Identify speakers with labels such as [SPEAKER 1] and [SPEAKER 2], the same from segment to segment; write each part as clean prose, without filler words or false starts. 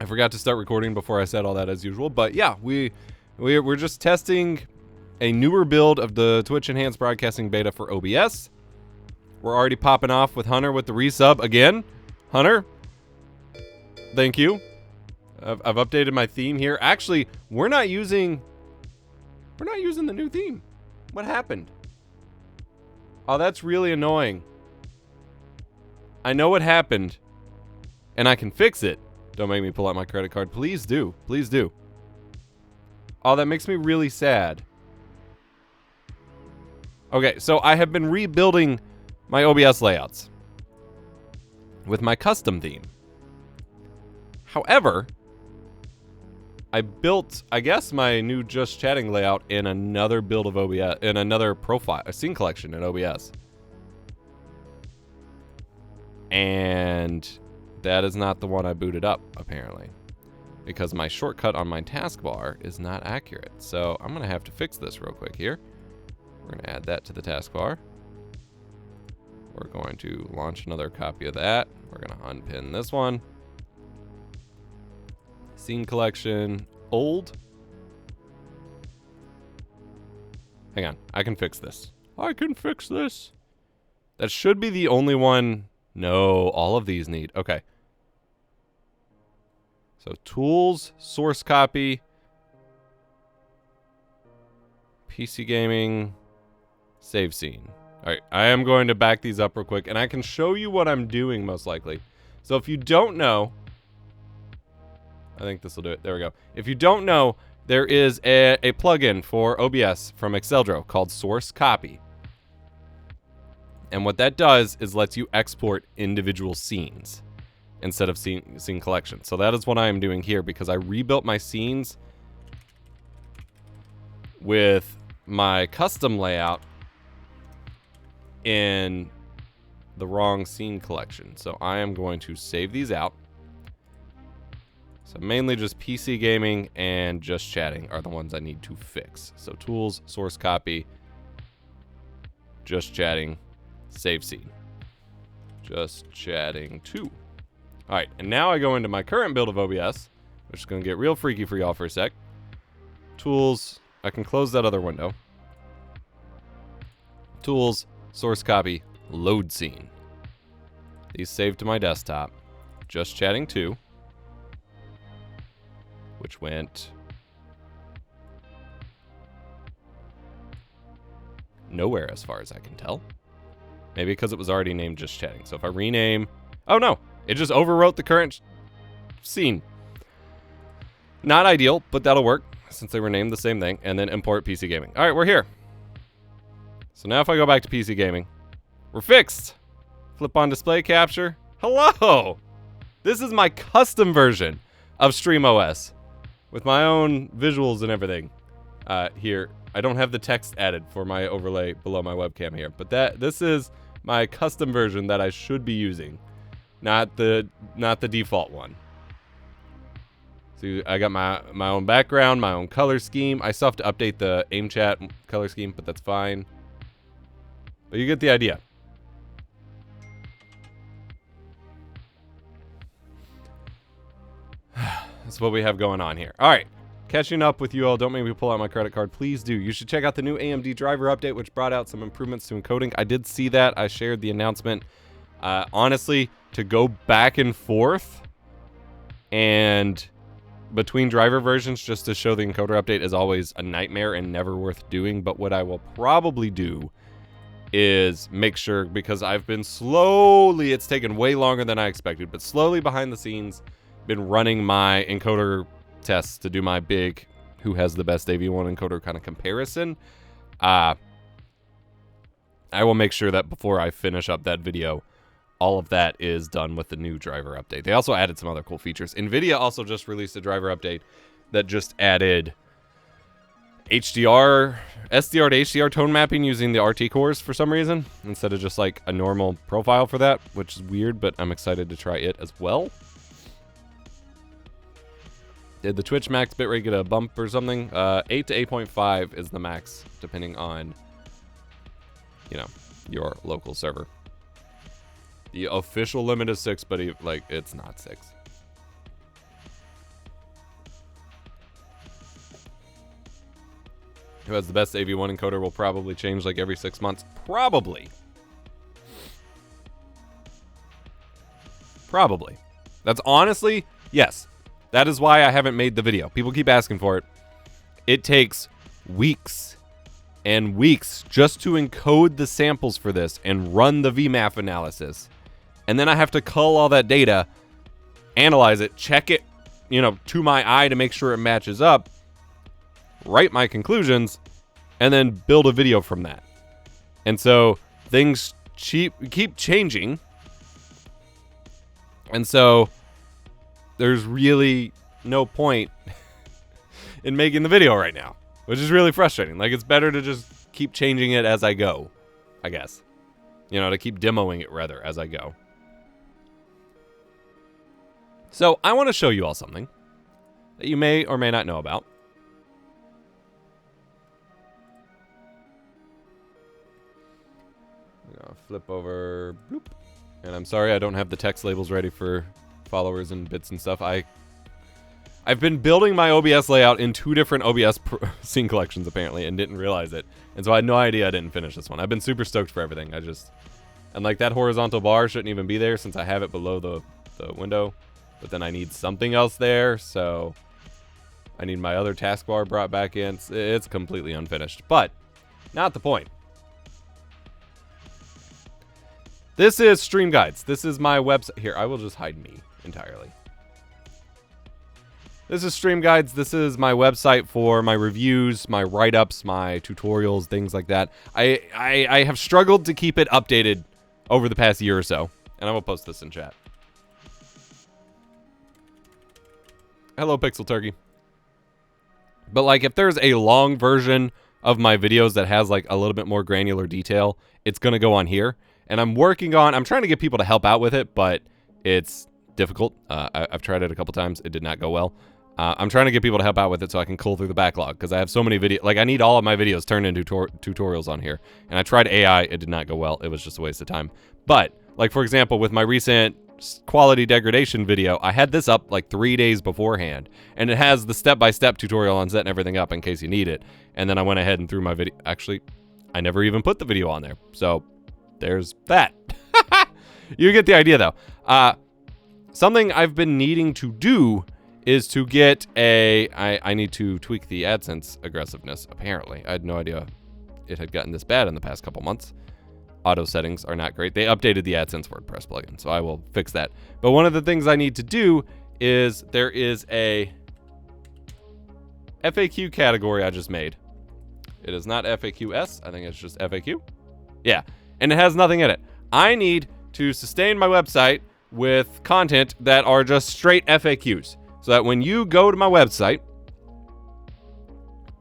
[SPEAKER 1] I forgot to start recording before I said all that as usual, but yeah, we're just testing a newer build of the Twitch Enhanced Broadcasting Beta for OBS. We're already popping off with Hunter with the resub again. Hunter, thank you. I've updated my theme here. Actually, we're not using the new theme. What happened? Oh, that's really annoying. I know what happened, and I can fix it. Don't make me pull out my credit card. Please do. Please do. Oh, that makes me really sad. Okay, so I have been rebuilding my OBS layouts with my custom theme. However, I built, I guess, my new Just Chatting layout in another build of OBS, in another profile, a scene collection in OBS. And that is not the one I booted up, apparently, because my shortcut on my taskbar is not accurate. So I'm going to have to fix this real quick here. We're going to add that to the taskbar. We're going to launch another copy of that. We're going to unpin this one. Scene collection, old. Hang on, I can fix this. I can fix this. That should be the only one. No, all of these need. Okay. So tools, source copy, PC gaming, save scene. All right, I am going to back these up real quick, and I can show you what I'm doing most likely. So if you don't know, I think this will do it. There we go. If you don't know, there is a plugin for OBS from Exceldro called Source Copy. And what that does is lets you export individual scenes instead of scene collection. So that is what I am doing here, because I rebuilt my scenes with my custom layout in the wrong scene collection. So I am going to save these out. So mainly just PC gaming and Just Chatting are the ones I need to fix. So tools, source copy, Just Chatting, save scene. Just Chatting 2. All right, and now I go into my current build of OBS, which is going to get real freaky for y'all for a sec. Tools, I can close that other window. Tools, source copy, load scene. These saved to my desktop. Just Chatting 2, which went nowhere as far as I can tell. Maybe because it was already named Just Chatting. So if I rename... Oh, no. It just overwrote the current scene. Not ideal, but that'll work since they were named the same thing. And then import PC Gaming. All right, we're here. So now if I go back to PC Gaming, we're fixed. Flip on display capture. Hello. This is my custom version of StreamOS with my own visuals and everything here. I don't have the text added for my overlay below my webcam here, but this is my custom version that I should be using. Not the default one. So I got my own background, my own color scheme. I still have to update the aim chat color scheme, but that's fine. But you get the idea. That's what we have going on here. All right. Catching up with you all. Don't make me pull out my credit card. Please do. You should check out the new AMD driver update, which brought out some improvements to encoding. I did see that. I shared the announcement. Honestly, to go back and forth and between driver versions just to show the encoder update is always a nightmare and never worth doing. But what I will probably do is make sure, because I've been slowly, it's taken way longer than I expected, but slowly behind the scenes, been running my encoder tests to do my big who has the best AV1 encoder kind of comparison. I will make sure that before I finish up that video, all of that is done with the new driver update. They also added some other cool features. NVIDIA also just released a driver update that just added SDR to HDR tone mapping using the RT cores for some reason, instead of just like a normal profile for that, which is weird, but I'm excited to try it as well. Did the Twitch max bitrate get a bump or something? 8 to 8.5 is the max, depending on, you know, your local server. The official limit is 6, but like it's not 6. who has the best AV1 encoder will probably change like every 6 months. Probably. That's honestly, yes. That is why I haven't made the video. People keep asking for it. It takes weeks and weeks just to encode the samples for this and run the VMAF analysis. And then I have to cull all that data, analyze it, check it, to my eye to make sure it matches up, write my conclusions, and then build a video from that. And so things keep changing. And so there's really no point in making the video right now, which is really frustrating. Like, it's better to just keep changing it as I go, I guess. To keep demoing it, rather, as I go. So I want to show you all something that you may or may not know about. I'm going to flip over. Bloop. And I'm sorry I don't have the text labels ready for followers and bits and stuff. I've been building my OBS layout in 2 different OBS scene collections, apparently, and didn't realize it. And so I had no idea I didn't finish this one. I've been super stoked for everything. And like, that horizontal bar shouldn't even be there since I have it below the window. But then I need something else there, so I need my other taskbar brought back in. It's completely unfinished, but not the point. This is Stream Guides. This is my website. Here, I will just hide me entirely. This is Stream Guides. This is my website for my reviews, my write-ups, my tutorials, things like that. I have struggled to keep it updated over the past year or so, and I will post this in chat. Hello, Pixel Turkey. But like, if there's a long version of my videos that has like a little bit more granular detail, it's gonna go on here. And I'm trying to get people to help out with it, but it's difficult. I've tried it a couple times. It did not go well. I'm trying to get people to help out with it so I can cull through the backlog, because I have so many videos. Like, I need all of my videos turned into tutorials on here. And I tried AI. It did not go well. It was just a waste of time. But, like, for example, with my recent quality degradation video, I had this up like 3 days beforehand. And it has the step-by-step tutorial on setting everything up in case you need it. And then I went ahead and threw my video. Actually, I never even put the video on there. So there's that. You get the idea, though. Something I've been needing to do is to get I need to tweak the AdSense aggressiveness, apparently. I had no idea it had gotten this bad in the past couple months. Auto settings are not great. They updated the AdSense WordPress plugin, so I will fix that. But one of the things I need to do is there is a FAQ category I just made. It is not FAQs. I think it's just FAQ. Yeah, and it has nothing in it. I need to sustain my website with content that are just straight FAQs, so that when you go to my website,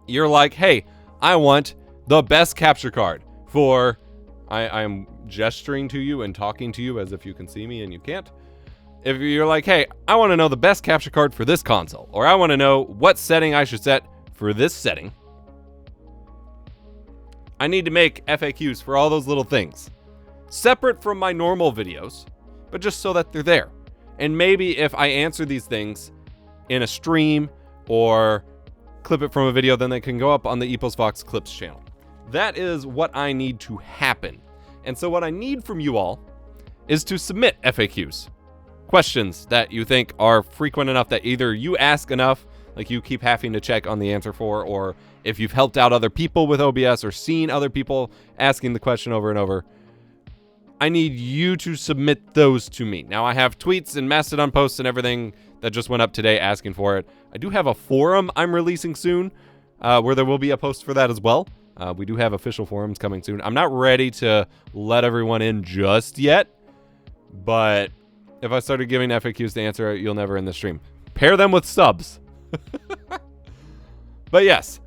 [SPEAKER 1] you're like, hey, I want the best capture card for... I'm gesturing to you and talking to you as if you can see me and you can't. If you're like, hey, I want to know the best capture card for this console, or I want to know what setting I should set for this setting, I need to make FAQs for all those little things, separate from my normal videos, but just so that they're there. And maybe if I answer these things in a stream or clip it from a video, then they can go up on the EposVox Clips channel. That is what I need to happen. And so what I need from you all is to submit FAQs. Questions that you think are frequent enough that either you ask enough, like you keep having to check on the answer for, or if you've helped out other people with OBS or seen other people asking the question over and over. I need you to submit those to me. Now, I have tweets and Mastodon posts and everything that just went up today asking for it. I do have a forum I'm releasing soon where there will be a post for that as well. We do have official forums coming soon. I'm not ready to let everyone in just yet, but if I started giving FAQs to answer, you'll never end the stream. Pair them with subs. But yes,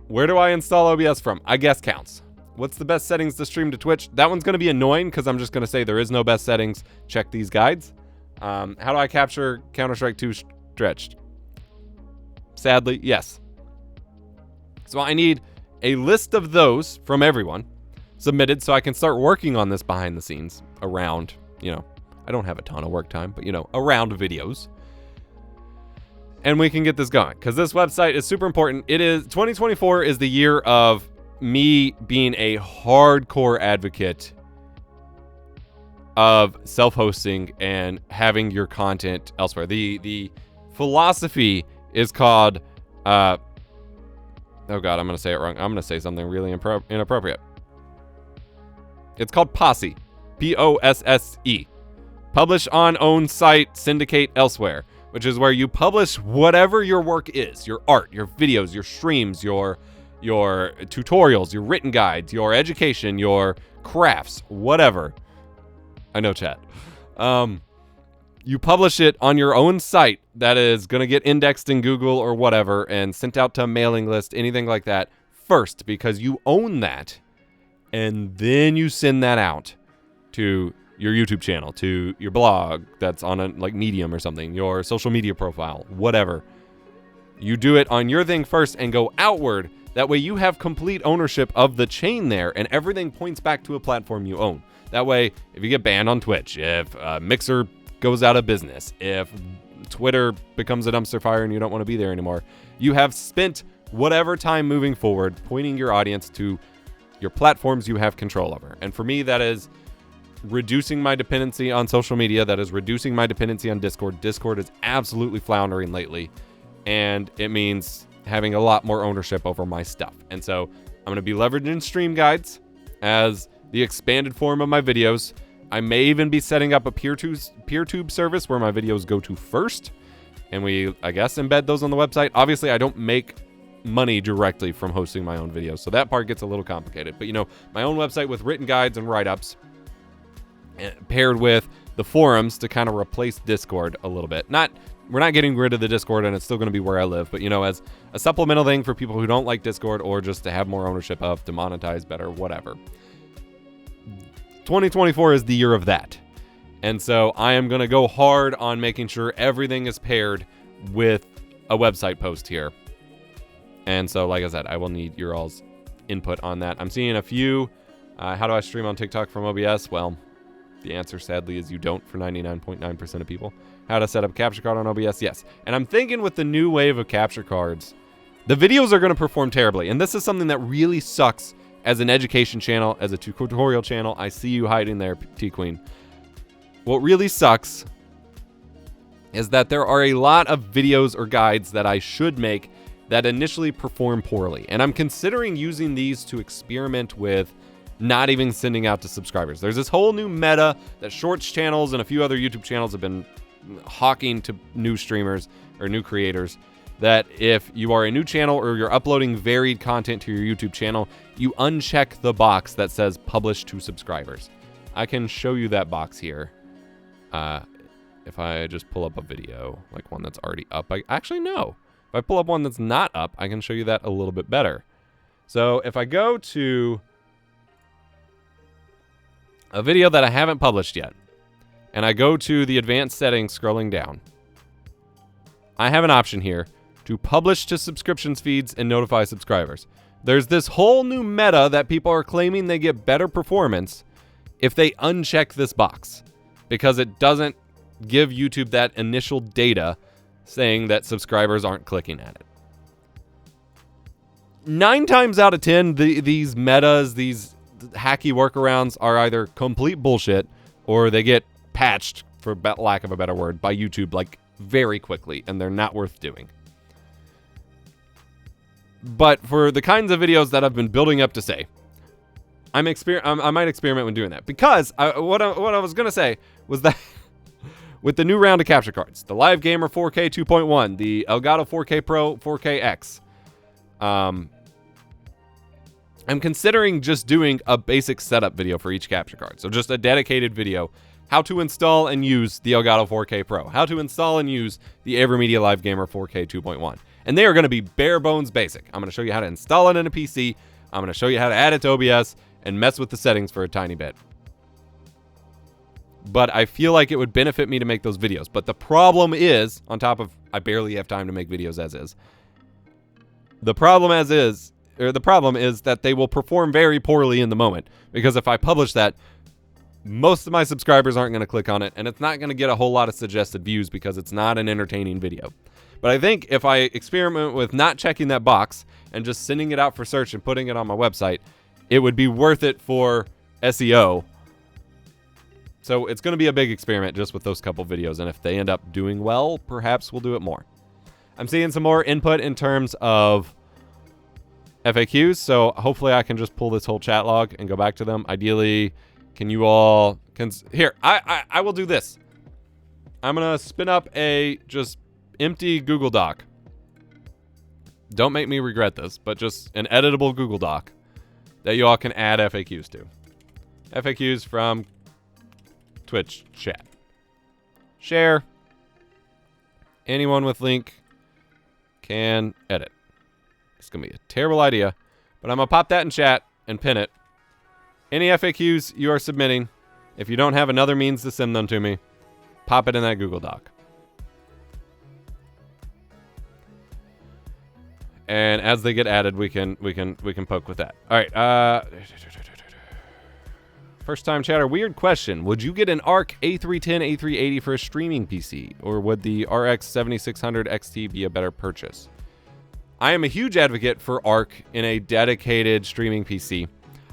[SPEAKER 1] where do I install OBS from? I guess counts. What's the best settings to stream to Twitch? That one's going to be annoying because I'm just going to say there is no best settings. Check these guides. How do I capture Counter-Strike 2 stretched? Sadly, yes. So I need a list of those from everyone submitted so I can start working on this behind the scenes around, I don't have a ton of work time, but, around videos. and we can get this going, because this website is super important. 2024 is the year of me being a hardcore advocate of self-hosting and having your content elsewhere. The philosophy is called oh god, I'm gonna say it wrong. I'm gonna say something really inappropriate. It's called POSSE. POSSE. Publish on own site, syndicate elsewhere, which is where you publish whatever your work is, your art, your videos, your streams, your tutorials, your written guides, your education, your crafts, whatever. I know, chat. You publish it on your own site that is going to get indexed in Google or whatever and sent out to a mailing list, anything like that, first, because you own that. And then you send that out to your YouTube channel, to your blog that's on a like Medium or something, your social media profile, whatever. You do it on your thing first and go outward. That way you have complete ownership of the chain there, and everything points back to a platform you own. That way, if you get banned on Twitch, if Mixer goes out of business, if Twitter becomes a dumpster fire and you don't want to be there anymore, you have spent whatever time moving forward pointing your audience to your platforms you have control over. And for me, that is reducing my dependency on social media. That is reducing my dependency on Discord. Discord is absolutely floundering lately, and it means having a lot more ownership over my stuff. And so I'm going to be leveraging stream guides as the expanded form of my videos. I may even be setting up a PeerTube service where my videos go to first, and we, I guess, embed those on the website. Obviously, I don't make money directly from hosting my own videos, so that part gets a little complicated. But, you know, my own website with written guides and write-ups paired with the forums to kind of replace Discord a little bit. We're not getting rid of the Discord, and it's still going to be where I live, but, you know, as a supplemental thing for people who don't like Discord or just to have more ownership of, to monetize better, whatever. 2024 is the year of that. And so I am going to go hard on making sure everything is paired with a website post here. And so, like I said, I will need your all's input on that. I'm seeing a few. How do I stream on TikTok from OBS? Well, the answer, sadly, is you don't for 99.9% of people. How to set up a capture card on OBS? Yes. And I'm thinking with the new wave of capture cards, the videos are going to perform terribly. And this is something that really sucks as an education channel, as a tutorial channel. I see you hiding there, T-Queen. What really sucks is that there are a lot of videos or guides that I should make that initially perform poorly. And I'm considering using these to experiment with not even sending out to subscribers. There's this whole new meta that Shorts channels and a few other YouTube channels have been hawking to new streamers or new creators, that if you are a new channel or you're uploading varied content to your YouTube channel, you uncheck the box that says publish to subscribers. I can show you that box here. If I just pull up a video, like one that's already up. Actually, no. If I pull up one that's not up, I can show you that a little bit better. So if I go to a video that I haven't published yet, and I go to the advanced settings scrolling down, I have an option here to publish to subscriptions feeds and notify subscribers. There's this whole new meta that people are claiming they get better performance if they uncheck this box, because it doesn't give YouTube that initial data saying that subscribers aren't clicking at it. 9 times out of 10, these metas, these hacky workarounds are either complete bullshit or they get patched, for lack of a better word, by YouTube like very quickly, and they're not worth doing. But for the kinds of videos that I've been building up to say, I might experiment when doing that, because what I was gonna say was that with the new round of capture cards, the Live Gamer 4K 2.1, the Elgato 4K Pro 4KX, I'm considering just doing a basic setup video for each capture card. So just a dedicated video, how to install and use the Elgato 4K Pro, how to install and use the AverMedia Live Gamer 4K 2.1. And they are going to be bare bones basic. I'm going to show you how to install it in a PC. I'm going to show you how to add it to OBS and mess with the settings for a tiny bit. But I feel like it would benefit me to make those videos. But the problem is, on top of I barely have time to make videos as is, the problem is that they will perform very poorly in the moment. Because if I publish that, most of my subscribers aren't going to click on it, and it's not going to get a whole lot of suggested views because it's not an entertaining video. But I think if I experiment with not checking that box and just sending it out for search and putting it on my website, it would be worth it for SEO. So it's going to be a big experiment just with those couple videos. And if they end up doing well, perhaps we'll do it more. I'm seeing some more input in terms of FAQs. So hopefully I can just pull this whole chat log and go back to them. Ideally, can you all... Here, I will do this. I'm going to spin up a just empty Google Doc. Don't make me regret this, but just an editable Google Doc that you all can add FAQs to. FAQs from Twitch chat. Share. Anyone with link can edit. It's going to be a terrible idea, but I'm going to pop that in chat and pin it. Any FAQs you are submitting, if you don't have another means to send them to me, pop it in that Google Doc. And as they get added, we can poke with that. All right. First time chatter. Weird question. Would you get an ARC A310, A380 for a streaming PC, or would the RX 7600 XT be a better purchase? I am a huge advocate for ARC in a dedicated streaming PC.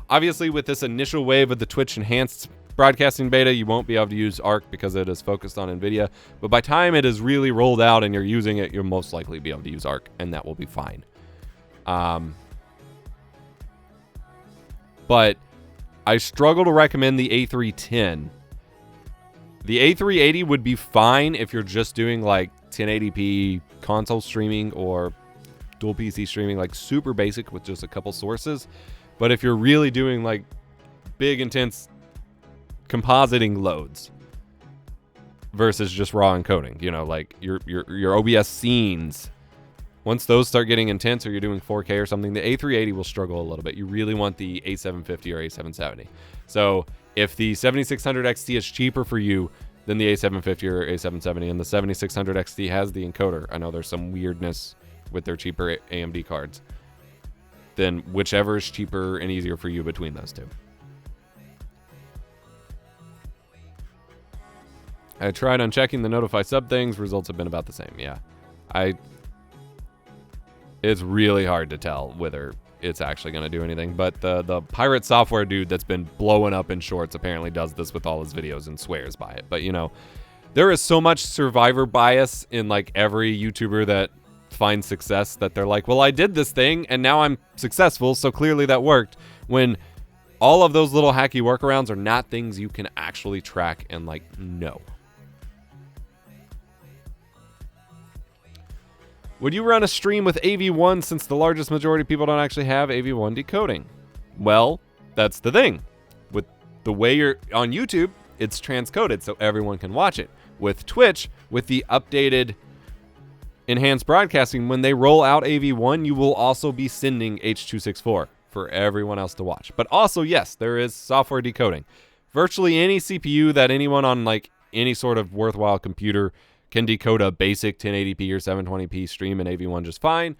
[SPEAKER 1] Obviously, with this initial wave of the Twitch enhanced broadcasting beta, you won't be able to use ARC because it is focused on NVIDIA. But by time it is really rolled out and you're using it, you'll most likely be able to use ARC, and that will be fine. But I struggle to recommend the A310. The A380 would be fine if you're just doing like 1080p console streaming or dual PC streaming, like super basic with just a couple sources. But if you're really doing like big, intense compositing loads versus just raw encoding, you know, like your OBS scenes, once those start getting intense or you're doing 4K or something, the A380 will struggle a little bit. You really want the A750 or A770. So if the 7600 XT is cheaper for you than the A750 or A770, and the 7600 XT has the encoder, I know there's some weirdness with their cheaper AMD cards, then whichever is cheaper and easier for you between those two. I tried unchecking the notify sub things. Results have been about the same. Yeah. It's really hard to tell whether it's actually going to do anything. But the pirate software dude that's been blowing up in shorts apparently does this with all his videos and swears by it. But, you know, there is so much survivor bias in, like, every YouTuber that finds success that they're like, well, I did this thing and now I'm successful, so clearly that worked. When all of those little hacky workarounds are not things you can actually track and, like, know. Would you run a stream with AV1 since the largest majority of people don't actually have AV1 decoding? Well, that's the thing. With the way you're on YouTube, it's transcoded so everyone can watch it. With Twitch, with the updated enhanced broadcasting, when they roll out AV1, you will also be sending H.264 for everyone else to watch. But also, yes, there is software decoding. Virtually any CPU that anyone on like any sort of worthwhile computer can decode a basic 1080p or 720p stream in AV1 just fine.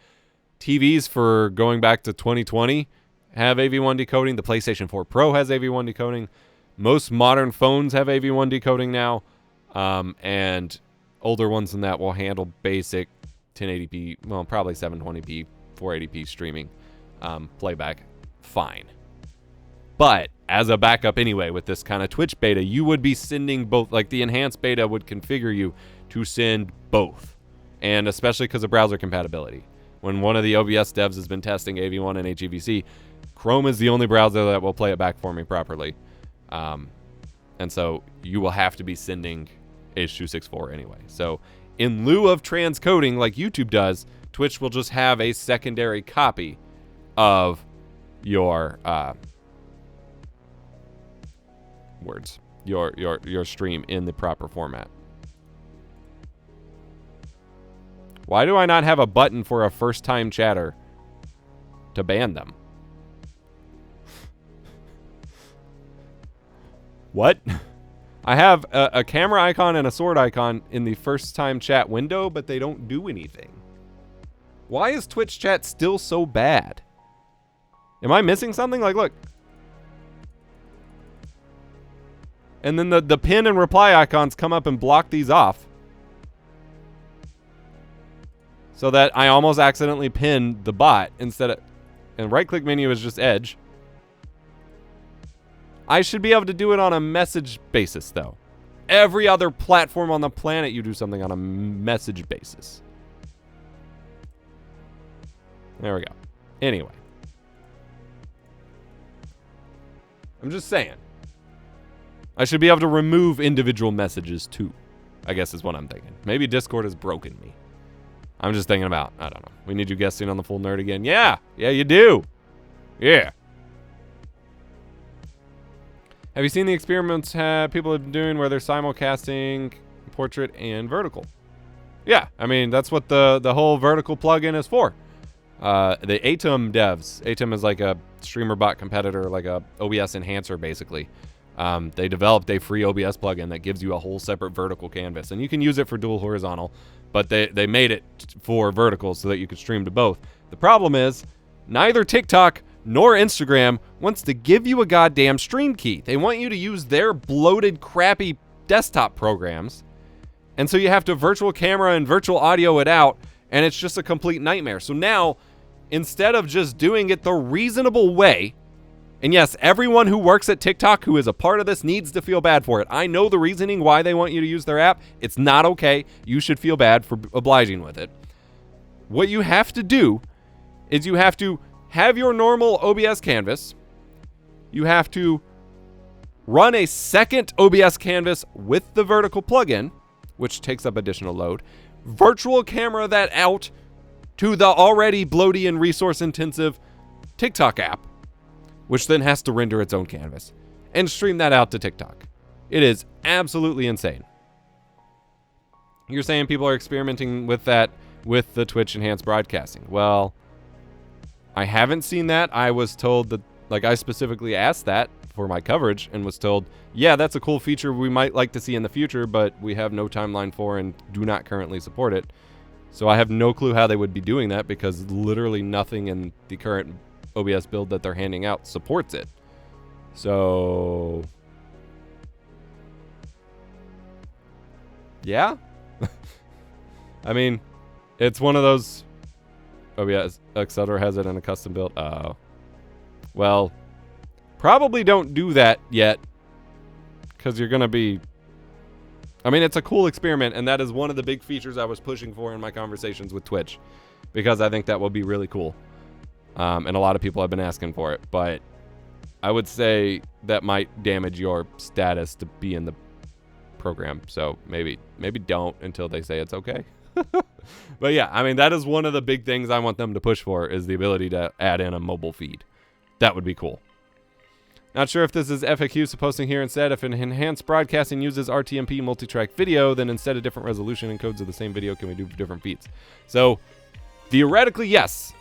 [SPEAKER 1] TVs for going back to 2020 have AV1 decoding. The PlayStation 4 Pro has AV1 decoding. Most modern phones have AV1 decoding now. And older ones than that will handle basic 1080p, well, probably 720p, 480p streaming playback fine. But as a backup anyway, with this kind of Twitch beta, you would be sending both, like the enhanced beta would configure you to send both. And especially because of browser compatibility. When one of the OBS devs has been testing AV1 and HEVC, Chrome is the only browser that will play it back for me properly. And so you will have to be sending H.264 anyway. So in lieu of transcoding like YouTube does, Twitch will just have a secondary copy of your your stream in the proper format. Why do I not have a button for a first-time chatter to ban them? What? I have a camera icon and a sword icon in the first-time chat window, but they don't do anything. Why is Twitch chat still so bad? Am I missing something? Like, look. And then the pin and reply icons come up and block these off. so that I almost accidentally pinned the bot instead of, and right-click menu is just Edge. I should be able to do it on a message basis, though. Every other platform on the planet, you do something on a message basis. There we go. Anyway. I'm just saying. I should be able to remove individual messages, too. I guess is what I'm thinking. Maybe Discord has broken me. I'm just thinking about, I don't know. We need you guesting on the full nerd again. Yeah. Yeah, you do. Yeah. Have you seen the experiments people have been doing where they're simulcasting portrait and vertical? Yeah, I mean, that's what the whole vertical plugin is for. The Atom devs. Atom is like a streamer bot competitor, like a OBS enhancer, basically. They developed a free OBS plugin that gives you a whole separate vertical canvas. And you can use it for dual horizontal, but they made it for vertical so that you could stream to both. The problem is, neither TikTok nor Instagram wants to give you a goddamn stream key. They want you to use their bloated, crappy desktop programs. And so you have to virtual camera and virtual audio it out, and it's just a complete nightmare. So now, instead of just doing it the reasonable way, and yes, everyone who works at TikTok who is a part of this needs to feel bad for it. I know the reasoning why they want you to use their app. It's not okay. You should feel bad for obliging with it. What you have to do is you have to have your normal OBS canvas. You have to run a second OBS canvas with the vertical plugin, which takes up additional load. Virtual camera that out to the already bloaty and resource-intensive TikTok app, which then has to render its own canvas, and stream that out to TikTok. It is absolutely insane. You're saying people are experimenting with that with the Twitch enhanced broadcasting. Well, I haven't seen that. I was told that, like, I specifically asked that for my coverage and was told, yeah, that's a cool feature we might like to see in the future, but we have no timeline for and do not currently support it. So I have no clue how they would be doing that because literally nothing in the current OBS build that they're handing out supports it. So yeah. I mean, it's one of those OBS Accelerator has it in a custom build. Oh. Well, probably don't do that yet because you're going to be, I mean, it's a cool experiment, and that is one of the big features I was pushing for in my conversations with Twitch because I think that will be really cool. And a lot of people have been asking for it, but I would say that might damage your status to be in the program. So maybe don't until they say it's okay. But yeah, I mean, that is one of the big things I want them to push for is the ability to add in a mobile feed. That would be cool. Not sure if this is FAQ posting here instead. If an enhanced broadcasting uses RTMP multi-track video, then instead of different resolution encodes of the same video, can we do different feeds? So theoretically, yes.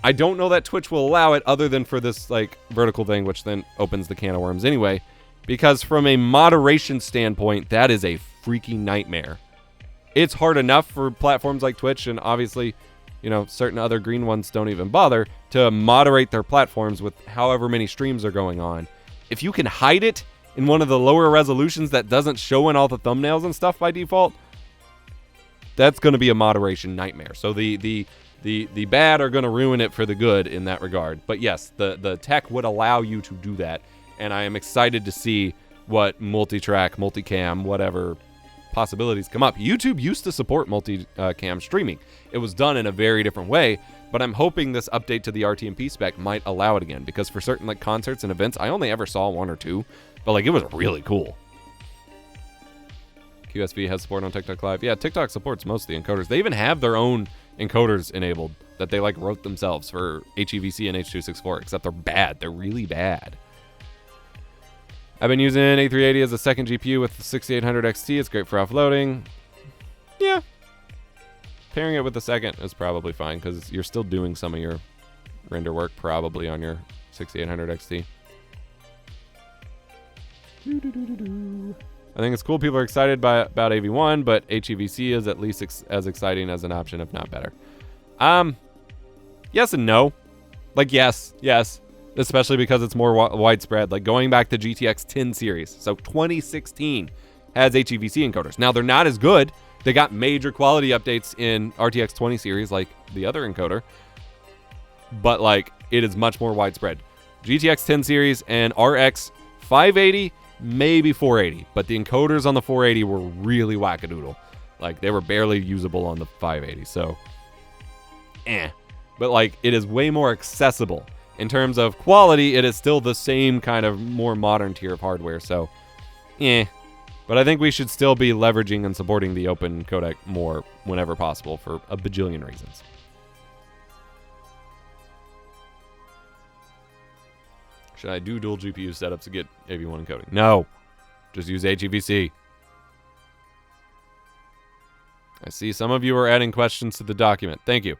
[SPEAKER 1] I don't know that Twitch will allow it other than for this like vertical thing, which then opens the can of worms anyway. Because from a moderation standpoint, that is a freaking nightmare. It's hard enough for platforms like Twitch, and obviously, you know, certain other green ones don't even bother to moderate their platforms with however many streams are going on. If you can hide it in one of the lower resolutions that doesn't show in all the thumbnails and stuff by default, that's going to be a moderation nightmare. So the bad are going to ruin it for the good in that regard. But yes, the tech would allow you to do that, and I am excited to see what multi-track, multicam, whatever possibilities come up. YouTube used to support multi-cam streaming. It was done in a very different way, but I'm hoping this update to the RTMP spec might allow it again, because for certain like concerts and events, I only ever saw one or two, but like it was really cool. QSV has support on TikTok Live. Yeah, TikTok supports most of the encoders. They even have their own encoders enabled that they like wrote themselves for HEVC and H.264, except they're bad. They're really bad. I've been using A380 as a second GPU with the 6800 XT. It's great for offloading. Yeah. Pairing it with the second is probably fine because you're still doing some of your render work probably on your 6800 XT. I think it's cool people are excited about AV1, but HEVC is at least as exciting as an option, if not better. Yes and no. Like, yes. Especially because it's more widespread. Like, going back to GTX 10 series. So, 2016 has HEVC encoders. Now, they're not as good They got major quality updates in RTX 20 series, like the other encoder, but like it is much more widespread. GTX 10 series and RX 580, maybe 480, but the encoders on the 480 were really wackadoodle. Like they were barely usable on the 580, so But like it is way more accessible. In terms of quality, it is still the same kind of more modern tier of hardware, so But I think we should still be leveraging and supporting the open codec more whenever possible for a bajillion reasons. Should I do dual GPU setups to get AV1 encoding? No. Just use HEVC. I see some of you are adding questions to the document. Thank you.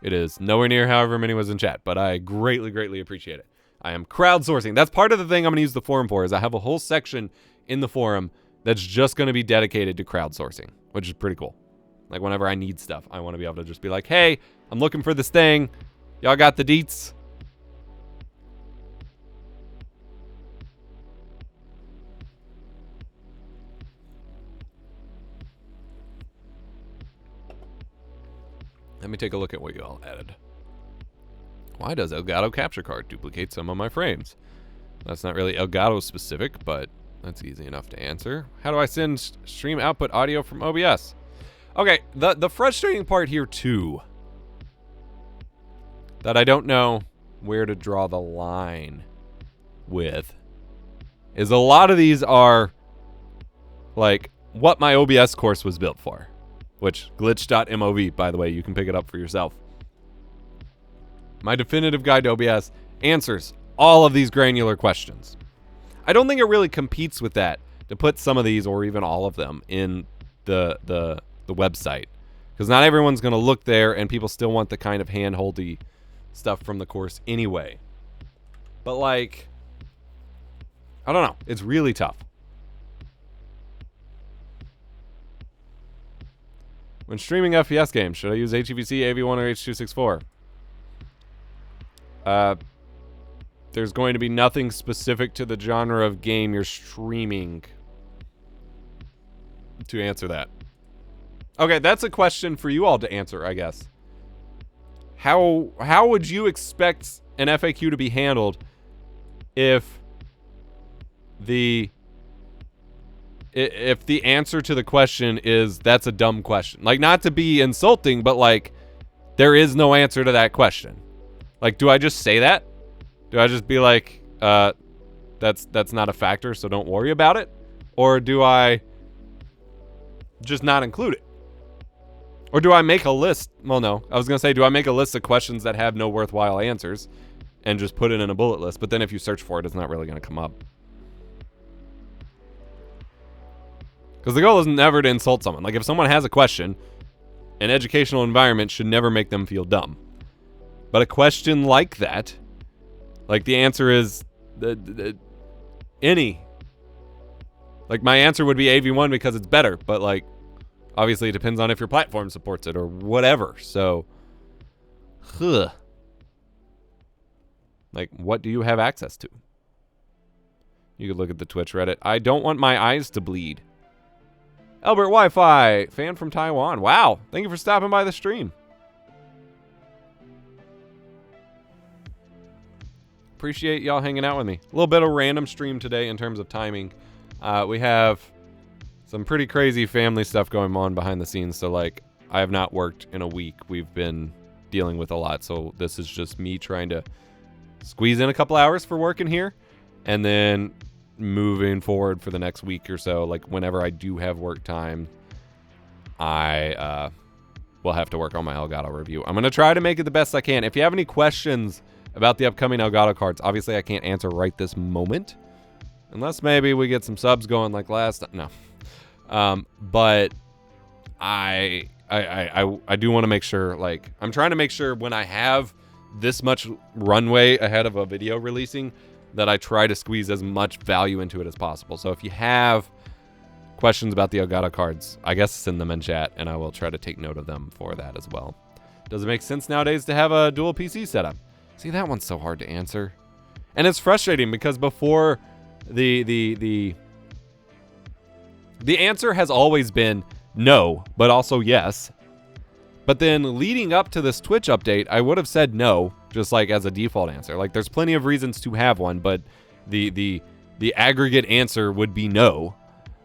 [SPEAKER 1] It is nowhere near however many was in chat, but I greatly, greatly appreciate it. I am crowdsourcing. That's part of the thing I'm going to use the forum for, is I have a whole section in the forum that's just going to be dedicated to crowdsourcing, which is pretty cool. Like whenever I need stuff, I want to be able to just be like, hey, I'm looking for this thing. Y'all got the deets? Let me take a look at what you all added. Why does Elgato Capture Card duplicate some of my frames? That's not really Elgato specific, but that's easy enough to answer. How do I send stream output audio from OBS? Okay, the frustrating part here too, that I don't know where to draw the line with, is a lot of these are like what my OBS course was built for, which glitch.mov, by the way, you can pick it up for yourself. My definitive guide to OBS answers all of these granular questions. I don't think it really competes with that to put some of these, or even all of them, in the website, because not everyone's going to look there, and people still want the kind of hand-holdy stuff from the course anyway. But like, I don't know. It's really tough. When streaming FPS games, should I use HEVC, AV1, or H.264? There's going to be nothing specific to the genre of game you're streaming to answer that. Okay, that's a question for you all to answer, I guess. How would you expect an FAQ to be handled if the answer to the question is that's a dumb question? Like, not to be insulting, but like there is no answer to that question. Like, do I just say that? Do I just be like, that's not a factor, so don't worry about it? Or do I just not include it? Or do I make a list? Well, no. I was going to say, do I make a list of questions that have no worthwhile answers and just put it in a bullet list? But then if you search for it, it's not really going to come up. Because the goal is never to insult someone. Like, if someone has a question, an educational environment should never make them feel dumb. But a question like that, like the answer is any. Like, my answer would be AV1 because it's better, but like, obviously it depends on if your platform supports it or whatever. So, like, what do you have access to? You could look at the Twitch Reddit. I don't want my eyes to bleed. Albert Wi-Fi, fan from Taiwan. Wow, thank you for stopping by the stream. Appreciate y'all hanging out with me. A little bit of random stream today in terms of timing. We have some pretty crazy family stuff going on behind the scenes. So, like, I have not worked in a week. We've been dealing with a lot. So this is just me trying to squeeze in a couple hours for working here. And then moving forward for the next week or so, like, whenever I do have work time, I will have to work on my Elgato review. I'm going to try to make it the best I can. If you have any questions about the upcoming Elgato cards, obviously I can't answer right this moment, unless maybe we get some subs going like last time. No. But I do want to make sure, like, I'm trying to make sure when I have this much runway ahead of a video releasing, that I try to squeeze as much value into it as possible. So if you have questions about the Elgato cards, I guess send them in chat, and I will try to take note of them for that as well. Does it make sense nowadays to have a dual PC setup? See, that one's so hard to answer. And it's frustrating because before the answer has always been no, but also yes. But then leading up to this Twitch update, I would have said no, just like as a default answer. Like there's plenty of reasons to have one, but the aggregate answer would be no.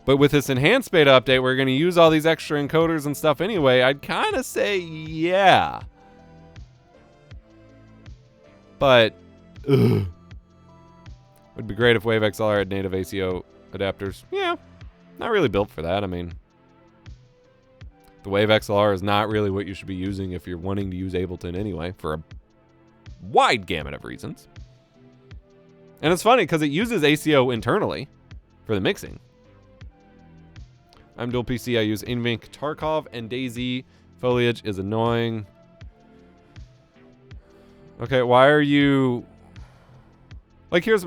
[SPEAKER 1] But with this enhanced beta update, we're going to use all these extra encoders and stuff anyway. I'd kind of say yeah. But would be great if Wave XLR had native ACO adapters. Yeah, not really built for that. I mean, the Wave XLR is not really what you should be using if you're wanting to use Ableton anyway, for a wide gamut of reasons. And it's funny because it uses ACO internally for the mixing. I'm dual PC. I use Invink, Tarkov, and DayZ. Foliage is annoying. Okay, why are you... Like, here's...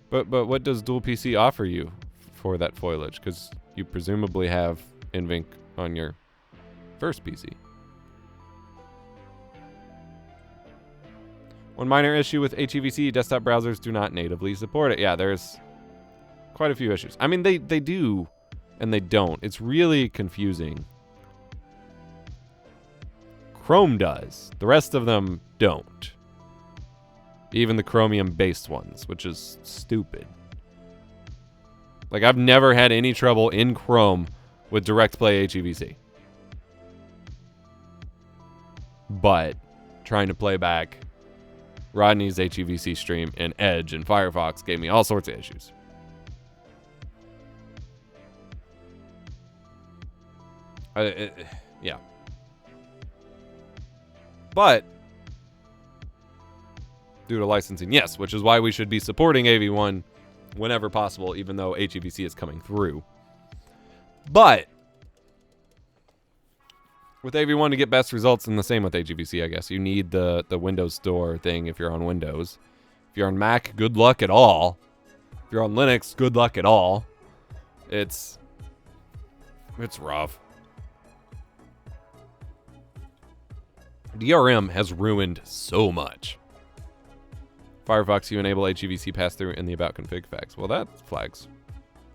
[SPEAKER 1] But what does dual PC offer you for that foliage? Because you presumably have Invink on your first PC. One minor issue with HEVC, desktop browsers do not natively support it. Yeah, there's quite a few issues. I mean, they do, and they don't. It's really confusing. Chrome does. The rest of them don't. Even the Chromium-based ones, which is stupid. Like, I've never had any trouble in Chrome with Direct Play HEVC. But trying to play back Rodney's HEVC stream in Edge and Firefox gave me all sorts of issues. Yeah. But due to licensing, yes, which is why we should be supporting AV1 whenever possible, even though HEVC is coming through. But with AV1 to get best results, and the same with HEVC, I guess, you need the Windows Store thing if you're on Windows. If you're on Mac, good luck at all. If you're on Linux, good luck at all. It's rough. DRM has ruined so much. Firefox, you enable HEVC pass-through in the about config fags. Well, that flags.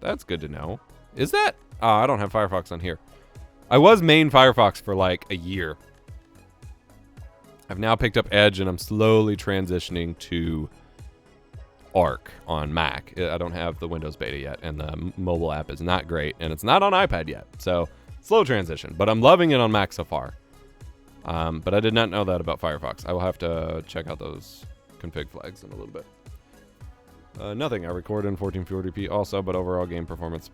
[SPEAKER 1] That's good to know. Is that? I don't have Firefox on here. I was main Firefox for like a year. I've now picked up Edge, and I'm slowly transitioning to Arc on Mac. I don't have the Windows beta yet, and the mobile app is not great, and it's not on iPad yet. So, slow transition, but I'm loving it on Mac so far. But I did not know that about Firefox. I will have to check out those config flags in a little bit. Nothing. I record in 1440p also, but overall game performance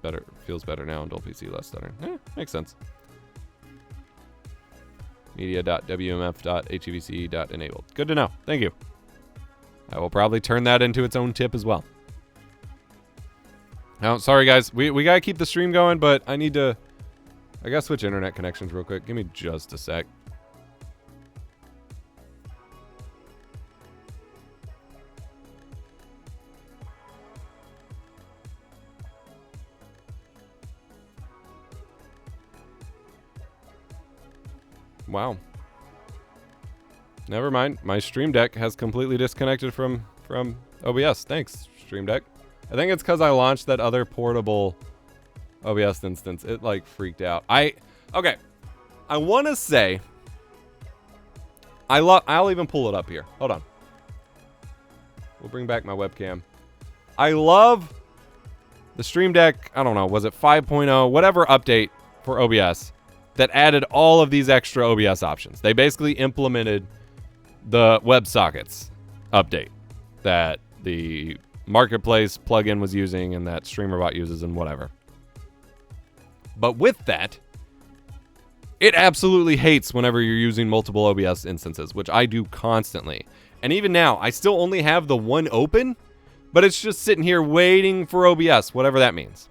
[SPEAKER 1] feels better now on dual PC, less stuttering. Makes sense. Media.wmf.hevc.enabled. Good to know. Thank you. I will probably turn that into its own tip as well. Now, sorry guys, we gotta keep the stream going, but I gotta switch internet connections real quick. Give me just a sec. Wow. Never mind. My Stream Deck has completely disconnected from OBS. Thanks, Stream Deck. I think it's because I launched that other portable OBS instance. It like freaked out. Okay. I want to say I'll even pull it up here. Hold on. We'll bring back my webcam. I love the Stream Deck, I don't know, was it 5.0, whatever update for OBS that added all of these extra OBS options. They basically implemented the WebSockets update that the Marketplace plugin was using and that StreamerBot uses and whatever. But with that, it absolutely hates whenever you're using multiple OBS instances, which I do constantly. And even now, I still only have the one open, but it's just sitting here waiting for OBS, whatever that means.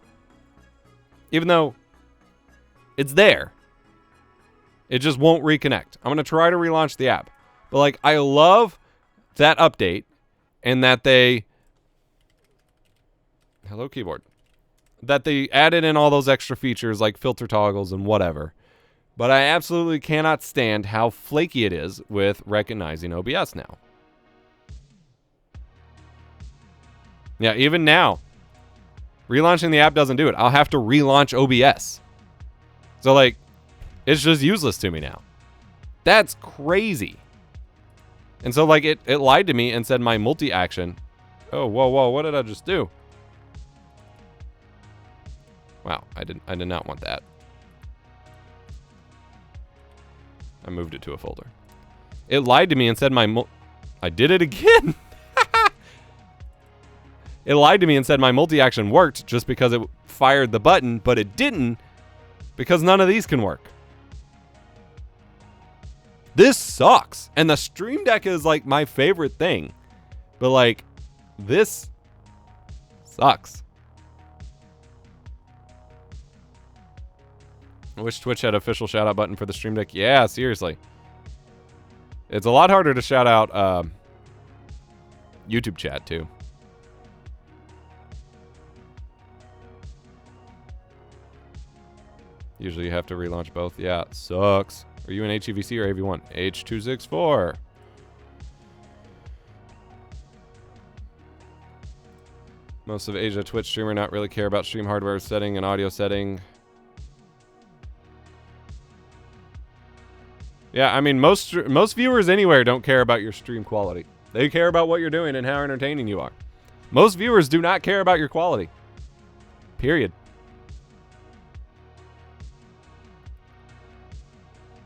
[SPEAKER 1] Even though it's there. It just won't reconnect. I'm going to try to relaunch the app. But, like, I love that update and that they... Hello, keyboard. That they added in all those extra features like filter toggles and whatever. But I absolutely cannot stand how flaky it is with recognizing OBS now. Yeah, even now. Relaunching the app doesn't do it. I'll have to relaunch OBS. So, like, it's just useless to me now. That's crazy. And so, like, it lied to me and said my multi-action. Oh, whoa, what did I just do? Wow, I did not want that. I moved it to a folder. It lied to me and said I did it again. It lied to me and said my multi-action worked just because it fired the button, but it didn't because none of these can work. This sucks. And the Stream Deck is like my favorite thing. But like, this sucks. I wish Twitch had an official shout out button for the Stream Deck. Yeah, seriously. It's a lot harder to shout out YouTube chat too. Usually you have to relaunch both. Yeah, it sucks. Are you in HEVC or AV1? H264. Most of Asia Twitch streamer not really care about stream hardware setting and audio setting. Yeah, I mean, most viewers anywhere don't care about your stream quality. They care about what you're doing and how entertaining you are. Most viewers do not care about your quality. Period.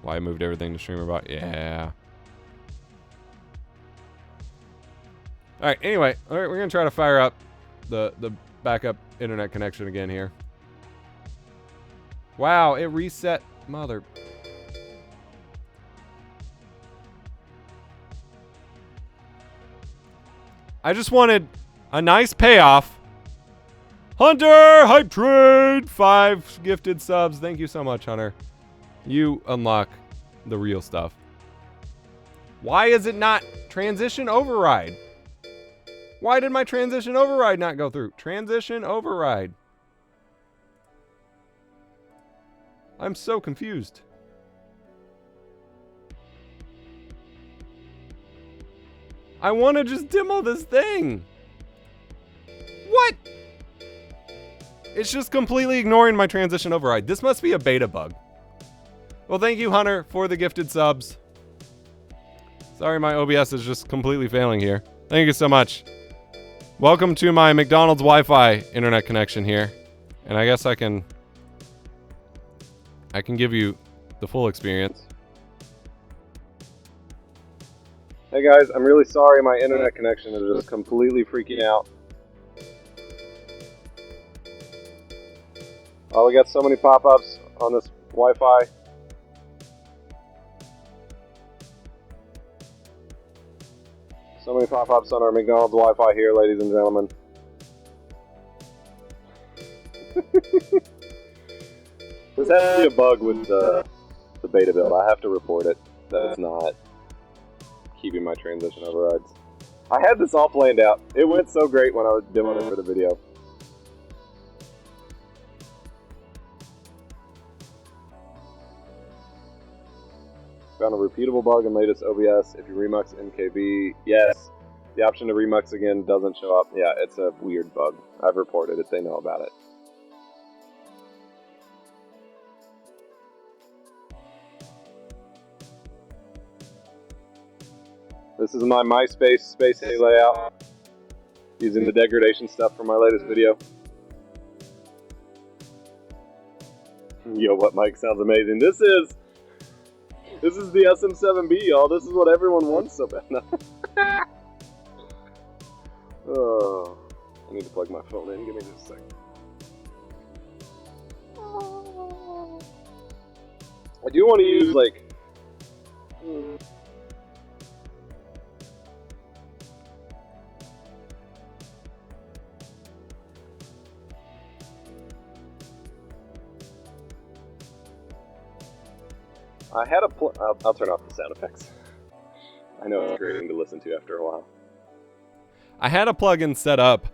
[SPEAKER 1] Why I moved everything to StreamerBot? Yeah. All right. Anyway, all right, we're gonna try to fire up the backup internet connection again here. Wow, it reset. Mother. I just wanted a nice payoff. Hunter, hype trade, 5 gifted subs. Thank you so much, Hunter. You unlock the real stuff. Why is it not transition override? Why did my transition override not go through? Transition override. I'm so confused. I want to just demo this thing. What? It's just completely ignoring my transition override. This must be a beta bug. Well, thank you, Hunter, for the gifted subs. Sorry, my OBS is just completely failing here. Thank you so much. Welcome to my McDonald's Wi-Fi internet connection here. And I guess I can give you the full experience.
[SPEAKER 2] Hey guys, I'm really sorry my internet connection is just completely freaking out. Oh, we got so many pop-ups on this Wi-Fi. So many pop-ups on our McDonald's Wi-Fi here, ladies and gentlemen. This has to be a bug with the beta build. I have to report it. That it's not keeping my transition overrides. I had this all planned out. It went so great when I was demoing it for the video. Found a repeatable bug in latest OBS. If you remux MKV, yes. The option to remux again doesn't show up. Yeah, it's a weird bug. I've reported it. They know about it. This is my MySpace Space A layout. Using the degradation stuff from my latest video. Yo, what mic sounds amazing. This is the SM7B, y'all. This is what everyone wants so bad. Oh, I need to plug my phone in. Give me just a second. I do want to use, like... I had a I'll turn off the sound effects. I know it's grating to listen to after a while.
[SPEAKER 1] I had a plugin set up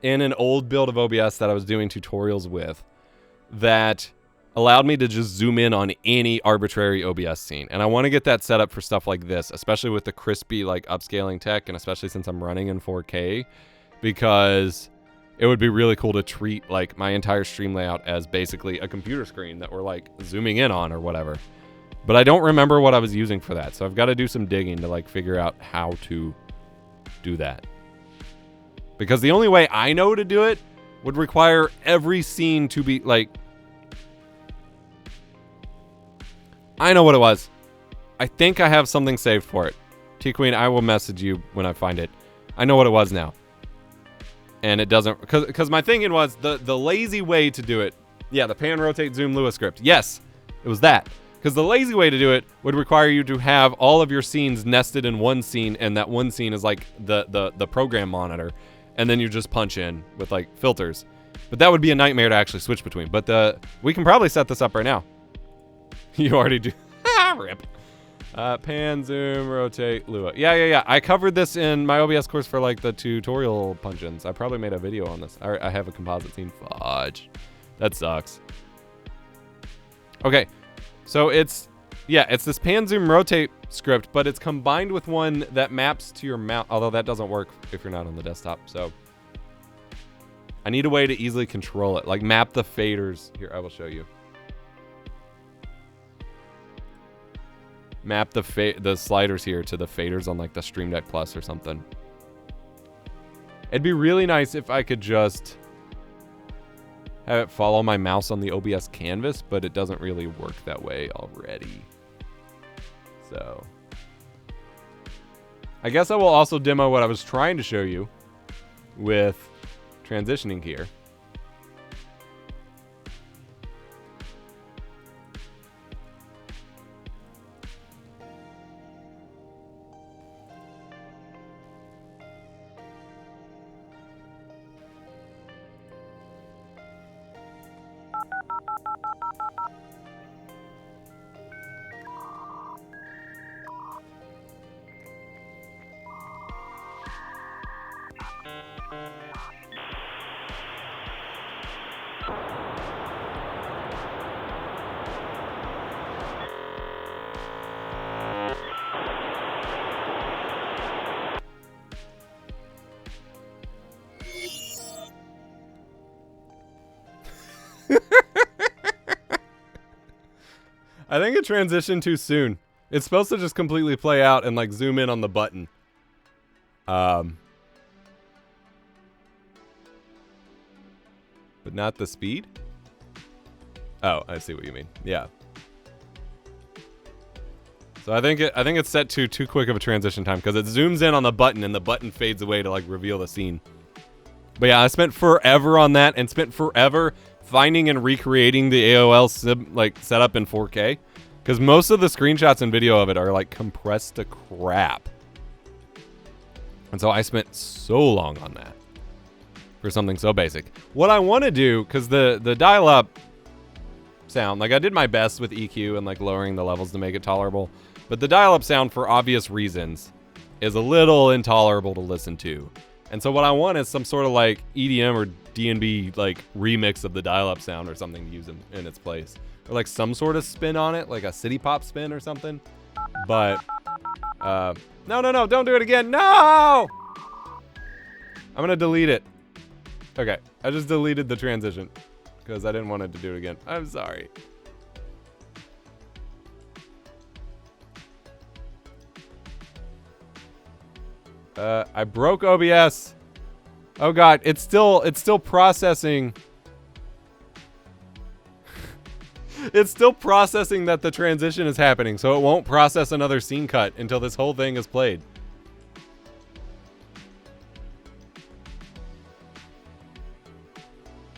[SPEAKER 1] in an old build of OBS that I was doing tutorials with that allowed me to just zoom in on any arbitrary OBS scene. And I want to get that set up for stuff like this, especially with the crispy like upscaling tech, and especially since I'm running in 4K, because it would be really cool to treat like my entire stream layout as basically a computer screen that we're like zooming in on or whatever. But I don't remember what I was using for that, so I've got to do some digging to like figure out how to do that. Because the only way I know to do it would require every scene to be like... I know what it was. I think I have something saved for it. T-Queen, I will message you when I find it. I know what it was now. And it doesn't... Because my thinking was the lazy way to do it... Yeah, the pan, rotate, zoom, Lua script. Yes, it was that. Because the lazy way to do it would require you to have all of your scenes nested in one scene, and that one scene is like the program monitor, and then you just punch in with like filters. But that would be a nightmare to actually switch between. But we can probably set this up right now. You already do. Rip. Pan, zoom, rotate, Lua. Yeah. I covered this in my OBS course for like the tutorial punch-ins. I probably made a video on this. I have a composite scene. Fudge. That sucks. Okay. So it's this pan, zoom, rotate script, but it's combined with one that maps to your mouse, although that doesn't work if you're not on the desktop. So I need a way to easily control it, like map the faders. Here, I will show you. Map the sliders here to the faders on like the Stream Deck Plus or something. It'd be really nice if I could just have it follow my mouse on the OBS canvas, but it doesn't really work that way already. So I guess I will also demo what I was trying to show you with transitioning here. I think it transitioned too soon. It's supposed to just completely play out and like zoom in on the button. But not the speed? Oh, I see what you mean. Yeah. So I think it's set to too quick of a transition time because it zooms in on the button and the button fades away to like reveal the scene. But yeah, I spent forever on that and spent forever finding and recreating the AOL setup in 4K, because most of the screenshots and video of it are like compressed to crap. And so I spent so long on that for something so basic. What I want to do, because the dial-up sound, like I did my best with EQ and like lowering the levels to make it tolerable, but the dial-up sound for obvious reasons is a little intolerable to listen to. And so what I want is some sort of like EDM or D&B like remix of the dial-up sound or something to use in its place. Or like some sort of spin on it, like a city pop spin or something. But, no, don't do it again. No! I'm gonna delete it. Okay, I just deleted the transition because I didn't want it to do it again. I'm sorry. I broke OBS. Oh god, it's still processing. It's still processing that the transition is happening, so it won't process another scene cut until this whole thing is played.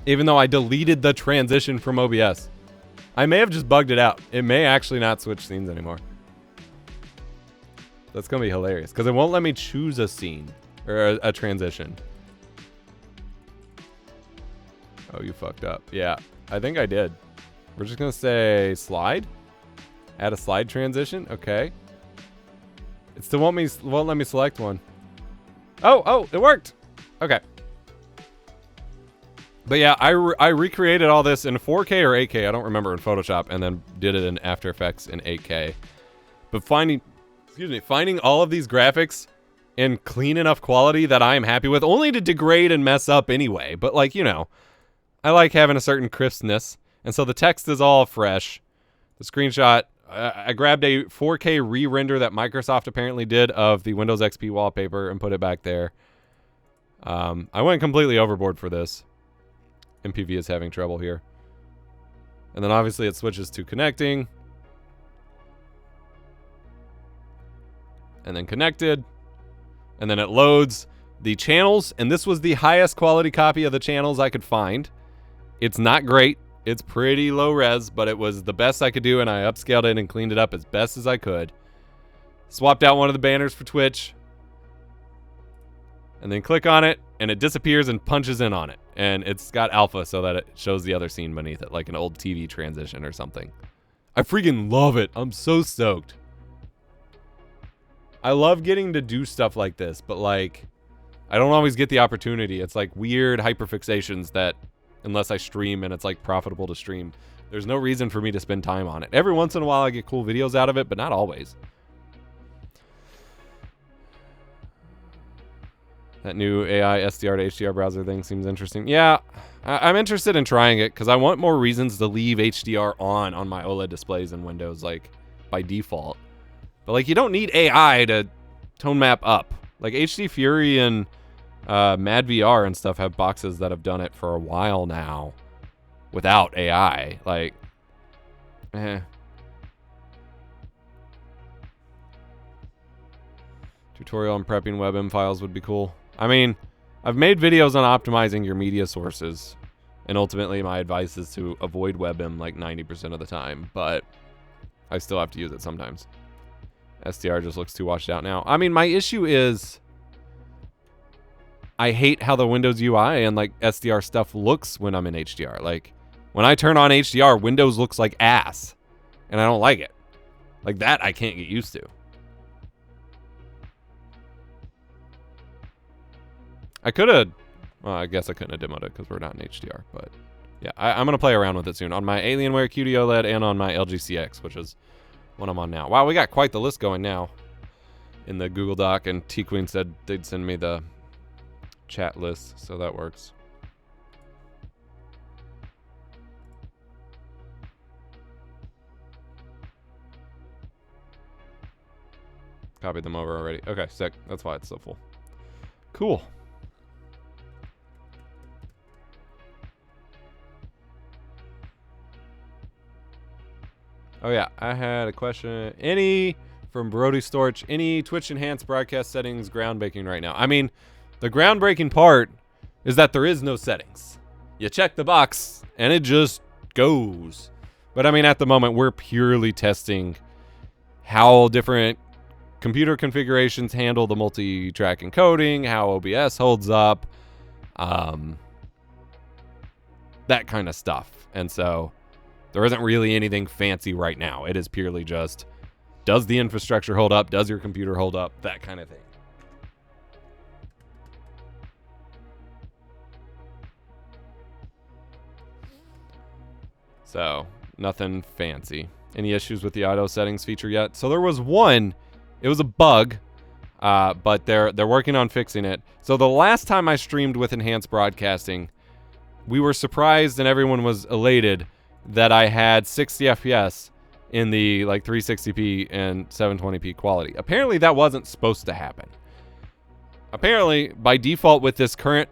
[SPEAKER 1] Even though I deleted the transition from OBS. I may have just bugged it out. It may actually not switch scenes anymore. That's gonna be hilarious, because it won't let me choose a scene, or a transition. Oh, you fucked up. Yeah, I think I did. We're just gonna say slide. Add a slide transition. Okay. It still won't let me select one. Oh, it worked. Okay. But yeah, I recreated all this in 4K or 8K. I don't remember, in Photoshop, and then did it in After Effects in 8K. But finding all of these graphics in clean enough quality that I am happy with, only to degrade and mess up anyway. But like, you know, I like having a certain crispness. And so the text is all fresh. The screenshot, I grabbed a 4K re-render that Microsoft apparently did of the Windows XP wallpaper and put it back there. I went completely overboard for this. MPV is having trouble here. And then obviously it switches to connecting. And then connected. And then it loads the channels. And this was the highest quality copy of the channels I could find. It's not great. It's pretty low res, but it was the best I could do, and I upscaled it and cleaned it up as best as I could. Swapped out one of the banners for Twitch. And then click on it, and it disappears and punches in on it. And it's got alpha so that it shows the other scene beneath it, like an old TV transition or something. I freaking love it. I'm so stoked. I love getting to do stuff like this, but like, I don't always get the opportunity. It's like weird hyperfixations that, unless I stream and it's like profitable to stream, there's no reason for me to spend time on it. Every once in a while I get cool videos out of it, but not always. That new AI SDR to HDR browser thing seems interesting. Yeah, I'm interested in trying it because I want more reasons to leave HDR on my OLED displays in Windows, like by default. But like, you don't need AI to tone map up. Like HD Fury and Mad VR and stuff have boxes that have done it for a while now without AI. Like, Tutorial on prepping WebM files would be cool. I mean, I've made videos on optimizing your media sources, and ultimately my advice is to avoid WebM like 90% of the time, but I still have to use it sometimes. SDR just looks too washed out now. I mean, my issue is I hate how the Windows UI and like SDR stuff looks when I'm in HDR. Like when I turn on HDR, Windows looks like ass, and I don't like it. Like that I can't get used to. I could have, well, I guess I couldn't have demoed it because we're not in HDR, but yeah, I'm going to play around with it soon on my Alienware QD OLED and on my LG CX, which is what I'm on now. Wow, we got quite the list going now in the Google Doc, and T-Queen said they'd send me the chat list, so that works. Copied them over already. Okay, sick. That's why it's so full. Cool. Oh yeah, I had a question. Any from Brody Storch, any Twitch enhanced broadcast settings groundbreaking right now? I mean, the groundbreaking part is that there is no settings. You check the box and it just goes. But I mean, at the moment, we're purely testing how different computer configurations handle the multi-track encoding, how OBS holds up, that kind of stuff. And so there isn't really anything fancy right now. It is purely just, does the infrastructure hold up? Does your computer hold up? That kind of thing. So, nothing fancy. Any issues with the auto settings feature yet? So there was one. It was a bug, but they're working on fixing it. So the last time I streamed with enhanced broadcasting, we were surprised and everyone was elated that I had 60 FPS in the like 360p and 720p quality. Apparently that wasn't supposed to happen. Apparently by default with this current,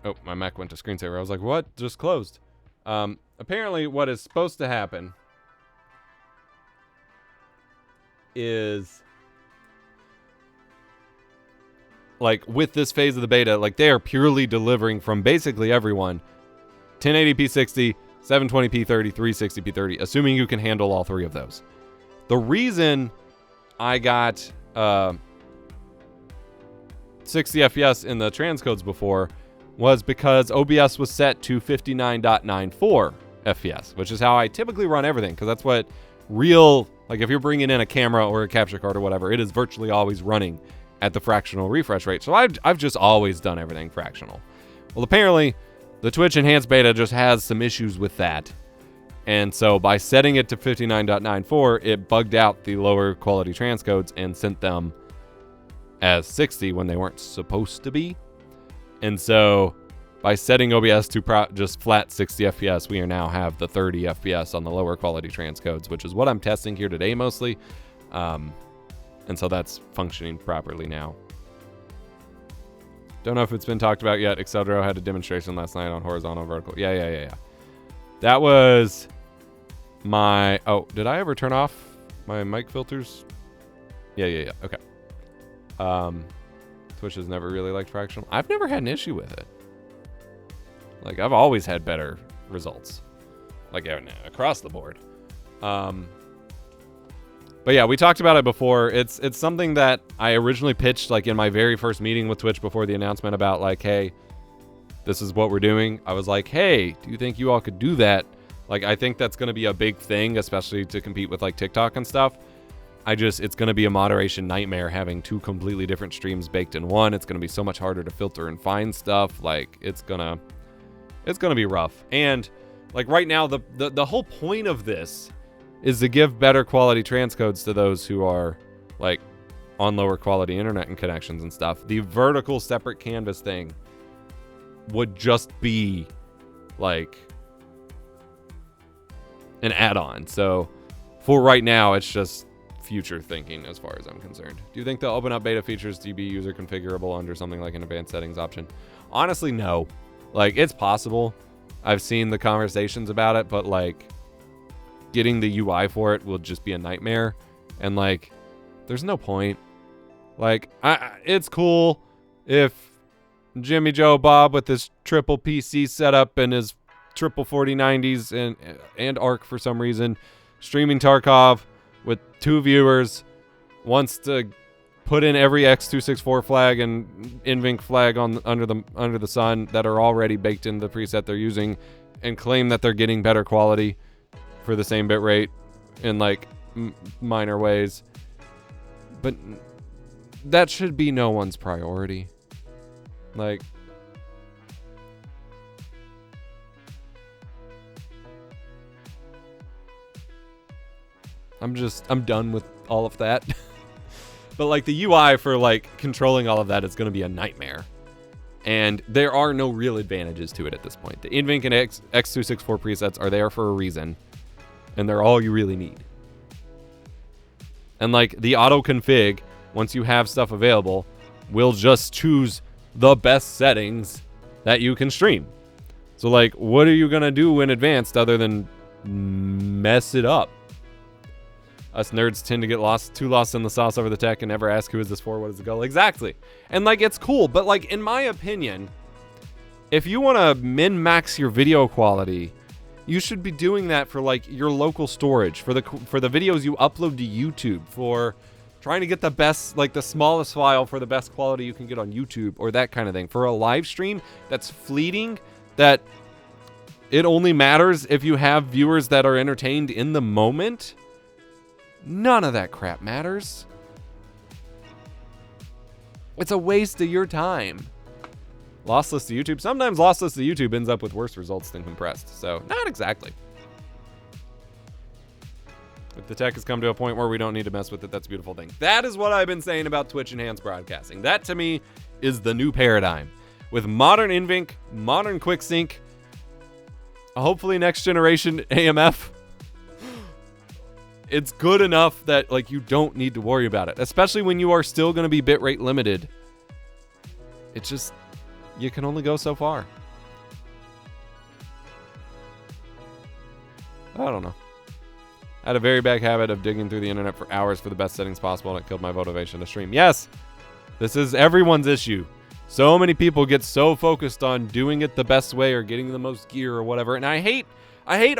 [SPEAKER 1] oh, my Mac went to screensaver. I was like, what? Just closed. Apparently what is supposed to happen is, like, with this phase of the beta, like, they are purely delivering from basically everyone 1080p 60, 720p 30, 360p 30, assuming you can handle all three of those. The reason I got 60 FPS in the transcodes before was because OBS was set to 59.94 FPS, which is how I typically run everything, because that's what real, like if you're bringing in a camera or a capture card or whatever, it is virtually always running at the fractional refresh rate. So I've just always done everything fractional. Well, apparently the Twitch enhanced beta just has some issues with that. And so by setting it to 59.94, it bugged out the lower quality transcodes and sent them as 60 when they weren't supposed to be. And so by setting OBS to just flat 60 FPS, we now have the 30 FPS on the lower quality transcodes, which is what I'm testing here today mostly. And so that's functioning properly now. Don't know if it's been talked about yet. Excel had a demonstration last night on horizontal vertical. Yeah. That was my... Oh, did I ever turn off my mic filters? Yeah. Okay. Twitch has never really liked fractional. I've never had an issue with it. Like, I've always had better results. Like, across the board. But yeah, we talked about it before. It's something that I originally pitched, like, in my very first meeting with Twitch before the announcement about, like, hey, this is what we're doing. I was like, hey, do you think you all could do that? Like, I think that's going to be a big thing, especially to compete with, like, TikTok and stuff. It's going to be a moderation nightmare having two completely different streams baked in one. It's going to be so much harder to filter and find stuff. Like, it's going to be rough. And, like, right now, the whole point of this is to give better quality transcodes to those who are, like, on lower quality internet and connections and stuff. The vertical separate canvas thing would just be, like, an add-on. So, for right now, it's just future thinking as far as I'm concerned. Do you think they'll open up beta features to be user configurable under something like an advanced settings option? Honestly, no. Like, it's possible. I've seen the conversations about it, but, like, getting the UI for it will just be a nightmare. And, like, there's no point. Like, it's cool if Jimmy Joe Bob with his triple PC setup and his triple 4090s and ARC for some reason, streaming Tarkov with 2 viewers, wants to put in every X264 flag and InVinc flag under the sun that are already baked in the preset they're using, and claim that they're getting better quality for the same bit rate in, like, minor ways. But that should be no one's priority. Like, I'm done with all of that. But, like, the UI for, like, controlling all of that is going to be a nightmare. And there are no real advantages to it at this point. The InVinc and X264 presets are there for a reason. And they're all you really need. And, like, the auto config, once you have stuff available, will just choose the best settings that you can stream. So, like, what are you going to do in advanced other than mess it up? Us nerds tend to get too lost in the sauce over the tech and never ask who is this for, what is the goal? Exactly. And, like, it's cool, but, like, in my opinion, if you want to min-max your video quality, you should be doing that for, like, your local storage, for the videos you upload to YouTube, for trying to get the best, like, the smallest file for the best quality you can get on YouTube, or that kind of thing. For a live stream that's fleeting, that it only matters if you have viewers that are entertained in the moment, none of that crap matters. It's a waste of your time. Lossless to YouTube. Sometimes lossless to YouTube ends up with worse results than compressed. So, not exactly. If the tech has come to a point where we don't need to mess with it, that's a beautiful thing. That is what I've been saying about Twitch Enhanced Broadcasting. That, to me, is the new paradigm. With modern InVinc, modern QuickSync, hopefully next generation AMF, it's good enough that, like, you don't need to worry about it. Especially when you are still going to be bitrate limited. It's just, you can only go so far. I don't know. I had a very bad habit of digging through the internet for hours for the best settings possible, and it killed my motivation to stream. Yes, this is everyone's issue. So many people get so focused on doing it the best way or getting the most gear or whatever, and I hate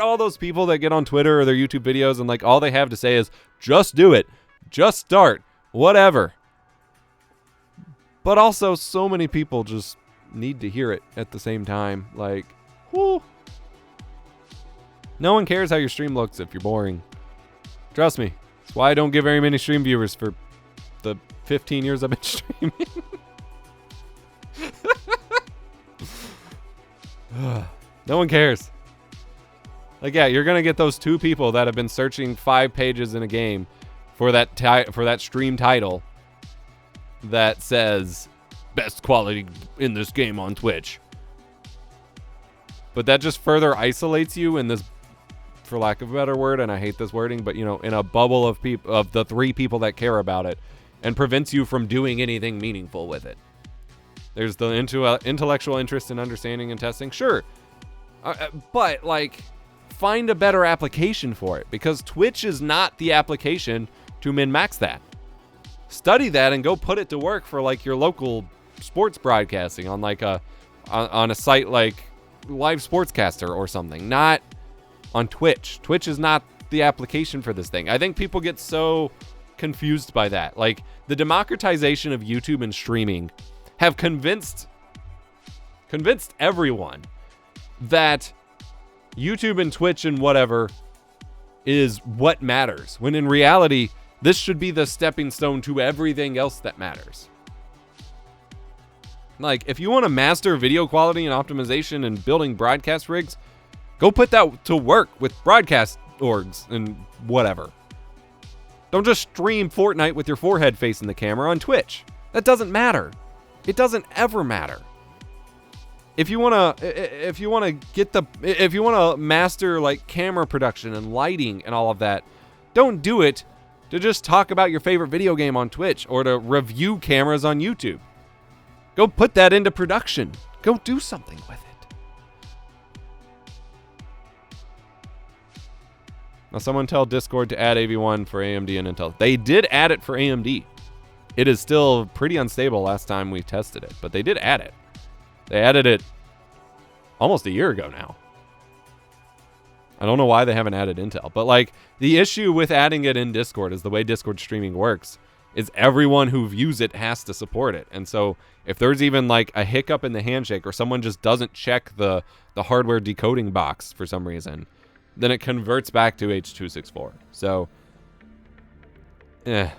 [SPEAKER 1] all those people that get on Twitter or their YouTube videos and, like, all they have to say is, just do it. Just start. Whatever. But also, so many people just need to hear it at the same time. Like, whoo. No one cares how your stream looks if you're boring. Trust me. That's why I don't get very many stream viewers for the 15 years I've been streaming. No one cares. Like, yeah, you're gonna get those 2 people that have been searching 5 pages in a game for that stream title, that says best quality in this game on Twitch. But that just further isolates you in this, for lack of a better word, and I hate this wording, but in a bubble of people, of the 3 people that care about it, and prevents you from doing anything meaningful with it. There's the intellectual interest in understanding and testing, sure, but like, find a better application for it, because Twitch is not the application to min-max that. Study that and go put it to work for like your local sports broadcasting on like on a site like Live Sportscaster or something, not on Twitch. Twitch is not the application for this thing. I think people get so confused by that. Like, the democratization of YouTube and streaming have convinced everyone that YouTube and Twitch and whatever is what matters, when in reality, this should be the stepping stone to everything else that matters. Like, if you want to master video quality and optimization and building broadcast rigs, go put that to work with broadcast orgs and whatever. Don't just stream Fortnite with your forehead facing the camera on Twitch. That doesn't matter. It doesn't ever matter. If you want to master like camera production and lighting and all of that, don't do it to just talk about your favorite video game on Twitch or to review cameras on YouTube. Go put that into production. Go do something with it. Now, someone tell Discord to add AV1 for AMD and Intel. They did add it for AMD. It is still pretty unstable last time we tested it, but they did add it. They added it almost a year ago now. I don't know why they haven't added Intel, but like, the issue with adding it in Discord is the way Discord streaming works is everyone who views it has to support it. And so if there's even like a hiccup in the handshake or someone just doesn't check the hardware decoding box for some reason, then it converts back to H.264. So, I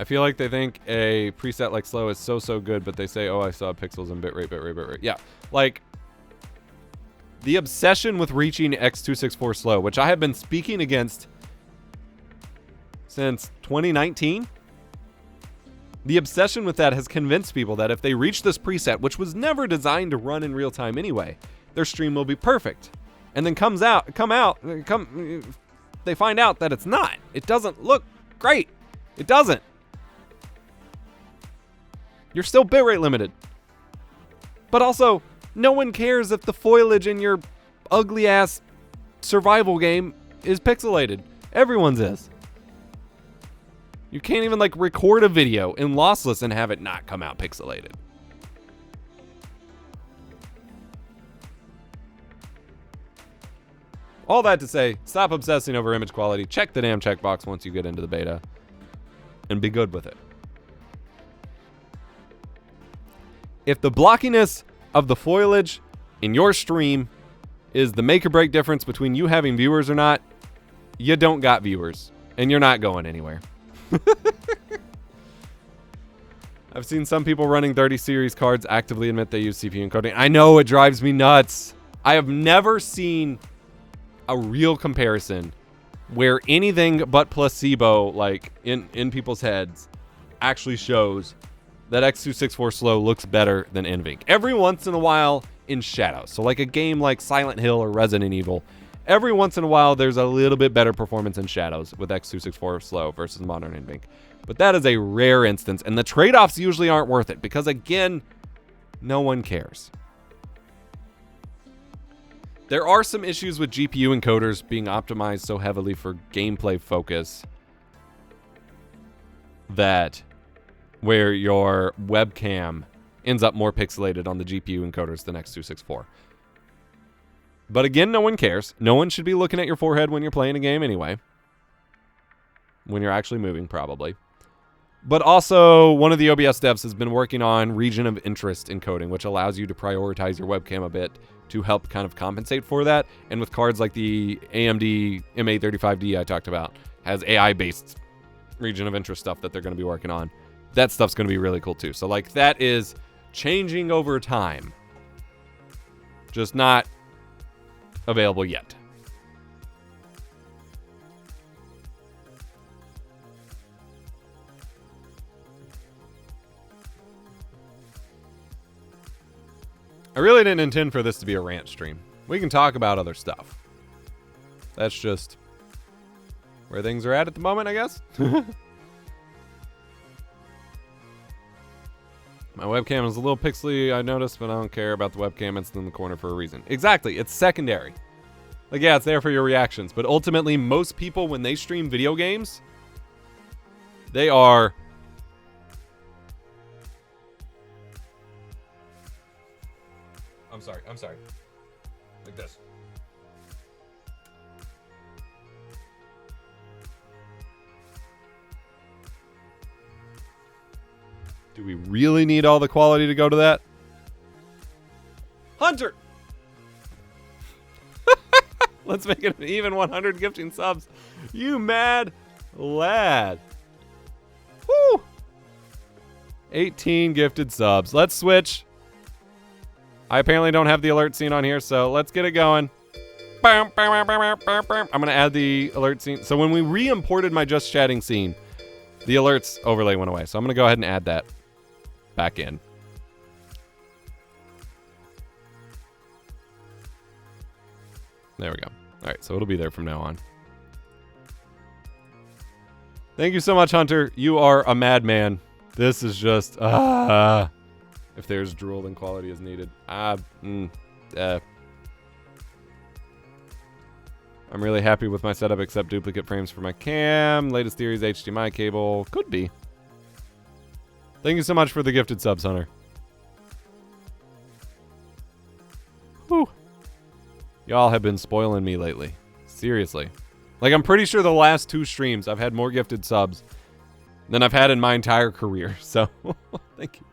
[SPEAKER 1] feel like they think a preset like slow is so good, but they say, oh, I saw pixels and bitrate. Yeah, like, the obsession with reaching X264 slow, which I have been speaking against since 2019. The obsession with that has convinced people that if they reach this preset, which was never designed to run in real time anyway, their stream will be perfect. And then they find out that it's not. It doesn't look great. It doesn't. You're still bitrate limited. But also, no one cares if the foliage in your ugly ass survival game is pixelated. Everyone's is. You can't even like record a video in lossless and have it not come out pixelated. All that to say, stop obsessing over image quality. Check the damn checkbox once you get into the beta. And be good with it. If the blockiness of the foliage in your stream is the make or break difference between you having viewers or not, you don't got viewers. And you're not going anywhere. I've seen some people running 30 series cards actively admit they use CPU encoding. I know, it drives me nuts. I have never seen a real comparison where anything but placebo, like in people's heads, actually shows that X264 slow looks better than NVENC. Every once in a while in shadows. So like a game like Silent Hill or Resident Evil, every once in a while there's a little bit better performance in shadows with X264 slow versus modern NVENC. But that is a rare instance, and the trade-offs usually aren't worth it because, again, no one cares. There are some issues with GPU encoders being optimized so heavily for gameplay focus that where your webcam ends up more pixelated on the GPU encoders than X264. But again, no one cares. No one should be looking at your forehead when you're playing a game anyway. When you're actually moving, probably. But also, one of the OBS devs has been working on region of interest encoding, which allows you to prioritize your webcam a bit to help kind of compensate for that. And with cards like the AMD MA35D I talked about, has AI-based region of interest stuff that they're going to be working on. That stuff's going to be really cool too. So like, that is changing over time. Just not available yet. I really didn't intend for this to be a rant stream. We can talk about other stuff. That's just where things are at the moment, I guess. My webcam is a little pixely, I noticed, but I don't care about the webcam. It's in the corner for a reason. Exactly. It's secondary. Like, yeah, it's there for your reactions. But ultimately, most people, when they stream video games, they are... I'm sorry. Like this. Do we really need all the quality to go to that? Hunter! Let's make it an even 100 gifting subs. You mad lad. Woo! 18 gifted subs. Let's switch. I apparently don't have the alert scene on here, so let's get it going. I'm going to add the alert scene. So when we re-imported my Just Chatting scene, the alerts overlay went away. So I'm going to go ahead and add that back in. There we go. All right, so it'll be there from now on. Thank you so much, Hunter. You are a madman. This is just... if there's drool, then quality is needed. I'm really happy with my setup, except duplicate frames for my cam. Latest theories, HDMI cable. Could be. Thank you so much for the gifted subs, Hunter. Whew. Y'all have been spoiling me lately. Seriously. Like, I'm pretty sure the last 2 streams I've had more gifted subs than I've had in my entire career. So, thank you.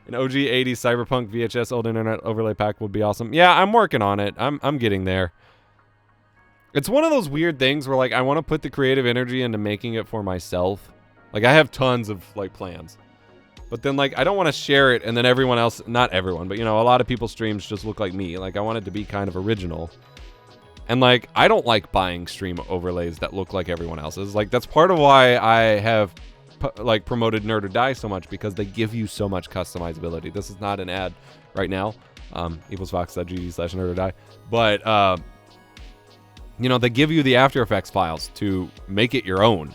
[SPEAKER 1] An OG 80 Cyberpunk VHS old internet overlay pack would be awesome. Yeah, I'm working on it. I'm getting there. It's one of those weird things where, like, I want to put the creative energy into making it for myself. Like, I have tons of, like, plans. But then, like, I don't want to share it and then everyone else, not everyone, but, you know, a lot of people's streams just look like me. Like, I want it to be kind of original. And, like, I don't like buying stream overlays that look like everyone else's. Like, that's part of why I have... like promoted Nerd or Die so much, because they give you so much customizability. This is not an ad right now, EposVox.gg/Nerd or Die, but you know, they give you the After Effects files to make it your own,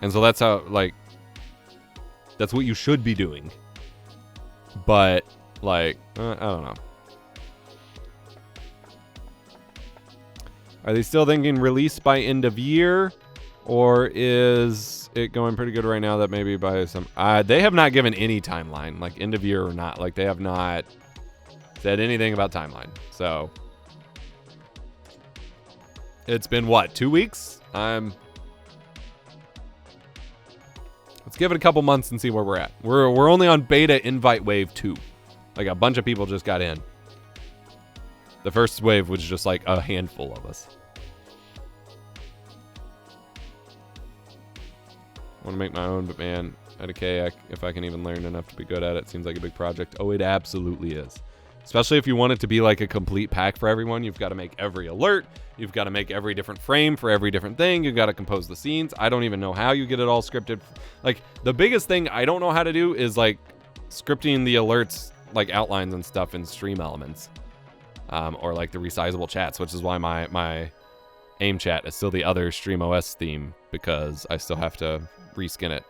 [SPEAKER 1] and so that's how, like, that's what you should be doing. But like, I don't know. Are they still thinking release by end of year, or is it going pretty good right now that maybe by some... they have not given any timeline, like end of year or not. Like, they have not said anything about timeline. So, it's been, what, 2 weeks? Let's give it a couple months and see where we're at. We're only on beta invite wave 2. Like, a bunch of people just got in. The first wave was just like a handful of us. I want to make my own, but man, at a K, if I can even learn enough to be good at it, seems like a big project. Oh, it absolutely is. Especially if you want it to be like a complete pack for everyone. You've got to make every alert. You've got to make every different frame for every different thing. You've got to compose the scenes. I don't even know how you get it all scripted. Like, the biggest thing I don't know how to do is, like, scripting the alerts, like, outlines and stuff in Stream Elements. Or, like, the resizable chats, which is why my aim chat is still the other StreamOS theme, because I still have to reskin it.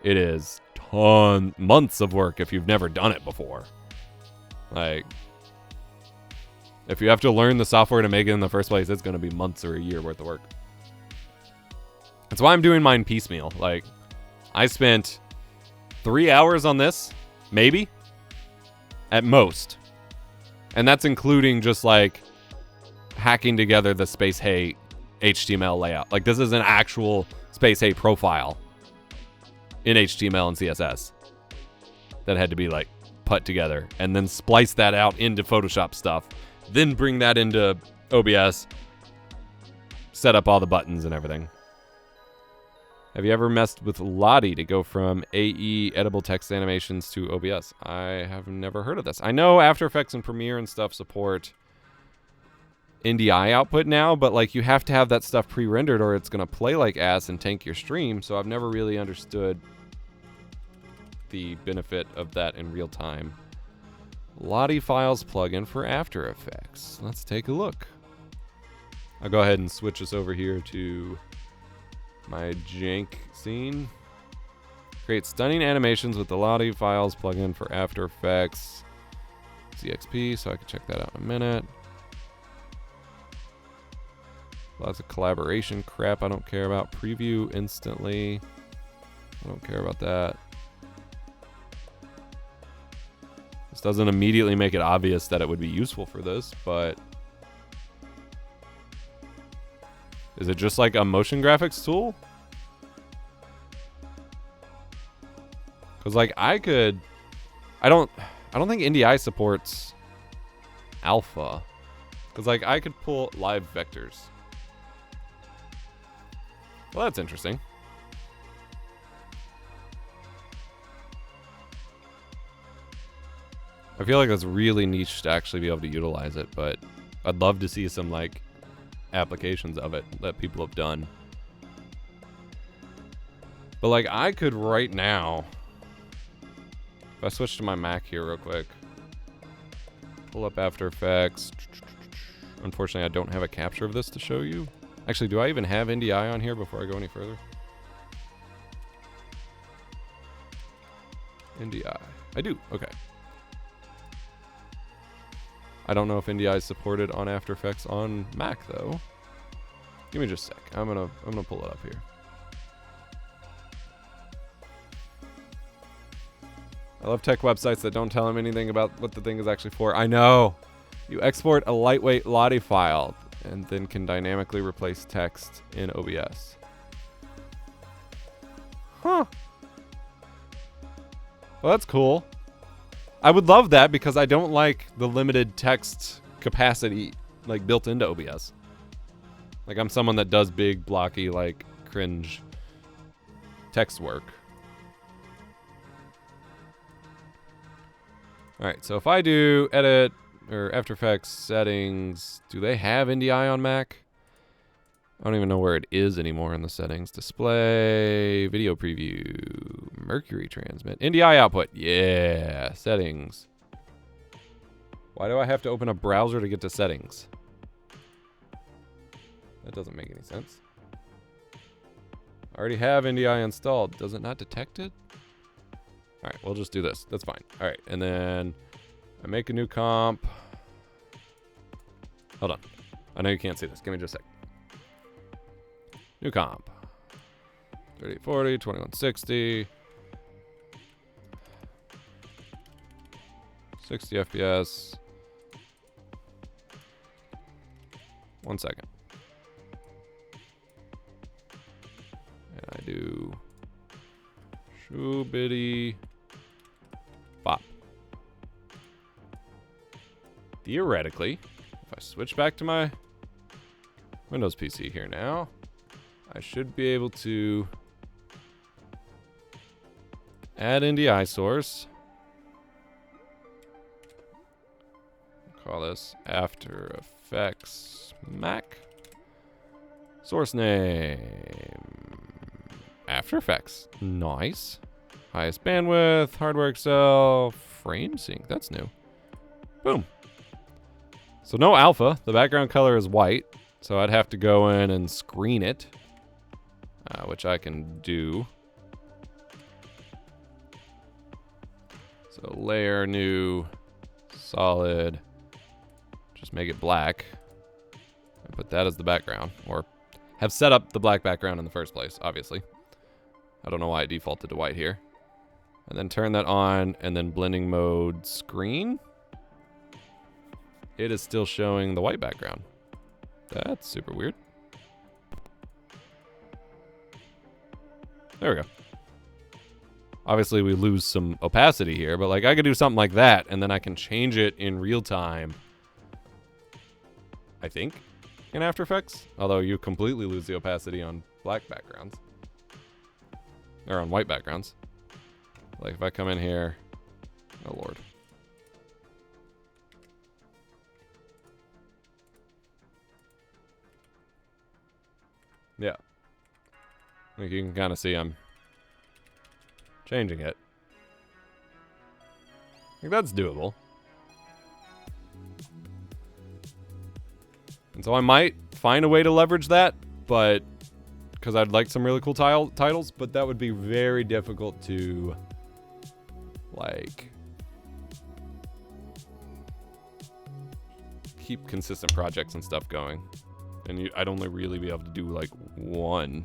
[SPEAKER 1] It is months of work if you've never done it before. Like, if you have to learn the software to make it in the first place, it's going to be months or a year worth of work. That's why I'm doing mine piecemeal. Like, I spent 3 hours on this, maybe, at most. And that's including just, like, hacking together the Space Hey HTML layout. Like, this is an actual Space Hey profile in HTML and CSS that had to be, like, put together, and then splice that out into Photoshop stuff, then bring that into OBS, set up all the buttons and everything. Have you ever messed with Lottie to go from AE edible text animations to OBS? I have never heard of this. I know After Effects and Premiere and stuff support NDI output now, but like you have to have that stuff pre-rendered or it's going to play like ass and tank your stream, so I've never really understood the benefit of that in real time. Lottie Files plugin for After Effects. Let's take a look. I'll go ahead and switch us over here to my jank scene. Create stunning animations with the Lottie Files plugin for After Effects. ZXP, so I can check that out in a minute. Lots of collaboration crap I don't care about. Preview instantly. I don't care about that. This doesn't immediately make it obvious that it would be useful for this, but is it just like a motion graphics tool? Cause like I don't think NDI supports alpha. Cause like I could pull live vectors. Well, that's interesting. I feel like that's really niche to actually be able to utilize it, but I'd love to see some like applications of it that people have done. But like I could right now, if I switch to my Mac here real quick, pull up After Effects. Unfortunately, I don't have a capture of this to show you. Actually, do I even have NDI on here before I go any further? NDI. I do. Okay. I don't know if NDI is supported on After Effects on Mac though. Give me just a sec. I'm gonna pull it up here. I love tech websites that don't tell them anything about what the thing is actually for. I know. You export a lightweight Lottie file and then can dynamically replace text in OBS. Huh. Well, that's cool. I would love that because I don't like the limited text capacity like built into OBS. Like I'm someone that does big, blocky, like cringe text work. All right, so if I do edit or After Effects settings, do they have NDI on Mac? I don't even know where it is anymore in the settings. Display, video preview, Mercury transmit, NDI output. Yeah, settings. Why do I have to open a browser to get to settings? That doesn't make any sense. I already have NDI installed. Does it not detect it? All right, we'll just do this. That's fine. All right, and then I make a new comp. Hold on. I know you can't see this. Give me just a sec. New comp. 3840, 2160. 60 FPS. 1 second. And I do shoobity bop. Theoretically, if I switch back to my Windows PC here now, I should be able to add NDI source. Call this After Effects Mac. Source name After Effects. Nice. Highest bandwidth, hardware Excel, frame sync. That's new. Boom. So no alpha. The background color is white. So I'd have to go in and screen it, which I can do. So layer new, solid, just make it black. And put that as the background, or have set up the black background in the first place, obviously. I don't know why it defaulted to white here. And then turn that on, and then blending mode screen. It is still showing the white background. That's super weird. There we go. Obviously, we lose some opacity here, but like I could do something like that, and then I can change it in real time. I think in After Effects, although you completely lose the opacity on black backgrounds. Or on white backgrounds. Like if I come in here, oh Lord. Yeah. Like you can kind of see I'm changing it. Like that's doable. And so I might find a way to leverage that, but because I'd like some really cool titles, but that would be very difficult to like keep consistent projects and stuff going. And I'd only really be able to do like one.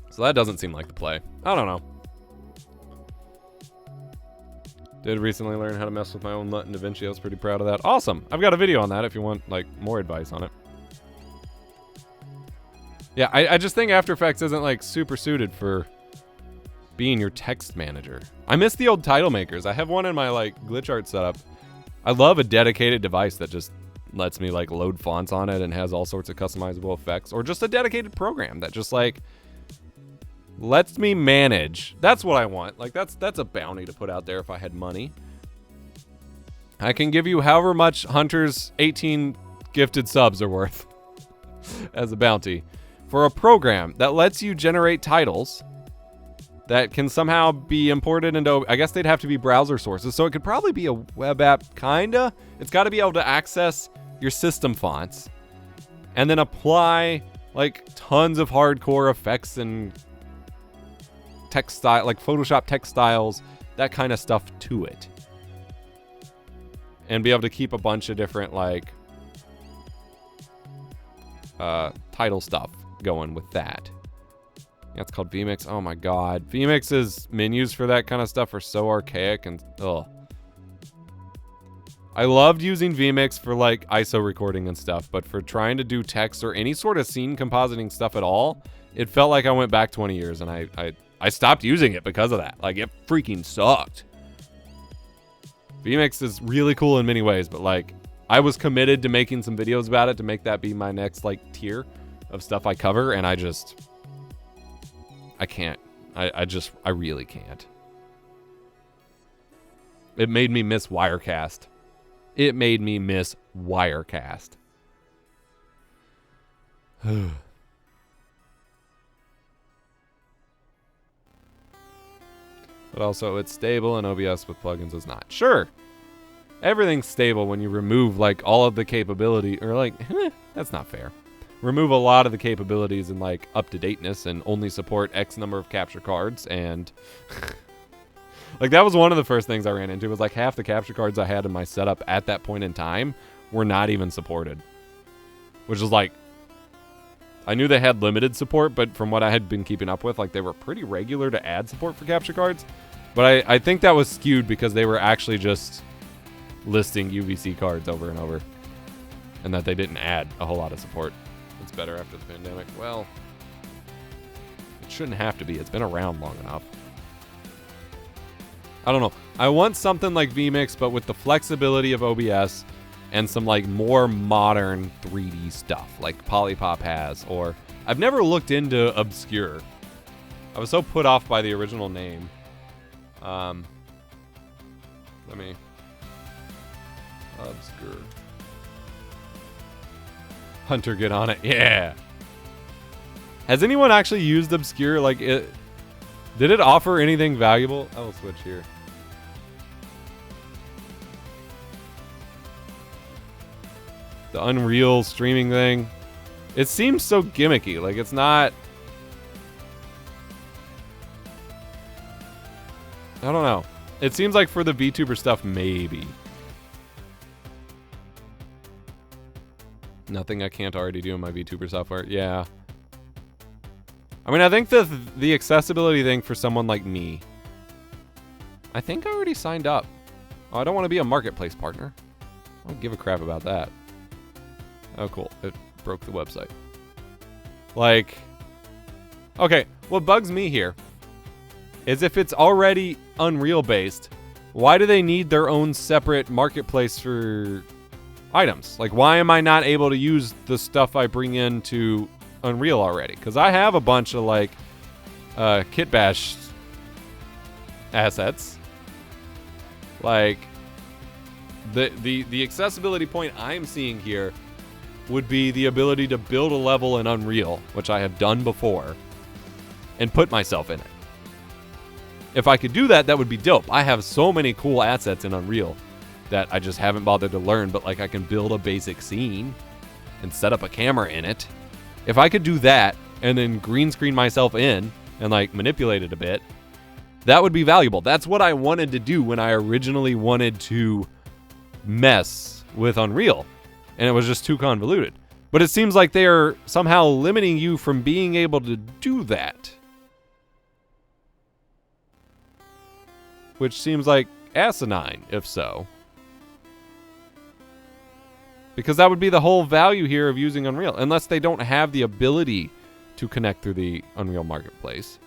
[SPEAKER 1] So that doesn't seem like the play. I don't know. Did recently learn how to mess with my own LUT in DaVinci. I was pretty proud of that. Awesome. I've got a video on that if you want like more advice on it. Yeah, I just think After Effects isn't like super suited for being your text manager. I miss the old title makers. I have one in my like glitch art setup. I love a dedicated device that just lets me like load fonts on it and has all sorts of customizable effects, or just a dedicated program that just like lets me manage. That's what I want. Like that's a bounty to put out there if I had money. I can give you however much Hunter's 18 gifted subs are worth as a bounty for a program that lets you generate titles that can somehow be imported into, I guess they'd have to be browser sources. So it could probably be a web app, kinda. It's got to be able to access your system fonts and then apply like tons of hardcore effects and text style, like Photoshop text styles, that kind of stuff to it. And be able to keep a bunch of different like title stuff going with that. That's called vMix. Oh my god. vMix's menus for that kind of stuff are so archaic and ugh. I loved using vMix for like ISO recording and stuff, but for trying to do text or any sort of scene compositing stuff at all, it felt like I went back 20 years and I stopped using it because of that. Like it freaking sucked. vMix is really cool in many ways, but like I was committed to making some videos about it to make that be my next like tier of stuff I cover, and I can't. I really can't. It made me miss Wirecast. It made me miss Wirecast. But also, it's stable, and OBS with plugins is not. Sure. Everything's stable when you remove, like, all of the capability, or, like, that's not fair. Remove a lot of the capabilities and, like, up-to-dateness and only support X number of capture cards, and... like, that was one of the first things I ran into, was, like, half the capture cards I had in my setup at that point in time were not even supported. Which is, like... I knew they had limited support, but from what I had been keeping up with, like, they were pretty regular to add support for capture cards. But I think that was skewed because they were actually just listing UVC cards over and over. And that they didn't add a whole lot of support. It's better after the pandemic. Well, it shouldn't have to be. It's been around long enough. I don't know. I want something like vMix, but with the flexibility of OBS and some like more modern 3D stuff like Polypop has, or I've never looked into Obscure. I was so put off by the original name. Let me Obscure. Hunter, get on it. Yeah. Has anyone actually used Obscure? Like it, did it offer anything valuable? I will switch here. The Unreal streaming thing. It seems so gimmicky. Like, it's not... I don't know. It seems like for the VTuber stuff, maybe. Nothing I can't already do in my VTuber software. Yeah. I mean, I think the accessibility thing for someone like me... I think I already signed up. Oh, I don't want to be a marketplace partner. I don't give a crap about that. Oh, cool. It broke the website. Like, okay, what bugs me here is if it's already Unreal based, why do they need their own separate marketplace for items? Like, why am I not able to use the stuff I bring into Unreal already? Because I have a bunch of, like, Kit Bash assets. Like, the accessibility point I'm seeing here would be the ability to build a level in Unreal, which I have done before, and put myself in it. If I could do that, that would be dope. I have so many cool assets in Unreal that I just haven't bothered to learn, but like I can build a basic scene and set up a camera in it. If I could do that and then green screen myself in and like manipulate it a bit, that would be valuable. That's what I wanted to do when I originally wanted to mess with Unreal, and it was just too convoluted. But it seems like they are somehow limiting you from being able to do that, which seems like asinine, if so. Because that would be the whole value here of using Unreal, unless they don't have the ability to connect through the Unreal Marketplace.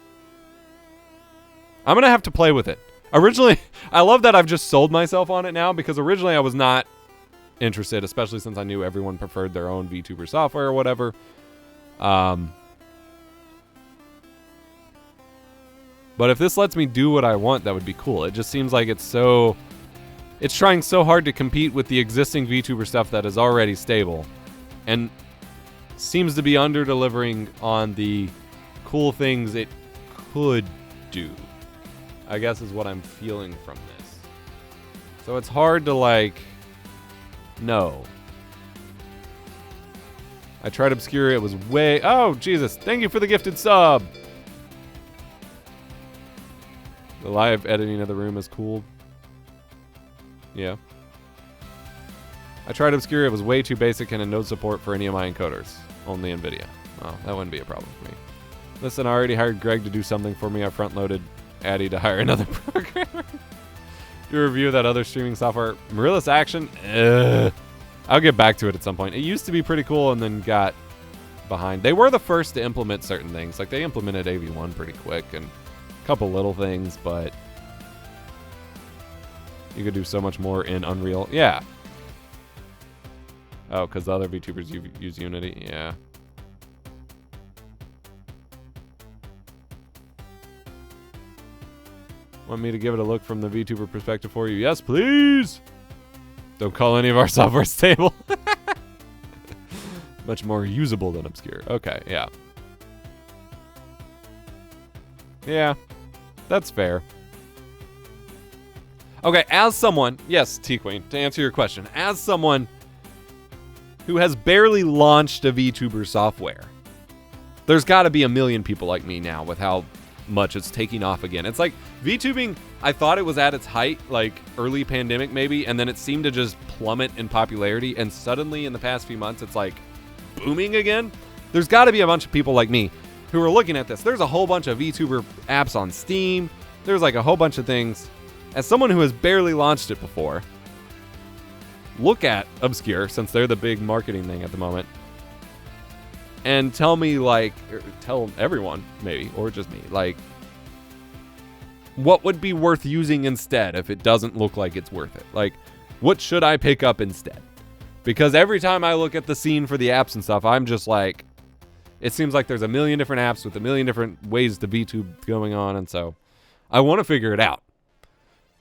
[SPEAKER 1] I'm going to have to play with it. Originally, I love that I've just sold myself on it now, because originally I was not interested, especially since I knew everyone preferred their own VTuber software or whatever. But if this lets me do what I want, that would be cool. It just seems like it's trying so hard to compete with the existing VTuber stuff that is already stable, and seems to be under-delivering on the cool things it could do, I guess is what I'm feeling from this. So it's hard to, like, know. I tried Obscure, it was way... Oh, Jesus, thank you for the gifted sub! The live editing of the room is cool. Yeah. I tried Obscure, it was way too basic and no support for any of my encoders. Only NVIDIA. Oh, that wouldn't be a problem for me. Listen, I already hired Greg to do something for me. I front-loaded Addy to hire another programmer. Do a review of that other streaming software. Marillis Action? I'll get back to it at some point. It used to be pretty cool and then got behind. They were the first to implement certain things. Like, they implemented AV1 pretty quick and a couple little things, but you could do so much more in Unreal. Yeah. Oh, because the other VTubers use Unity? Yeah. Want me to give it a look from the VTuber perspective for you? Yes, please! Don't call any of our software stable. Much more usable than Obscure. Okay, yeah. Yeah, that's fair. Okay, as someone... Yes, T-Queen, to answer your question. As someone who has barely launched a VTuber software, there's got to be a million people like me now with how much it's taking off again. It's like VTubing, I thought it was at its height, like early pandemic maybe, and then it seemed to just plummet in popularity, and suddenly in the past few months it's like booming again. There's got to be a bunch of people like me who are looking at this. There's a whole bunch of VTuber apps on Steam. There's like a whole bunch of things. As someone who has barely launched it before, look at Obscure, since they're the big marketing thing at the moment, and tell me, like, tell everyone, maybe, or just me, like, what would be worth using instead if it doesn't look like it's worth it? Like, what should I pick up instead? Because every time I look at the scene for the apps and stuff, I'm just like, it seems like there's a million different apps with a million different ways to VTube going on, and so I want to figure it out.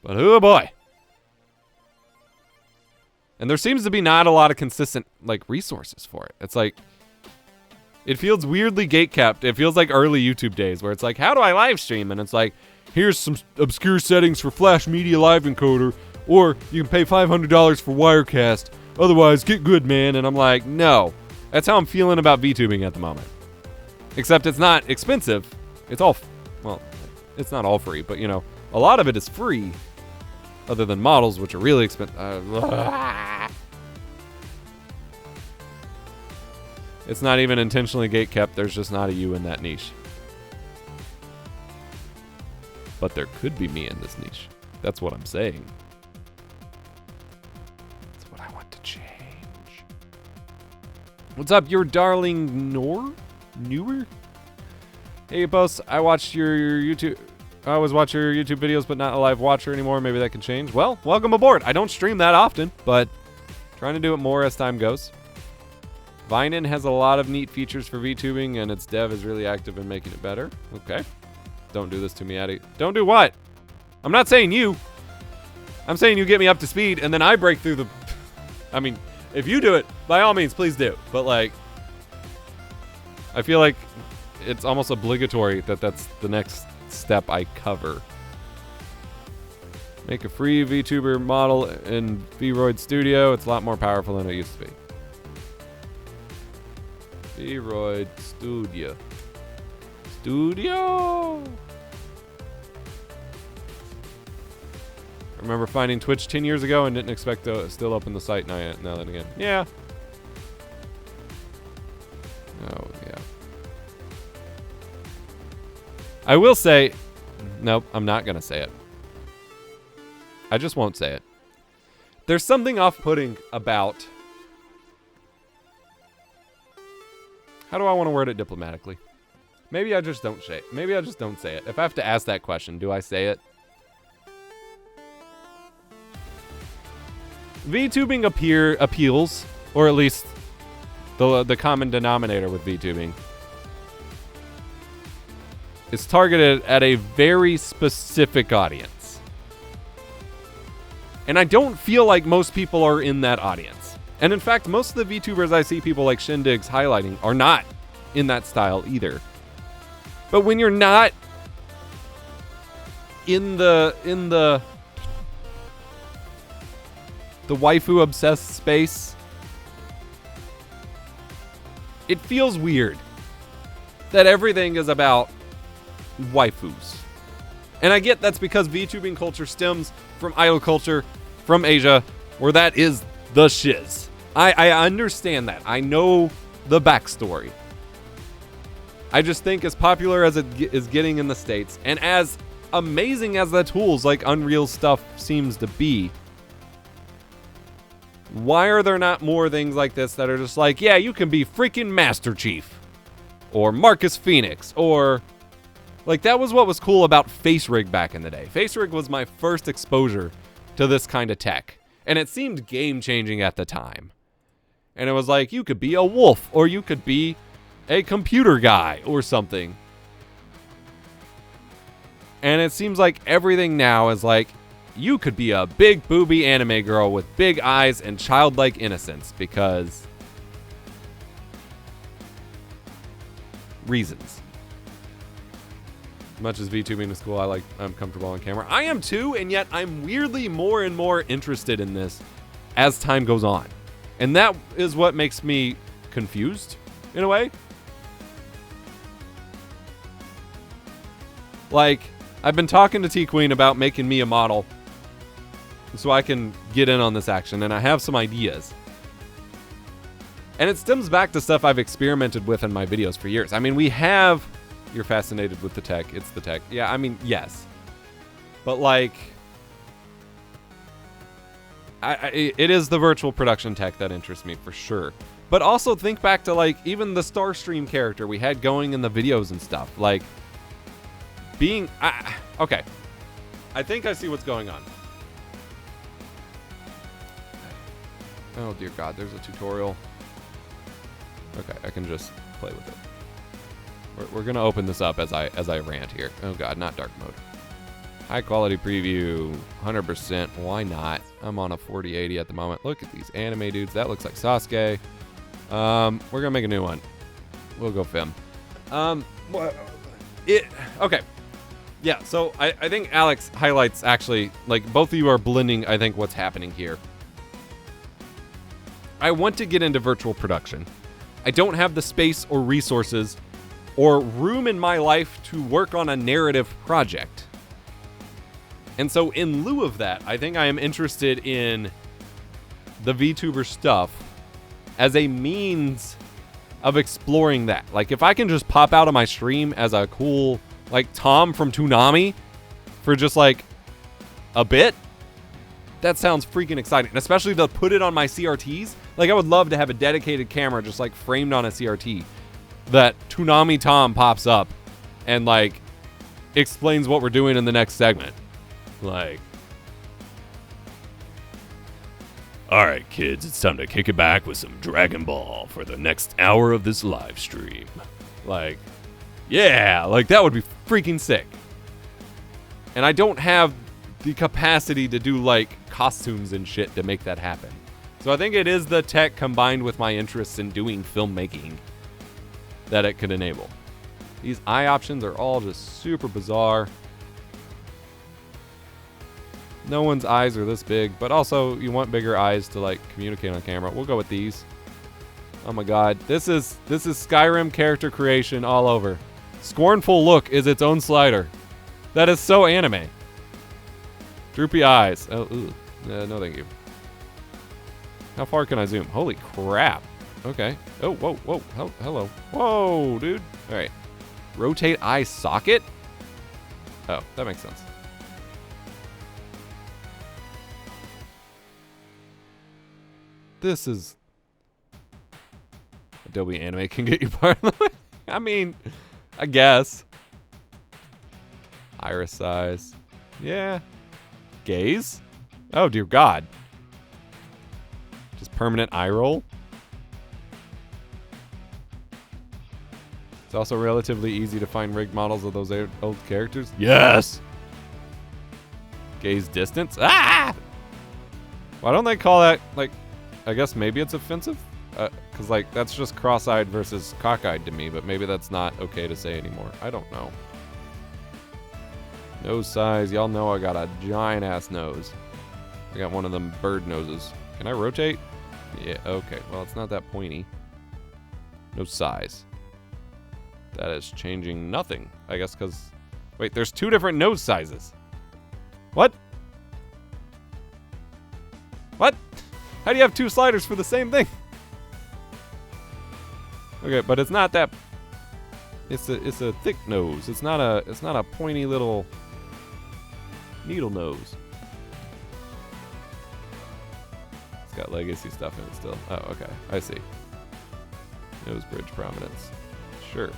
[SPEAKER 1] But oh boy. And there seems to be not a lot of consistent, like, resources for it. It's like, it feels weirdly gatekept. It feels like early YouTube days where it's like, how do I live stream? And it's like, here's some obscure settings for Flash Media Live Encoder, or you can pay $500 for Wirecast. Otherwise, get good, man. And I'm like, no. That's how I'm feeling about VTubing at the moment. Except it's not expensive. It's all, well, it's not all free, but, you know, a lot of it is free, other than models, which are really expensive. It's not even intentionally gatekept. There's just not a you in that niche. But there could be me in this niche. That's what I'm saying. That's what I want to change. What's up, your darling Newer? Hey, Epos, I watched your YouTube... I always watch your YouTube videos, but not a live watcher anymore. Maybe that can change. Well, welcome aboard. I don't stream that often, but Trying to do it more as time goes. Vinen has a lot of neat features for VTubing, and its dev is really active in making it better. Okay. Don't do this to me, Addy. Don't do what? I'm not saying you. I'm saying you get me up to speed, and then I break through the... I mean, if you do it, by all means, please do. But, like, I feel like it's almost obligatory that that's the next step I cover. Make a free VTuber model in VRoid Studio. It's a lot more powerful than it used to be. VRoid Studio. Studio! I remember finding Twitch 10 years ago and didn't expect to still open the site now that again. Yeah. Oh, yeah. I will say... Nope, I'm not going to say it. I just won't say it. There's something off-putting about... How do I want to word it diplomatically? Maybe I just don't say it. Maybe I just don't say it. If I have to ask that question, do I say it? VTubing appeals, or at least the common denominator with VTubing, is targeted at a very specific audience. And I don't feel like most people are in that audience. And in fact, most of the VTubers I see people like Shindigs highlighting are not in that style either. But when you're not in the waifu obsessed space, it feels weird that everything is about waifus. And I get that's because VTubing culture stems from idol culture from Asia, where that is the shiz. I understand that. I know the backstory. I just think as popular as it is getting in the States, and as amazing as the tools like Unreal stuff seems to be, why are there not more things like this that are just like, yeah, you can be freaking Master Chief or Marcus Phoenix, or like that was what was cool about FaceRig back in the day. FaceRig was my first exposure to this kind of tech, and it seemed game-changing at the time. And it was like, you could be a wolf, or you could be a computer guy or something. And it seems like everything now is like, you could be a big booby anime girl with big eyes and childlike innocence because reasons. As much as VTubing is cool, I'm comfortable on camera. I am too, and yet I'm weirdly more and more interested in this as time goes on. And that is what makes me confused, in a way. Like, I've been talking to T-Queen about making me a model so I can get in on this action, and I have some ideas. And it stems back to stuff I've experimented with in my videos for years. I mean, we have... You're fascinated with the tech. It's the tech. Yeah, I mean, yes. But, like... it is the virtual production tech that interests me, for sure. But also think back to, like, even the Starstream character we had going in the videos and stuff. Like, being... okay. I think I see what's going on. Oh, dear God. There's a tutorial. Okay, I can just play with it. We're going to open this up as I rant here. Oh, God, not dark mode. High quality preview, 100%. Why not? I'm on a 4080 at the moment. Look at these anime dudes. That looks like Sasuke. We're going to make a new one. We'll go Fim. Okay. Yeah, so I think Alex highlights actually, like, both of you are blending, I think, what's happening here. I want to get into virtual production. I don't have the space or resources or room in my life to work on a narrative project. And so in lieu of that, I think I am interested in the VTuber stuff as a means of exploring that. Like, if I can just pop out of my stream as a cool, like, Tom from Toonami for just, like, a bit, that sounds freaking exciting. And especially to put it on my CRTs. Like, I would love to have a dedicated camera just, like, framed on a CRT that Toonami Tom pops up and, like, explains what we're doing in the next segment. Like, All right, kids, it's time to kick it back with some Dragon Ball for the next hour of this live stream. Like, yeah, like that would be freaking sick. And I don't have the capacity to do like costumes and shit to make that happen. So I think it is the tech combined with my interests in doing filmmaking that it could enable. These eye options are all just super bizarre. No one's eyes are this big, but also you want bigger eyes to like communicate on camera. We'll go with these. Oh my god, this is Skyrim character creation all over. Scornful look is its own slider. That is so anime. Droopy eyes. Oh, no thank you. How far can I zoom? Holy crap. Okay. Oh, whoa, whoa. Oh, hello. Whoa, dude. All right. Rotate eye socket? Oh, that makes sense. This is... Adobe Anime can get you part of the way. I mean, I guess. Iris size. Yeah. Gaze? Oh, dear God. Just permanent eye roll? It's also relatively easy to find rigged models of those old characters. Yes! Gaze distance? Ah! Why don't they call that, like, I guess maybe it's offensive? Because, like, that's just cross-eyed versus cockeyed to me, but maybe that's not okay to say anymore. I don't know. Nose size. Y'all know I got a giant-ass nose. I got one of them bird noses. Can I rotate? Yeah, okay. Well, it's not that pointy. No size. That is changing nothing, I guess, because... Wait, there's two different nose sizes. What? What? How do you have two sliders for the same thing? Okay, but it's not that... It's a thick nose. It's not a pointy little needle nose. It's got legacy stuff in it still. Oh, okay. I see. Nose bridge prominence. Sure.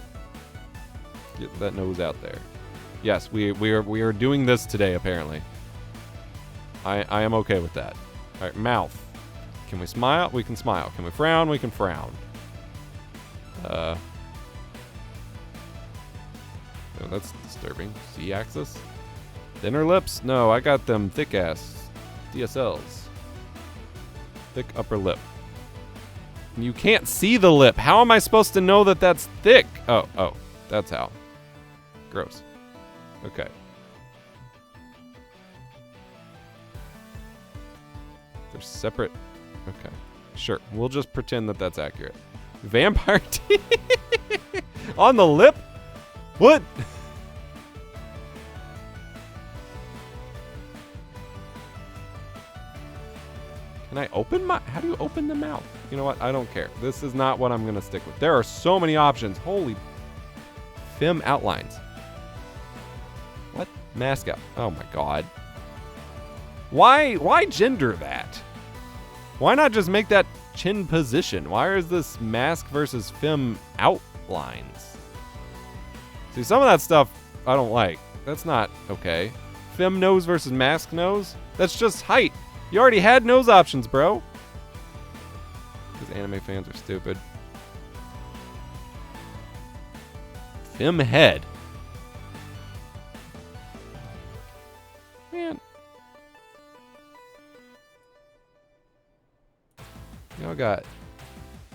[SPEAKER 1] Get that nose out there. Yes, we are doing this today, apparently. I am okay with that. Alright, mouth. Can we smile? We can smile. Can we frown? We can frown. Oh, that's disturbing. C-axis? Thinner lips? No, I got them thick-ass DSLs. Thick upper lip. You can't see the lip. How am I supposed to know that that's thick? Oh, that's how. Gross. Okay. They're separate. Okay. Sure. We'll just pretend that that's accurate. Vampire teeth? On the lip? What? Can I open my... How do you open the mouth? You know what? I don't care. This is not what I'm going to stick with. There are so many options. Holy... Fem outlines. What? Mask out. Oh my god. Why gender that? Why not just make that chin position? Why is this mask versus fem outlines? See, some of that stuff I don't like. That's not okay. Fem nose versus mask nose? That's just height. You already had nose options, bro. Because anime fans are stupid. Fem head. Man. Y'all got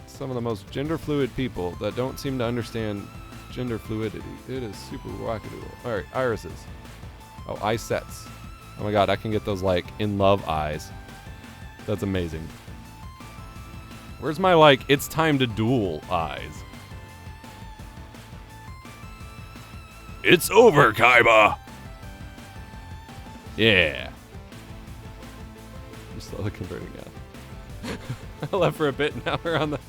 [SPEAKER 1] some of the most gender fluid people that don't seem to understand gender fluidity. It is super wackadoodle. Alright, irises. Oh, eye sets. Oh my god, I can get those like in love eyes. That's amazing. Where's my like it's time to duel eyes? It's over, Kaiba! Yeah. I'm slowly converting now. I left for a bit, now we're on the...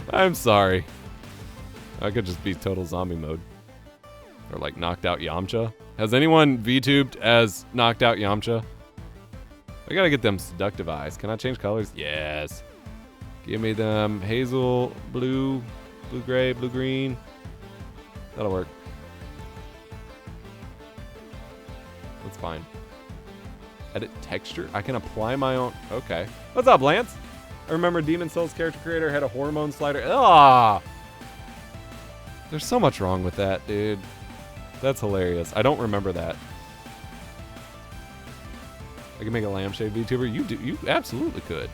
[SPEAKER 1] I'm sorry. I could just be total zombie mode. Or like knocked out Yamcha. Has anyone VTubed as knocked out Yamcha? I gotta get them seductive eyes. Can I change colors? Yes. Give me them hazel, blue, blue gray, blue green. That'll work. That's fine. Edit texture. I can apply my own. Okay. What's up, Lance? I remember Demon Souls character creator had a hormone slider. Ah! There's so much wrong with that, dude. That's hilarious. I don't remember that. I can make a lampshade VTuber. You absolutely could.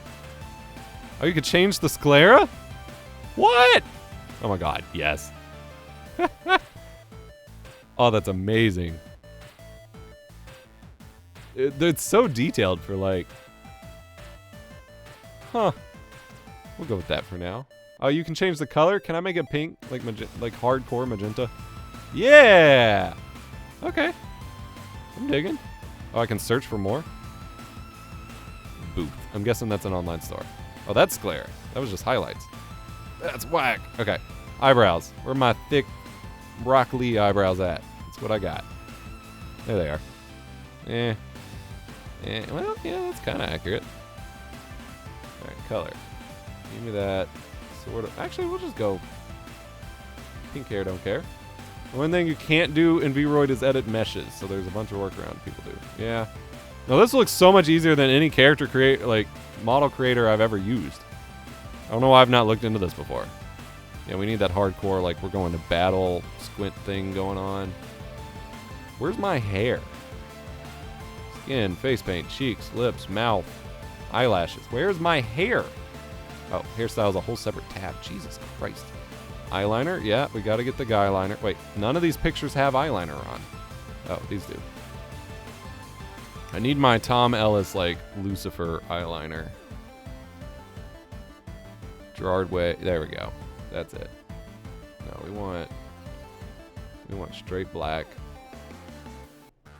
[SPEAKER 1] Oh, you could change the sclera? What? Oh my god, yes. Oh, that's amazing. It's so detailed for like... Huh. We'll go with that for now. Oh, you can change the color? Can I make it pink? Like hardcore magenta? Yeah! Okay. I'm digging. Oh, I can search for more? Booth. I'm guessing that's an online store. Oh, that's sclera. That was just highlights. That's whack. Okay. Eyebrows. Where are my thick broccoli eyebrows at? That's what I got. There they are. Well, yeah, that's kind of accurate. Alright, color. Give me that sort of... Actually, we'll just go... Pink hair, don't care. The one thing you can't do in VRoid is edit meshes, so there's a bunch of workaround people do. Yeah. No, this looks so much easier than any character model creator I've ever used. I don't know why I've not looked into this before. Yeah, we need that hardcore, like, we're going to battle squint thing going on. Where's my hair? Skin, face paint, cheeks, lips, mouth, eyelashes. Where's my hair? Oh, hairstyle is a whole separate tab. Jesus Christ. Eyeliner? Yeah, we gotta get the guy liner. Wait, none of these pictures have eyeliner on. Oh, these do. I need my Tom Ellis, like, Lucifer eyeliner. Gerard Way. There we go. That's it. No, we want straight black.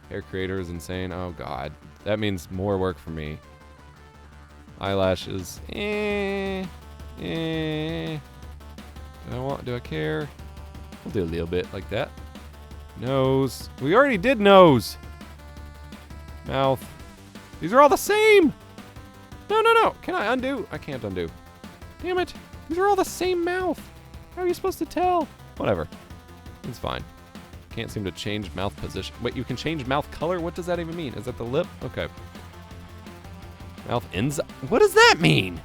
[SPEAKER 1] Hair creator is insane. Oh, God. That means more work for me. Eyelashes. Do I care? We'll do a little bit like that. Nose. We already did nose. Mouth. These are all the same. No. Can I undo? I can't undo. Damn it. These are all the same mouth. How are you supposed to tell? Whatever. It's fine. Can't seem to change mouth position. Wait, you can change mouth color? What does that even mean? Is that the lip? Okay. Mouth ends. What does that mean?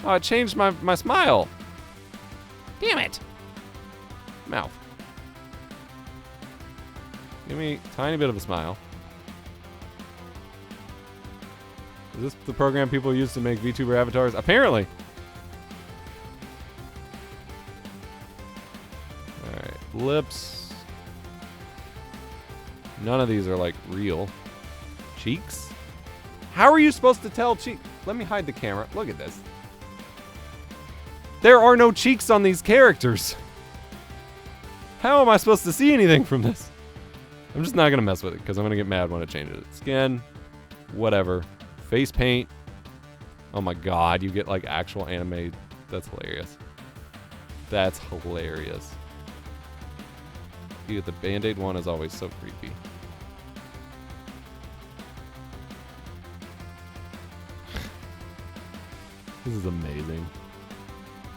[SPEAKER 1] Oh, it changed my smile. Damn it. Mouth. Give me a tiny bit of a smile. Is this the program people use to make VTuber avatars? Apparently. Alright, lips. None of these are like real. Cheeks? How are you supposed to tell cheeks? Let me hide the camera. Look at this. There are no cheeks on these characters. How am I supposed to see anything from this? I'm just not going to mess with it because I'm going to get mad when it changes it. Skin, whatever. Face paint. Oh my god, you get like actual anime. That's hilarious. That's hilarious. You get the Band-Aid one is always so creepy. This is amazing.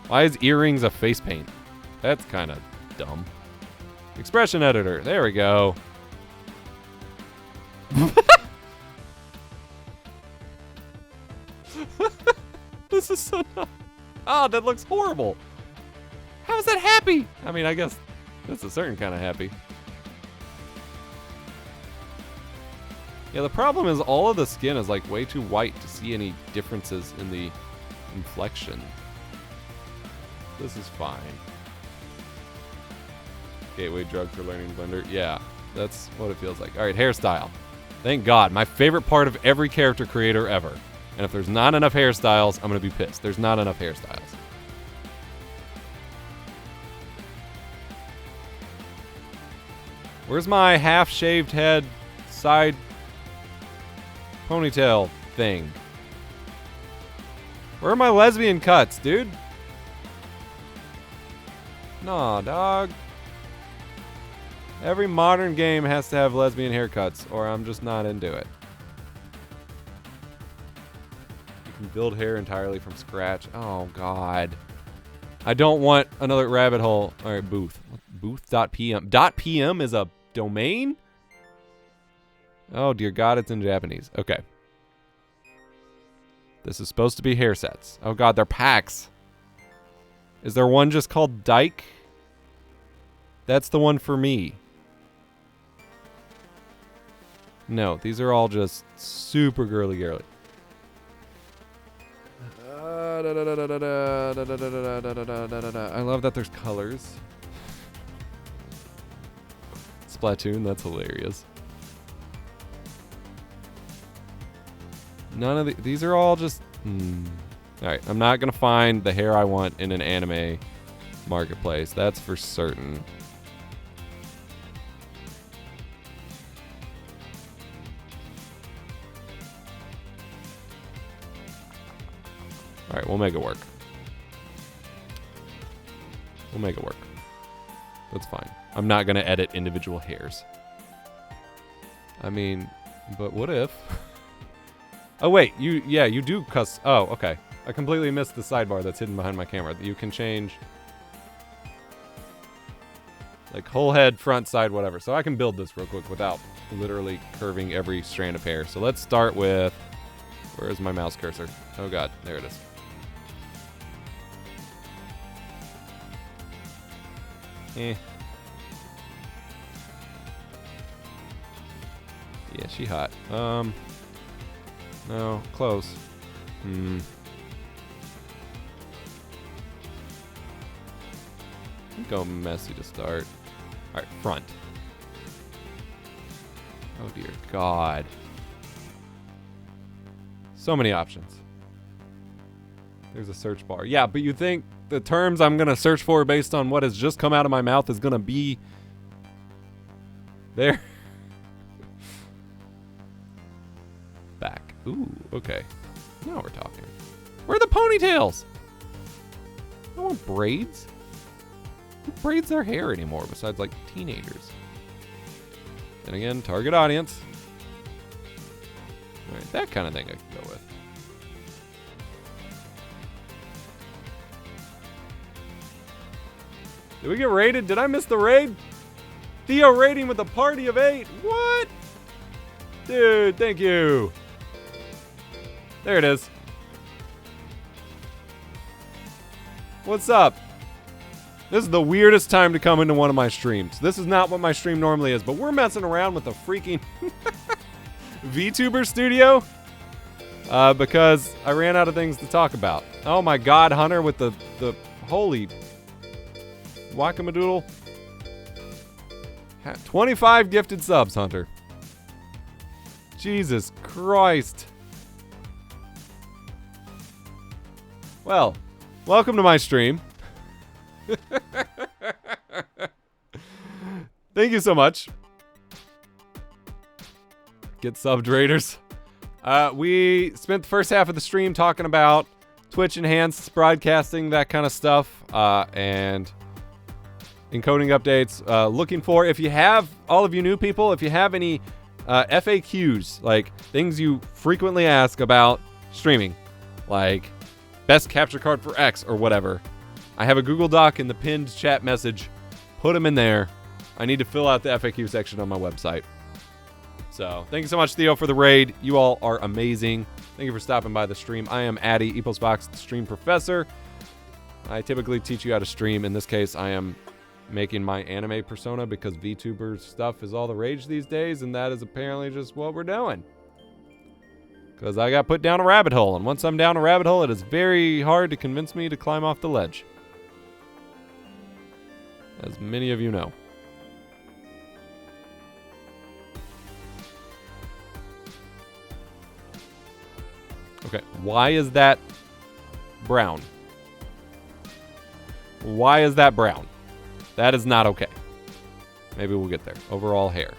[SPEAKER 1] Why is earrings a face paint? That's kind of dumb. Expression editor. There we go. This is so dumb. Oh, that looks horrible. How is that happy? I mean, I guess that's a certain kind of happy. Yeah, the problem is all of the skin is like way too white to see any differences in the inflection. This is fine. Gateway drug for learning Blender. Yeah, that's what it feels like. All right, hairstyle. Thank God. My favorite part of every character creator ever. And if there's not enough hairstyles, I'm going to be pissed. There's not enough hairstyles. Where's my half-shaved head side ponytail thing? Where are my lesbian cuts, dude? Nah, dog. Every modern game has to have lesbian haircuts, or I'm just not into it. You can build hair entirely from scratch. Oh, God. I don't want another rabbit hole. All right, booth. Booth.pm. .pm is a domain? Oh, dear God, it's in Japanese. Okay. This is supposed to be hair sets. Oh, God, they're packs. Is there one just called Dyke? That's the one for me. No, these are all just super girly. I love that there's colors. Splatoon, that's hilarious. None of these are all just... Alright, I'm not going to find the hair I want in an anime marketplace. That's for certain. Alright, we'll make it work. We'll make it work. That's fine. I'm not going to edit individual hairs. I mean, but what if... Oh, wait. You do cuss... Oh, okay. I completely missed the sidebar that's hidden behind my camera. You can change... like, whole head, front, side, whatever. So I can build this real quick without literally curving every strand of hair. So let's start with... Where is my mouse cursor? Oh, God. There it is. Yeah, she hot. No, close. Go messy to start. Alright, front. Oh dear God. So many options. There's a search bar. Yeah, but you think the terms I'm going to search for based on what has just come out of my mouth is going to be there? Back. Ooh, okay. Now we're talking. Where are the ponytails? I want braids. Who braids their hair anymore besides like teenagers? Then again, target audience. All right, that kind of thing I can go with. Did we get raided? Did I miss the raid? Theo raiding with a party of 8. What? Dude, thank you. There it is. What's up? This is the weirdest time to come into one of my streams. This is not what my stream normally is, but we're messing around with the freaking VTuber studio because I ran out of things to talk about. Oh my God, Hunter with the holy whack-a-madoodle. 25 gifted subs, Hunter. Jesus Christ. Well, welcome to my stream. Thank you so much. Get subbed, Raiders. We spent the first half of the stream talking about Twitch enhanced broadcasting, that kind of stuff, and encoding updates. Looking for, if you have, all of you new people, if you have any FAQs, like things you frequently ask about streaming, like best capture card for X or whatever, I have a Google Doc in the pinned chat message. Put them in there. I need to fill out the FAQ section on my website. So, thank you so much, Theo, for the raid. You all are amazing. Thank you for stopping by the stream. I am Addy, EposVox, the stream professor. I typically teach you how to stream. In this case, I am making my anime persona because VTuber stuff is all the rage these days, and that is apparently just what we're doing. Because I got put down a rabbit hole, and once I'm down a rabbit hole, it is very hard to convince me to climb off the ledge. As many of you know. Okay, why is that brown? Why is that brown? That is not okay. Maybe we'll get there. Overall hair.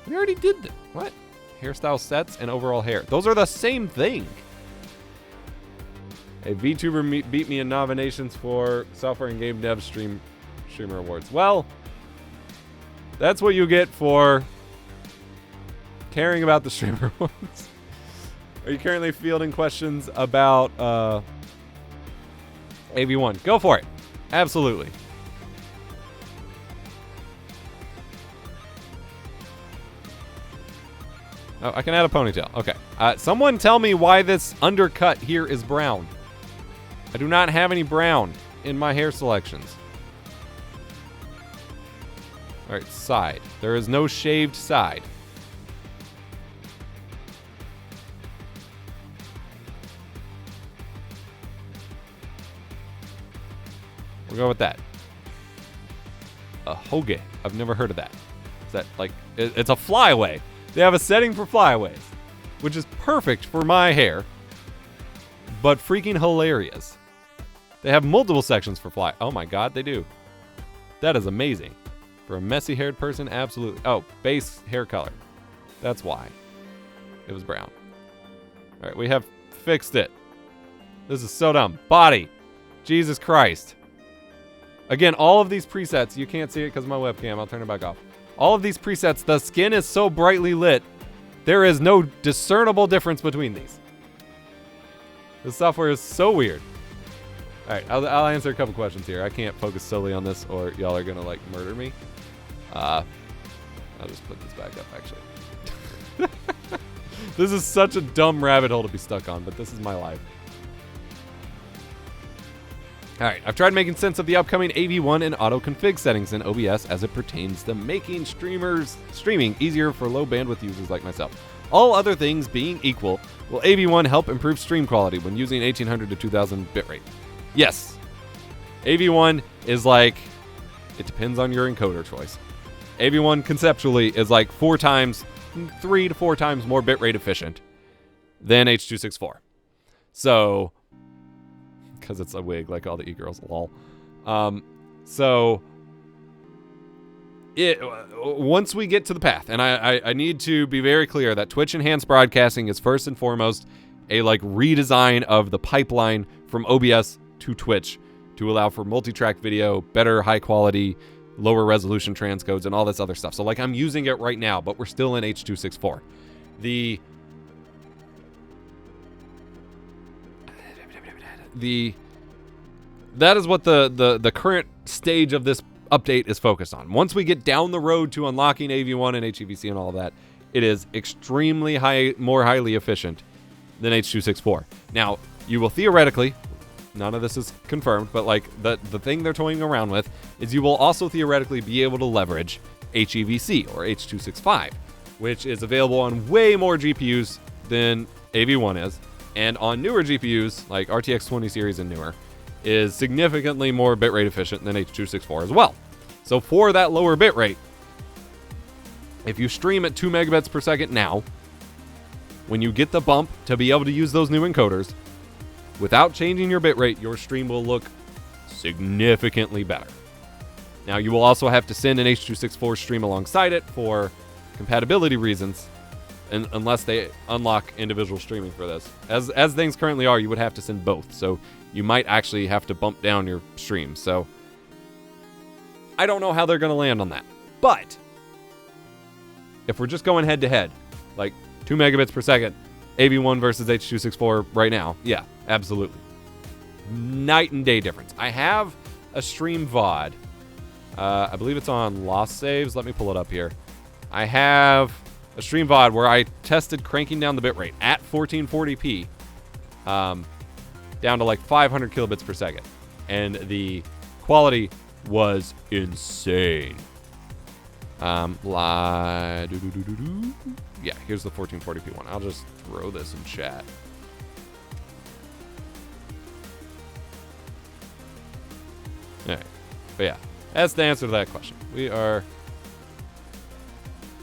[SPEAKER 1] We already did that. What? Hairstyle sets and overall hair. Those are the same thing. A VTuber beat me in nominations for Software and Game Dev Streamer Awards. Well, that's what you get for caring about the Streamer Awards. Are you currently fielding questions about AV1? Go for it. Absolutely. Oh, I can add a ponytail. Okay. Someone tell me why this undercut here is brown. I do not have any brown in my hair selections. All right, side. There is no shaved side. We'll go with that. A hoge. I've never heard of that. Is that like, it's a flyaway. They have a setting for flyaways, which is perfect for my hair, but freaking hilarious. They have multiple sections for fly. Oh my God, they do. That is amazing. For a messy haired person, absolutely. Oh, base hair color. That's why. It was brown. All right, we have fixed it. This is so dumb. Body. Jesus Christ. Again, all of these presets, you can't see it because of my webcam. I'll turn it back off. All of these presets, the skin is so brightly lit, there is no discernible difference between these. The software is so weird. All right, I'll answer a couple questions here. I can't focus solely on this or y'all are gonna like murder me. I'll just put this back up actually. This is such a dumb rabbit hole to be stuck on, but this is my life. All right, I've tried making sense of the upcoming AV1 and auto config settings in OBS as it pertains to making streaming easier for low bandwidth users like myself. All other things being equal, will AV1 help improve stream quality when using 1800 to 2000 bitrate? Yes. AV1 is like, it depends on your encoder choice. AV1 conceptually is like 3 to 4 times more bitrate efficient than H.264. So, because it's a wig like all the e-girls, lol. So, once we get to the path, and I need to be very clear that Twitch Enhanced Broadcasting is first and foremost a like redesign of the pipeline from OBS to Twitch to allow for multi-track video, better high quality, lower resolution transcodes, and all this other stuff. So like I'm using it right now, but we're still in H.264. That is what the current stage of this update is focused on. Once we get down the road to unlocking AV1 and HEVC and all of that, it is extremely more highly efficient than H.264. Now, you will theoretically, none of this is confirmed, but like the thing they're toying around with is you will also theoretically be able to leverage HEVC or H.265, which is available on way more GPUs than AV1 is, and on newer GPUs like RTX 20 series and newer, is significantly more bitrate efficient than H.264 as well. So for that lower bitrate, if you stream at 2 megabits per second now, when you get the bump to be able to use those new encoders, without changing your bitrate, your stream will look significantly better. Now, you will also have to send an H.264 stream alongside it for compatibility reasons, and unless they unlock individual streaming for this. As things currently are, you would have to send both, so you might actually have to bump down your stream. So I don't know how they're going to land on that. But if we're just going head to head, like 2 megabits per second, AV1 versus H.264 right now, yeah, absolutely. Night and day difference. I have a stream VOD. I believe it's on Lost Saves. Let me pull it up here. I have a stream VOD where I tested cranking down the bitrate at 1440p down to like 500 kilobits per second. And the quality was insane. Yeah, here's the 1440p one. I'll just throw this in chat. All right. But yeah, that's the answer to that question. We are...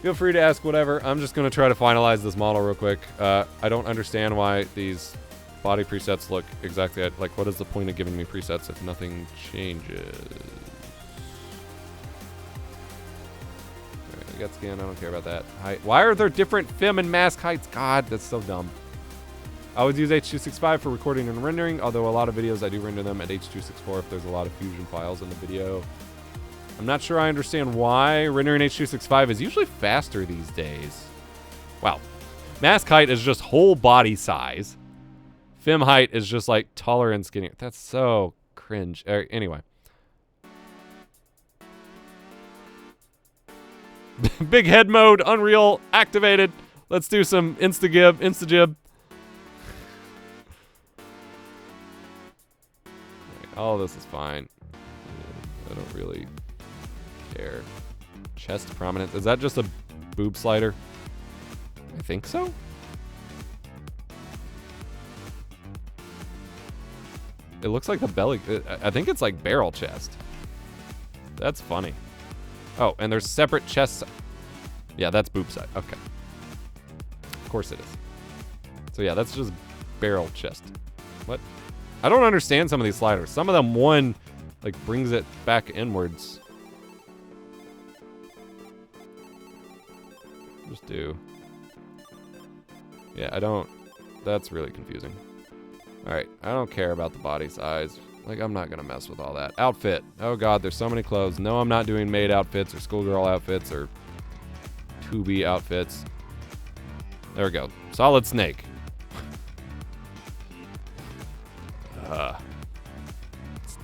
[SPEAKER 1] Feel free to ask whatever. I'm just going to try to finalize this model real quick. I don't understand why these body presets look exactly like, what is the point of giving me presets if nothing changes? Alright, I got scan. I don't care about that. Height. Why are there different film and mask heights? God, that's so dumb. I would use H.265 for recording and rendering, although a lot of videos I do render them at H.264 if there's a lot of fusion files in the video. I'm not sure I understand why rendering H.265 is usually faster these days. Wow. Mask height is just whole body size. Film height is just like taller and skinnier. That's so cringe. Anyway. Big head mode, Unreal, activated. Let's do some Instagib. All this is fine. I don't really care. Chest prominence. Is that just a boob slider? I think so. It looks like the belly. I think it's like barrel chest. That's funny. Oh, and there's separate chests. Yeah, that's boob side. Okay. Of course it is. So yeah, that's just barrel chest. What? I don't understand some of these sliders. Some of them, one, like, brings it back inwards. Just do. Yeah, I don't. That's really confusing. Alright, I don't care about the body size. Like, I'm not gonna mess with all that. Outfit. Oh god, there's so many clothes. No, I'm not doing maid outfits or schoolgirl outfits or to-be outfits. There we go. Solid Snake.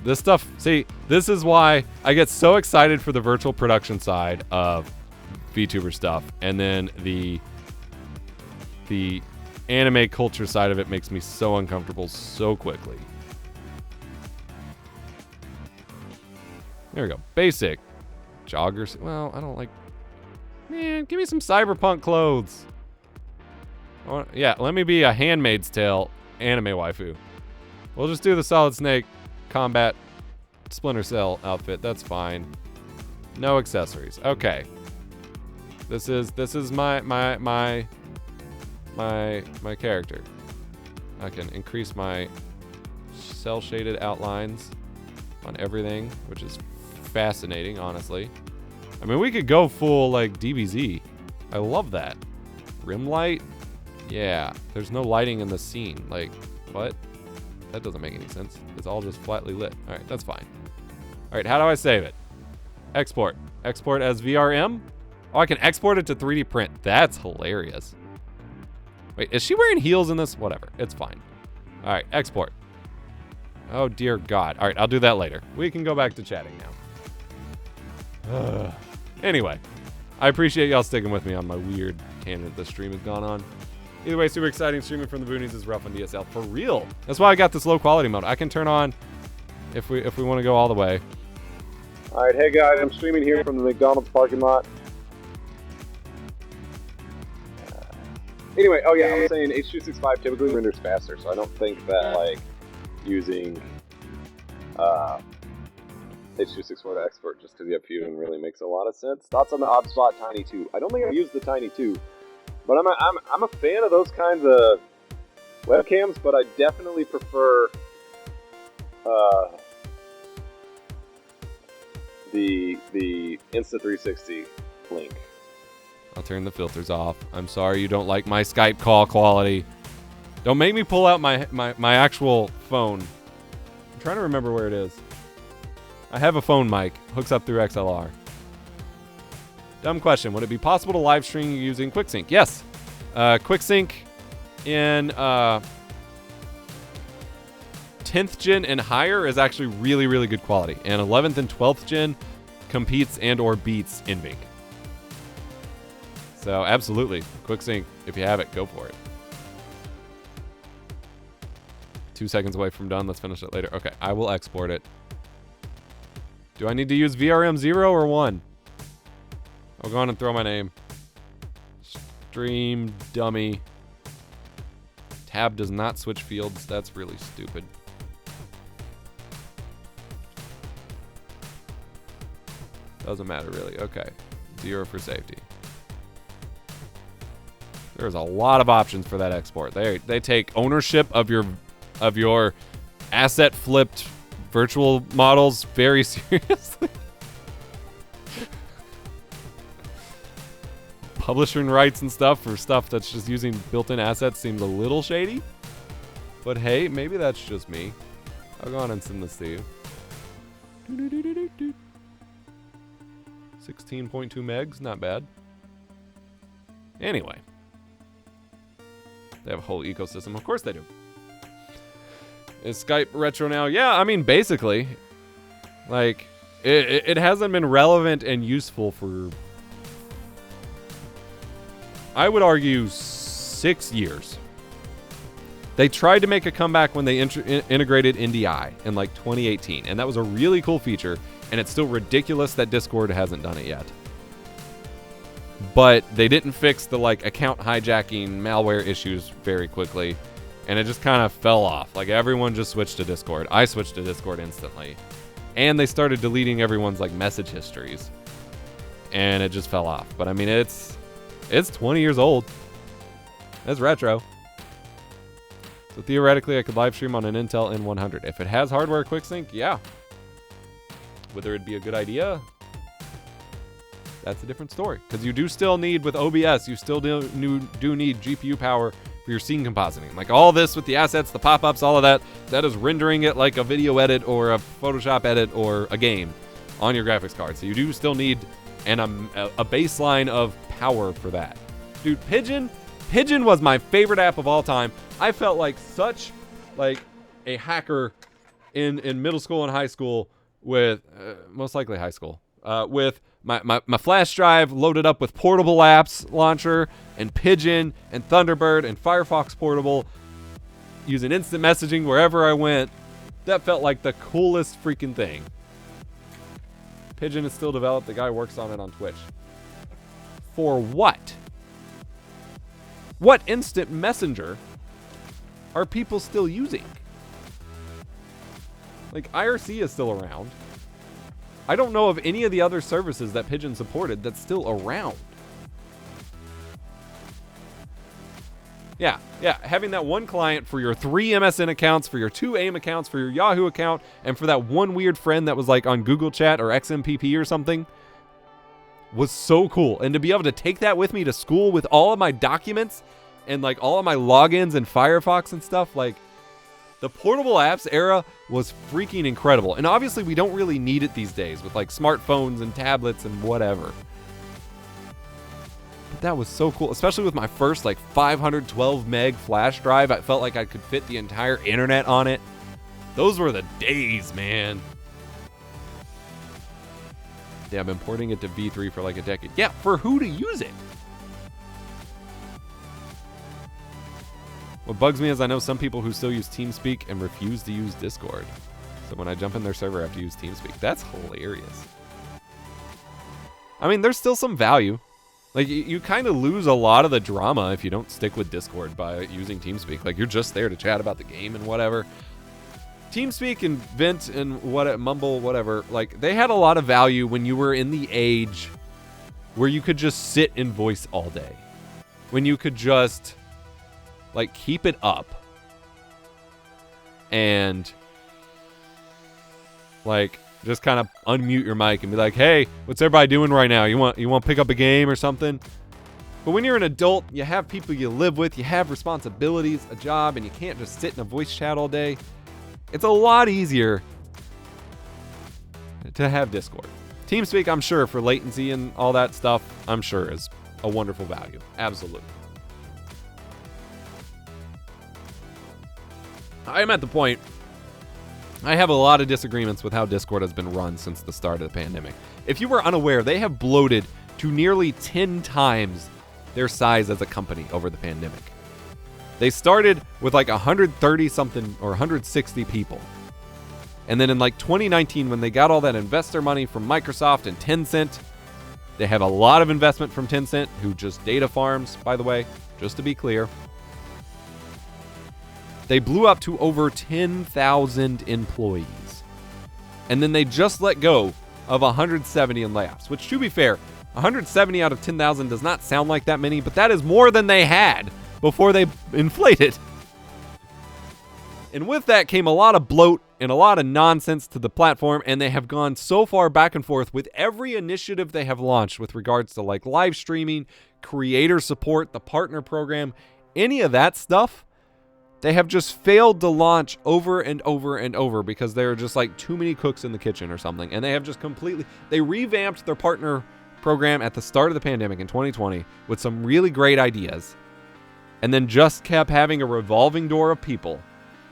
[SPEAKER 1] This stuff, see, this is why I get so excited for the virtual production side of VTuber stuff, and then the anime culture side of it makes me so uncomfortable so quickly. There we go. Basic. Joggers. Well, I don't like... Man, give me some cyberpunk clothes. Yeah, let me be a Handmaid's Tale anime waifu. We'll just do the Solid Snake combat Splinter Cell outfit. That's fine. No accessories. Okay. This is my character. I can increase my cell shaded outlines on everything, which is fascinating, honestly. I mean, we could go full like DBZ. I love that. Rim light? Yeah. There's no lighting in the scene. Like, what? That doesn't make any sense. It's all just flatly lit. All right, that's fine. All right, how do I save it? Export. Export as VRM? Oh, I can export it to 3D print. That's hilarious. Wait, is she wearing heels in this? Whatever, it's fine. All right, export. Oh, dear God. All right, I'll do that later. We can go back to chatting now. Anyway, I appreciate y'all sticking with me on my weird tangent this stream has gone on. Either way, super exciting. Streaming from the boonies is rough on DSL. For real. That's why I got this low quality mode. I can turn on if we want to go all the way.
[SPEAKER 2] All right, hey guys, I'm streaming here from the McDonald's parking lot. Anyway, oh yeah, I was saying H.265 typically renders faster, so I don't think that like using H.264 to export just because you have Fusion really makes a lot of sense. Thoughts on the OBSBot Tiny 2? I don't think I've used the Tiny 2. But I'm a fan of those kinds of webcams, but I definitely prefer the Insta360 link.
[SPEAKER 1] I'll turn the filters off. I'm sorry you don't like my Skype call quality. Don't make me pull out my actual phone. I'm trying to remember where it is. I have a phone mic. Hooks up through XLR. Dumb question. Would it be possible to live stream using QuickSync? Yes. QuickSync in 10th gen and higher is actually really, really good quality. And 11th and 12th gen competes and or beats NVINC. So absolutely. QuickSync, if you have it, go for it. 2 seconds away from done. Let's finish it later. Okay, I will export it. Do I need to use VRM 0 or 1? I'll go on and throw my name. Stream dummy. Tab does not switch fields. That's really stupid. Doesn't matter really. Okay. 0 for safety. There's a lot of options for that export. They take ownership of your asset flipped virtual models very seriously. Publishing rights and stuff for stuff that's just using built-in assets seems a little shady. But hey, maybe that's just me. I'll go on and send this to you. 16.2 megs, not bad. Anyway. They have a whole ecosystem. Of course they do. Is Skype retro now? Yeah, I mean, basically. Like, it hasn't been relevant and useful for I would argue 6 years. They tried to make a comeback when they integrated NDI in like 2018, and that was a really cool feature, and it's still ridiculous that Discord hasn't done it yet. But they didn't fix the like account hijacking malware issues very quickly, and it just kind of fell off. Like everyone just switched to Discord. I switched to Discord instantly. And they started deleting everyone's like message histories. And it just fell off. But I mean, it's 20 years old. It's retro. So theoretically, I could live stream on an Intel N100. If it has hardware QuickSync, yeah. Whether it'd be a good idea, that's a different story. Because you do still need, with OBS, you still do need GPU power for your scene compositing. Like all this with the assets, the pop-ups, all of that, that is rendering it like a video edit or a Photoshop edit or a game on your graphics card. So you do still need a baseline of power for that. Dude, Pigeon was my favorite app of all time. I felt like such like a hacker in middle school and high school with, most likely high school, with my flash drive loaded up with Portable Apps Launcher and Pigeon and Thunderbird and Firefox Portable, using instant messaging wherever I went. That felt like the coolest freaking thing. Pigeon is still developed. The guy works on it on Twitch. For what? What instant messenger are people still using? Like, IRC is still around. I don't know of any of the other services that Pigeon supported that's still around. Yeah, having that one client for your 3 MSN accounts, for your 2 AIM accounts, for your Yahoo account, and for that one weird friend that was like on Google Chat or XMPP or something was so cool. And to be able to take that with me to school with all of my documents and like all of my logins and Firefox and stuff, like the portable apps era was freaking incredible. And obviously we don't really need it these days with like smartphones and tablets and whatever. But that was so cool, especially with my first like 512 meg flash drive. I felt like I could fit the entire internet on it. Those were the days, man. Yeah, I've been porting it to V3 for like a decade. Yeah, for who to use it? What bugs me is I know some people who still use TeamSpeak and refuse to use Discord. So when I jump in their server, I have to use TeamSpeak. That's hilarious. I mean, there's still some value. Like, you kind of lose a lot of the drama if you don't stick with Discord by using TeamSpeak. Like, you're just there to chat about the game and whatever. TeamSpeak and Vent and Mumble, whatever, like, they had a lot of value when you were in the age where you could just sit and voice all day. When you could just, like, keep it up. And, like, just kind of unmute your mic and be like, hey, what's everybody doing right now? You want to pick up a game or something? But when you're an adult, you have people you live with, you have responsibilities, a job, and you can't just sit in a voice chat all day. It's a lot easier to have Discord. TeamSpeak, I'm sure, for latency and all that stuff, I'm sure is a wonderful value. Absolutely. I'm at the point, I have a lot of disagreements with how Discord has been run since the start of the pandemic. If you were unaware, they have bloated to nearly 10 times their size as a company over the pandemic. They started with like 130 something or 160 people. And then in like 2019, when they got all that investor money from Microsoft and Tencent, they have a lot of investment from Tencent, who just data farms, by the way, just to be clear. They blew up to over 10,000 employees. And then they just let go of 170 in layoffs, which, to be fair, 170 out of 10,000 does not sound like that many, but that is more than they had before they inflated. And with that came a lot of bloat and a lot of nonsense to the platform, and they have gone so far back and forth with every initiative they have launched with regards to like live streaming, creator support, the partner program, any of that stuff. They have just failed to launch over and over and over because there are just like too many cooks in the kitchen or something. And they have just they revamped their partner program at the start of the pandemic in 2020 with some really great ideas. And then just kept having a revolving door of people.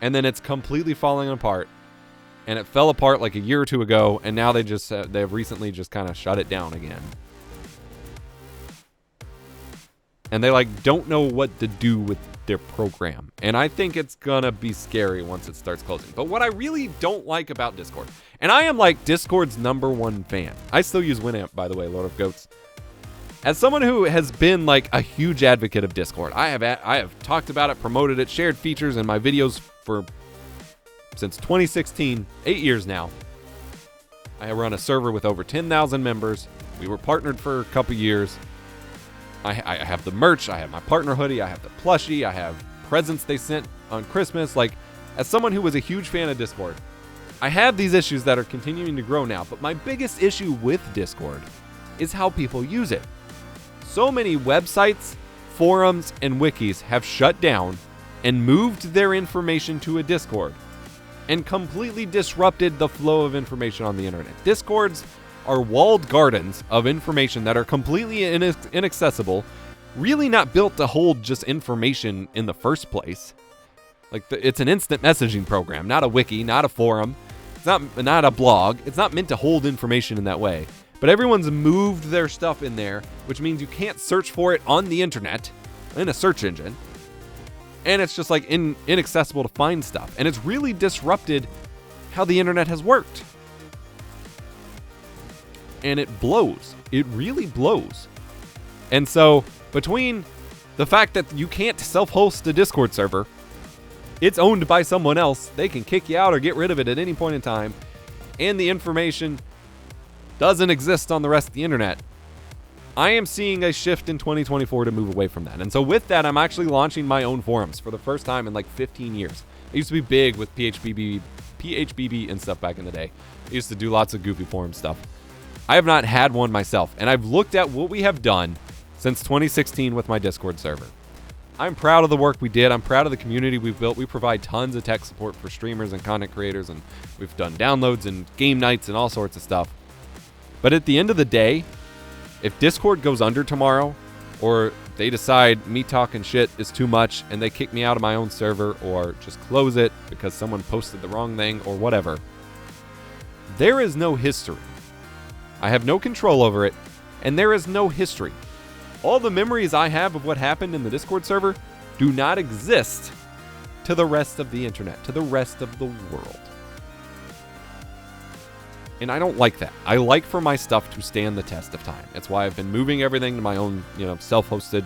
[SPEAKER 1] And then it's completely falling apart. And it fell apart like a year or two ago. And now they've recently just kind of shut it down again. and they like don't know what to do with their program. And I think it's gonna be scary once it starts closing. But what I really don't like about Discord, and I am like Discord's #1 fan. I still use Winamp, by the way, Lord of Goats. As someone who has been like a huge advocate of Discord, I have talked about it, promoted it, shared features in my videos since 2016, 8 years now. I run a server with over 10,000 members. We were partnered for a couple years. I have the merch, I have my partner hoodie, I have the plushie, I have presents they sent on Christmas. Like, as someone who was a huge fan of Discord, I have these issues that are continuing to grow now, but my biggest issue with Discord is how people use it. So many websites, forums, and wikis have shut down and moved their information to a Discord and completely disrupted the flow of information on the internet. Discords are walled gardens of information that are completely inaccessible, really not built to hold just information in the first place. Like, it's an instant messaging program, not a wiki, not a forum. It's not a blog. It's not meant to hold information in that way. But everyone's moved their stuff in there, which means you can't search for it on the internet, in a search engine. And it's just like inaccessible to find stuff. And it's really disrupted how the internet has worked. And it blows. It really blows. And so, between the fact that you can't self-host a Discord server, it's owned by someone else, they can kick you out or get rid of it at any point in time, and the information doesn't exist on the rest of the internet, I am seeing a shift in 2024 to move away from that. And so with that, I'm actually launching my own forums for the first time in like 15 years. I used to be big with PHBB and stuff back in the day. I used to do lots of goofy forum stuff. I have not had one myself, and I've looked at what we have done since 2016 with my Discord server. I'm proud of the work we did. I'm proud of the community we've built. We provide tons of tech support for streamers and content creators, and we've done downloads and game nights and all sorts of stuff. But at the end of the day, if Discord goes under tomorrow, or they decide me talking shit is too much and they kick me out of my own server, or just close it because someone posted the wrong thing or whatever, there is no history. I have no control over it, and there is no history. All the memories I have of what happened in the Discord server do not exist to the rest of the internet, to the rest of the world. And I don't like that. I like for my stuff to stand the test of time. That's why I've been moving everything to my own, self-hosted,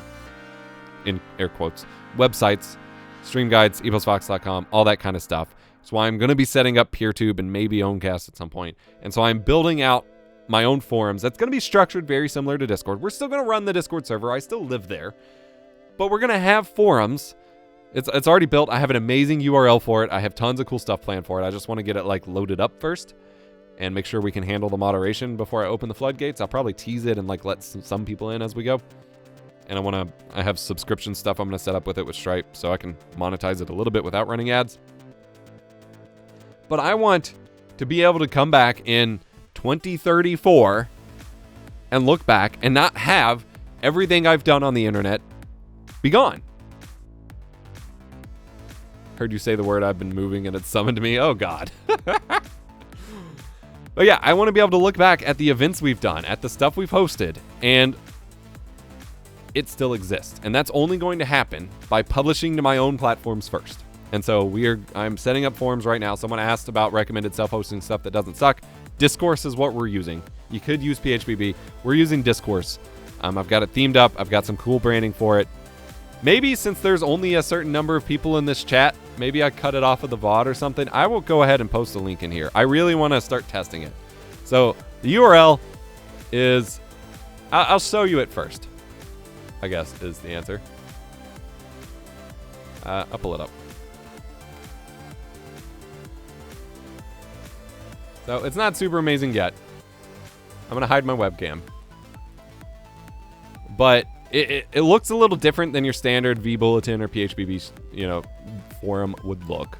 [SPEAKER 1] in air quotes, websites, stream guides, EposVox.com, all that kind of stuff. That's why I'm going to be setting up PeerTube and maybe Owncast at some point. And so I'm building out my own forums. That's going to be structured very similar to Discord. We're still going to run the Discord server. I still live there. But we're going to have forums. It's already built. I have an amazing URL for it. I have tons of cool stuff planned for it. I just want to get it loaded up first and make sure we can handle the moderation before I open the floodgates. I'll probably tease it and let some people in as we go. And I have subscription stuff I'm going to set up with it with Stripe so I can monetize it a little bit without running ads. But I want to be able to come back in 2034 and look back and not have everything I've done on the internet be gone. Heard you say the word I've been moving and it summoned me. Oh God. But yeah, I want to be able to look back at the events we've done, at the stuff we've hosted, and it still exists. And that's only going to happen by publishing to my own platforms first. And so I'm setting up forums right now. Someone asked about recommended self-hosting stuff that doesn't suck. Discourse is what we're using. You could use PHBB. We're using Discourse. I've got it themed up. I've got some cool branding for it. Maybe since there's only a certain number of people in this chat, maybe I cut it off of the VOD or something. I will go ahead and post a link in here. I really want to start testing it. So the URL is, I'll show you it first, I guess is the answer. I'll pull it up. So it's not super amazing yet. I'm going to hide my webcam. But it looks a little different than your standard vBulletin or PHBB, forum would look.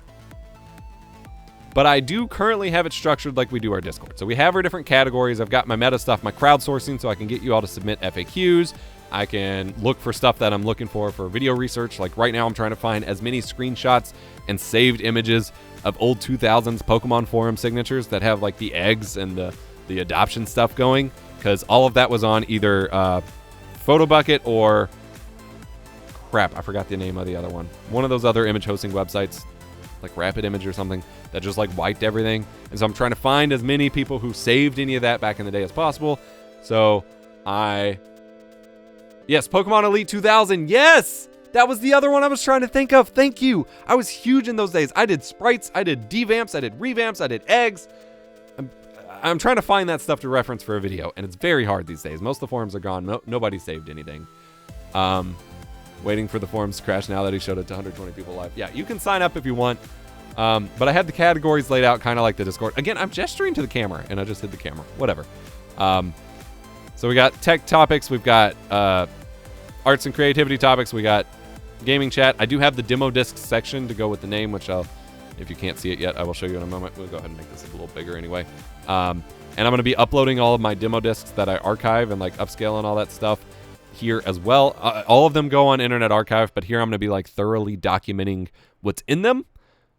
[SPEAKER 1] But I do currently have it structured like we do our Discord. So we have our different categories. I've got my meta stuff, my crowdsourcing, so I can get you all to submit FAQs. I can look for stuff that I'm looking for video research. Like right now I'm trying to find as many screenshots and saved images of old 2000s Pokemon forum signatures that have the eggs and the adoption stuff going. Because all of that was on either PhotoBucket or crap, I forgot the name of the other one. One of those other image hosting websites, like Rapid Image or something, that just like wiped everything. And so I'm trying to find as many people who saved any of that back in the day as possible. So yes, Pokemon Elite 2000. Yes, that was the other one I was trying to think of. Thank you. I was huge in those days. I did sprites, I did devamps, I did revamps, I did eggs. I'm trying to find that stuff to reference for a video, and it's very hard these days. Most of the forums are gone. Nobody saved anything. Waiting for the forums to crash now that he showed it to 120 people live. Yeah, you can sign up if you want. But I had the categories laid out kind of like the Discord. Again, I'm gesturing to the camera, and I just hit the camera. Whatever. So we got tech topics. We've got arts and creativity topics. We got gaming chat. I do have the demo disc section to go with the name, which I'll, if you can't see it yet, I will show you in a moment. We'll go ahead and make this a little bigger anyway. And I'm going to be uploading all of my demo discs that I archive and like upscale and all that stuff here as well. All of them go on Internet Archive, but here I'm going to be like thoroughly documenting what's in them,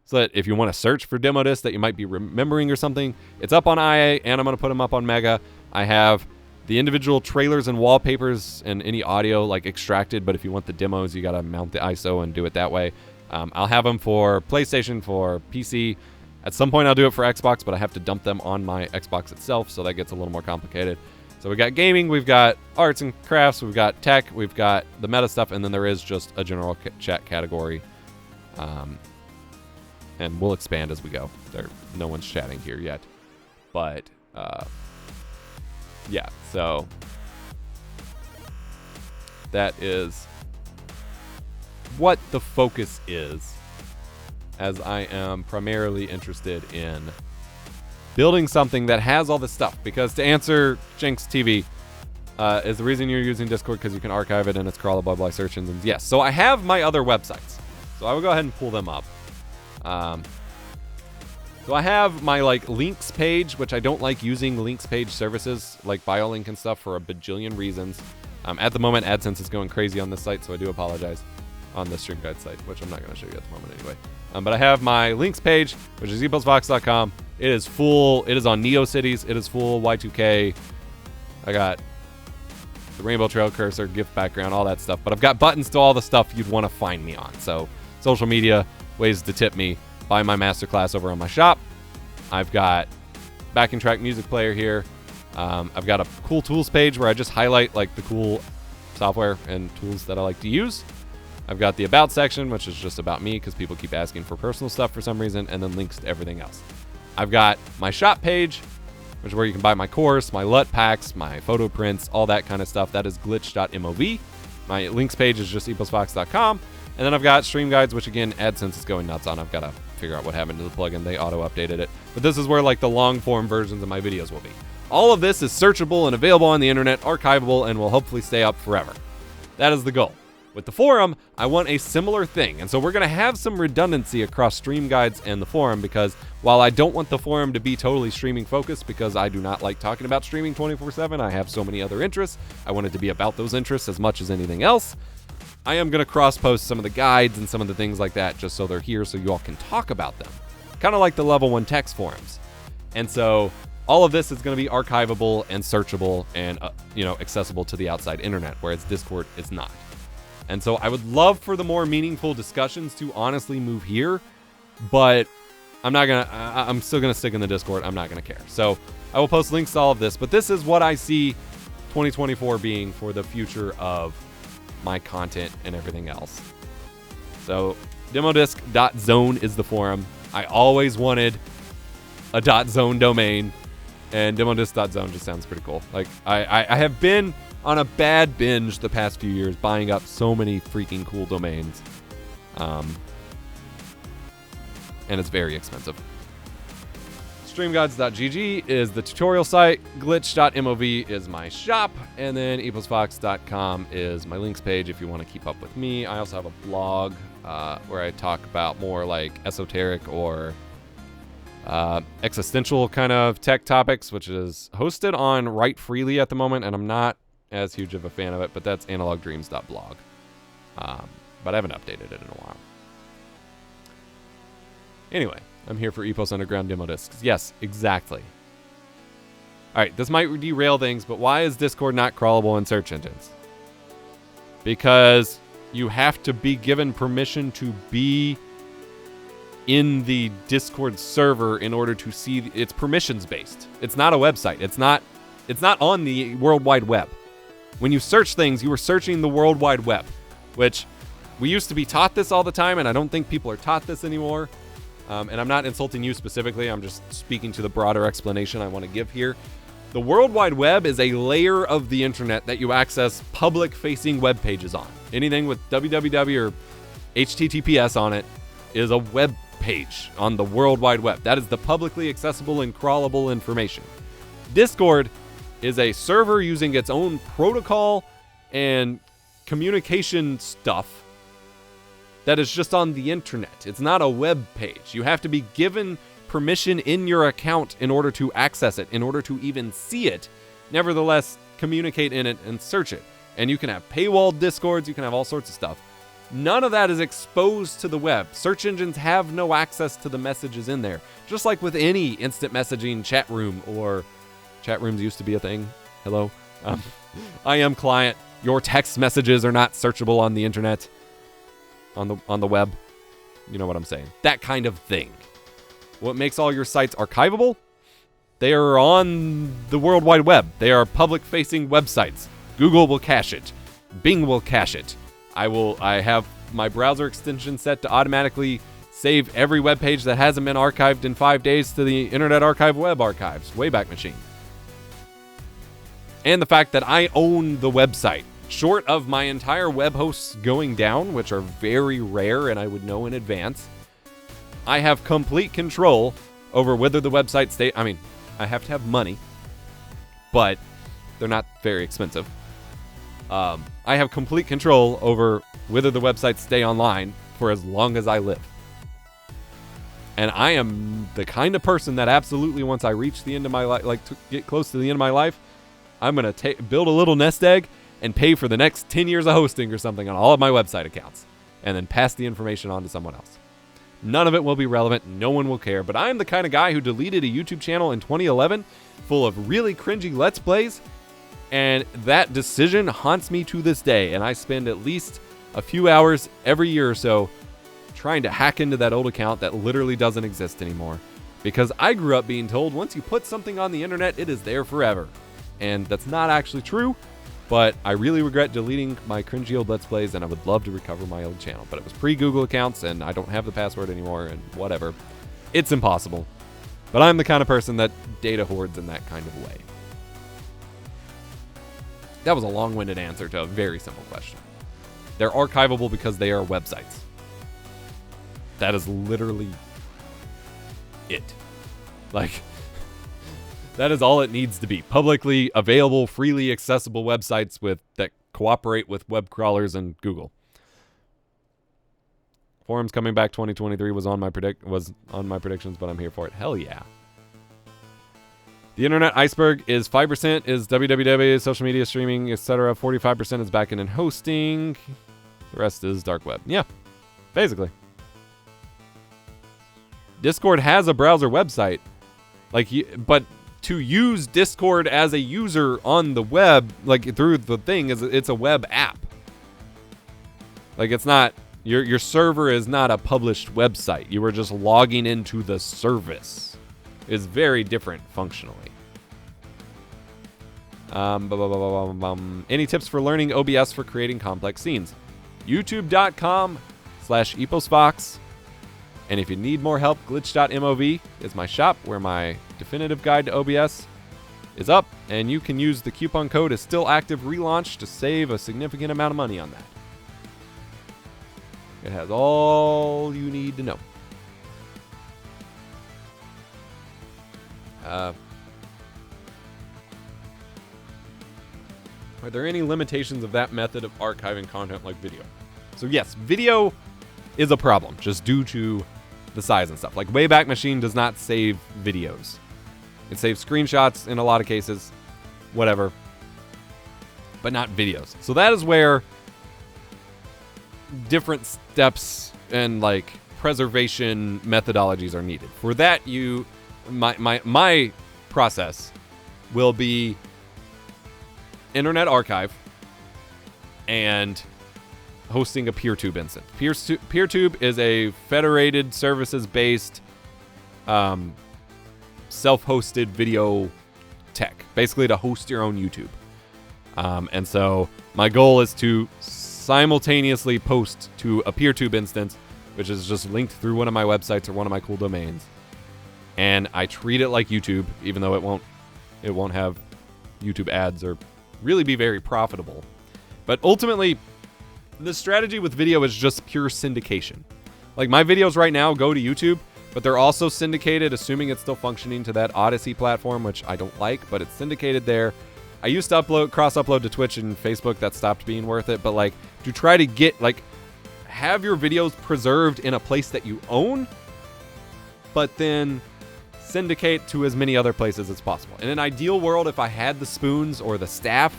[SPEAKER 1] so that if you want to search for demo discs that you might be remembering or something, it's up on IA, and I'm going to put them up on Mega. I have the individual trailers and wallpapers and any audio like extracted, but if you want the demos, you got to mount the ISO and do it that way. I'll have them for PlayStation, for PC. At some point I'll do it for Xbox, but I have to dump them on my Xbox itself, so that gets a little more complicated. So we got gaming, we've got arts and crafts, we've got tech, we've got the meta stuff, and then there is just a general chat category. And we'll expand as we go. No one's chatting here yet. But, yeah, so that is what the focus is, as I am primarily interested in building something that has all this stuff. Because to answer Jinx TV, is the reason you're using Discord because you can archive it and it's crawlable by search engines. Yes, so I have my other websites. So I will go ahead and pull them up. So I have my like links page, which I don't like using links page services like BioLink and stuff for a bajillion reasons. At the moment, AdSense is going crazy on this site, so I do apologize, on the Stream Guide site, which I'm not going to show you at the moment anyway. But I have my links page, which is EposVox.com. It is full. It is on NeoCities. It is full Y2K. I got the Rainbow Trail cursor, GIF background, all that stuff. But I've got buttons to all the stuff you'd want to find me on. So social media, ways to tip me, buy my masterclass over on my shop. I've got backing track music player here. I've got a cool tools page where I just highlight like the cool software and tools that I like to use. I've got the about section, which is just about me because people keep asking for personal stuff for some reason, and then links to everything else. I've got my shop page, which is where you can buy my course, my LUT packs, my photo prints, all that kind of stuff. That is glitch.mov. My links page is just eposvox.com. And then I've got stream guides, which again, AdSense is going nuts on. I've got to figure out what happened to the plugin. They auto-updated it. But this is where like the long-form versions of my videos will be. All of this is searchable and available on the internet, archivable, and will hopefully stay up forever. That is the goal. With the forum, I want a similar thing. And so we're going to have some redundancy across stream guides and the forum, because while I don't want the forum to be totally streaming focused, because I do not like talking about streaming 24/7, I have so many other interests. I want it to be about those interests as much as anything else. I am going to cross-post some of the guides and some of the things like that just so they're here so you all can talk about them. Kind of like the Level 1 text forums. And so all of this is going to be archivable and searchable and accessible to the outside internet, whereas Discord is not. And so I would love for the more meaningful discussions to honestly move here, but I'm still going to stick in the Discord. I'm not going to care. So I will post links to all of this, but this is what I see 2024 being for the future of my content and everything else. So demodisc.zone is the forum. I always wanted a .zone domain, and demodisc.zone just sounds pretty cool. Like I have been on a bad binge the past few years, buying up so many freaking cool domains. And it's very expensive. Streamgods.gg is the tutorial site. Glitch.mov is my shop. And then eposvox.com is my links page if you want to keep up with me. I also have a blog where I talk about more like esoteric or existential kind of tech topics, which is hosted on Write Freely at the moment, and I'm not as huge of a fan of it, but that's analogdreams.blog. But I haven't updated it in a while. Anyway, I'm here for Epos Underground demo discs. Yes, exactly. Alright, this might derail things, but why is Discord not crawlable in search engines? Because you have to be given permission to be in the Discord server in order to see. It's permissions based. It's not a website. It's not on the World Wide Web. When you search things, you are searching the World Wide Web, which we used to be taught this all the time, and I don't think people are taught this anymore. And I'm not insulting you specifically. I'm just speaking to the broader explanation I want to give here. The World Wide Web is a layer of the internet that you access public-facing web pages on. Anything with www or HTTPS on it is a web page on the World Wide Web. That is the publicly accessible and crawlable information. Discord is a server using its own protocol and communication stuff that is just on the internet. It's not a web page. You have to be given permission in your account in order to access it, in order to even see it. Nevertheless, communicate in it and search it. And you can have paywalled Discords, you can have all sorts of stuff. None of that is exposed to the web. Search engines have no access to the messages in there. Just like with any instant messaging chat room, or chat rooms used to be a thing. Hello. I am client. Your text messages are not searchable on the internet. On the web. You know what I'm saying. That kind of thing. What makes all your sites archivable? They are on the World Wide Web. They are public-facing websites. Google will cache it. Bing will cache it. I have my browser extension set to automatically save every web page that hasn't been archived in 5 days to the Internet Archive Web Archives, Wayback Machine. And the fact that I own the website. Short of my entire web hosts going down, which are very rare and I would know in advance, I have complete control over whether the website stays. I mean, I have to have money, but they're not very expensive. I have complete control over whether the websites stay online for as long as I live. And I am the kind of person that absolutely, once I reach the end of my life, like to get close to the end of my life, I'm going to build a little nest egg and pay for the next 10 years of hosting or something on all of my website accounts, and then pass the information on to someone else. None of it will be relevant. No one will care. But I'm the kind of guy who deleted a YouTube channel in 2011 full of really cringy Let's Plays, and that decision haunts me to this day. And I spend at least a few hours every year or so trying to hack into that old account that literally doesn't exist anymore. Because I grew up being told once you put something on the internet, it is there forever. And that's not actually true. But I really regret deleting my cringy old Let's Plays, and I would love to recover my old channel. But it was pre-Google accounts, and I don't have the password anymore, and whatever. It's impossible. But I'm the kind of person that data hoards in that kind of way. That was a long-winded answer to a very simple question. They're archivable because they are websites. That is literally it. Like, that is all it needs to be. Publicly available, freely accessible websites that cooperate with web crawlers and Google. Forums coming back 2023 was on my predictions, but I'm here for it. Hell yeah. The internet iceberg is 5% is www, social media, streaming, etc. 45% is backend and hosting. The rest is dark web. Yeah, basically. Discord has a browser website, but to use Discord as a user on the web, like through the thing, it's a web app. Like, it's not, your server is not a published website. You are just logging into the service. It's very different functionally. Any tips for learning OBS for creating complex scenes? YouTube.com/EposVox. And if you need more help, glitch.mov is my shop where my definitive guide to OBS is up, and you can use the coupon code is still active relaunch to save a significant amount of money on that. It has all you need to know. Are there any limitations of that method of archiving content like video? So yes, video is a problem just due to the size and stuff. Like, Wayback Machine does not save videos. It saves screenshots in a lot of cases, whatever, but not videos. So that is where different steps and like preservation methodologies are needed. For that, my process will be Internet Archive and hosting a PeerTube instance. PeerTube is a federated services-based self-hosted video tech, basically to host your own YouTube. And so my goal is to simultaneously post to a PeerTube instance, which is just linked through one of my websites or one of my cool domains. And I treat it like YouTube, even though it won't have YouTube ads or really be very profitable. But ultimately, the strategy with video is just pure syndication. Like, my videos right now go to YouTube, but they're also syndicated, assuming it's still functioning, to that Odyssey platform, which I don't like, but it's syndicated there. I used to cross-upload to Twitch and Facebook. That stopped being worth it. But, like, to try to get, like, have your videos preserved in a place that you own, but then syndicate to as many other places as possible. In an ideal world, if I had the spoons or the staff,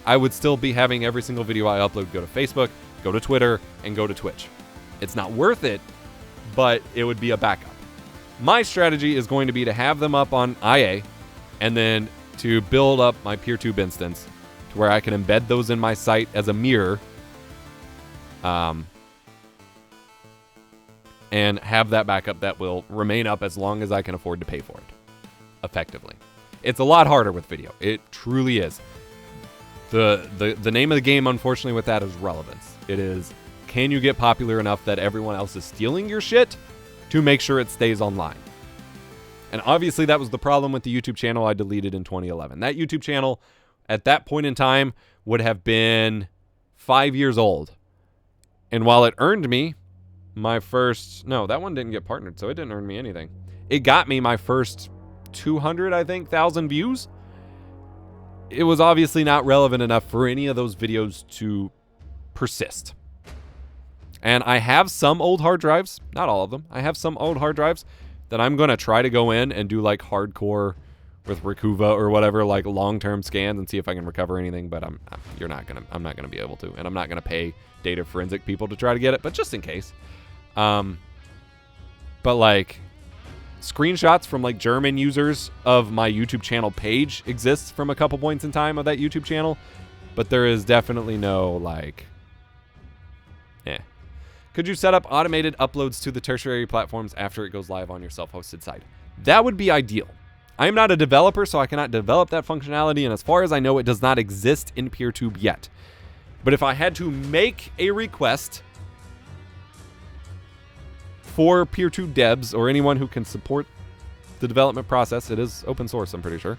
[SPEAKER 1] I would still be having every single video I upload go to Facebook, go to Twitter, and go to Twitch. It's not worth it, but it would be a backup. My strategy is going to be to have them up on IA, and then to build up my PeerTube instance to where I can embed those in my site as a mirror, and have that backup that will remain up as long as I can afford to pay for it, effectively. It's a lot harder with video. It truly is. The name of the game, unfortunately, with that is relevance. It is, can you get popular enough that everyone else is stealing your shit to make sure it stays online? And obviously that was the problem with the YouTube channel I deleted in 2011. That YouTube channel at that point in time would have been 5 years old. And while it earned me my first... No, that one didn't get partnered, so it didn't earn me anything. It got me my first 200, I think, thousand views. It was obviously not relevant enough for any of those videos to persist. And I have some old hard drives, not all of them. I have some old hard drives that I'm going to try to go in and do like hardcore with Rakuva or whatever, like long-term scans and see if I can recover anything, but I'm not going to be able to, and I'm not going to pay data forensic people to try to get it, but just in case. But like screenshots from like German users of my YouTube channel page exists from a couple points in time of that YouTube channel, but there is definitely no like, Could you set up automated uploads to the tertiary platforms after it goes live on your self-hosted site? That would be ideal. I am not a developer, so I cannot develop that functionality, and as far as I know, it does not exist in PeerTube yet. But if I had to make a request for PeerTube devs or anyone who can support the development process, it is open source, I'm pretty sure,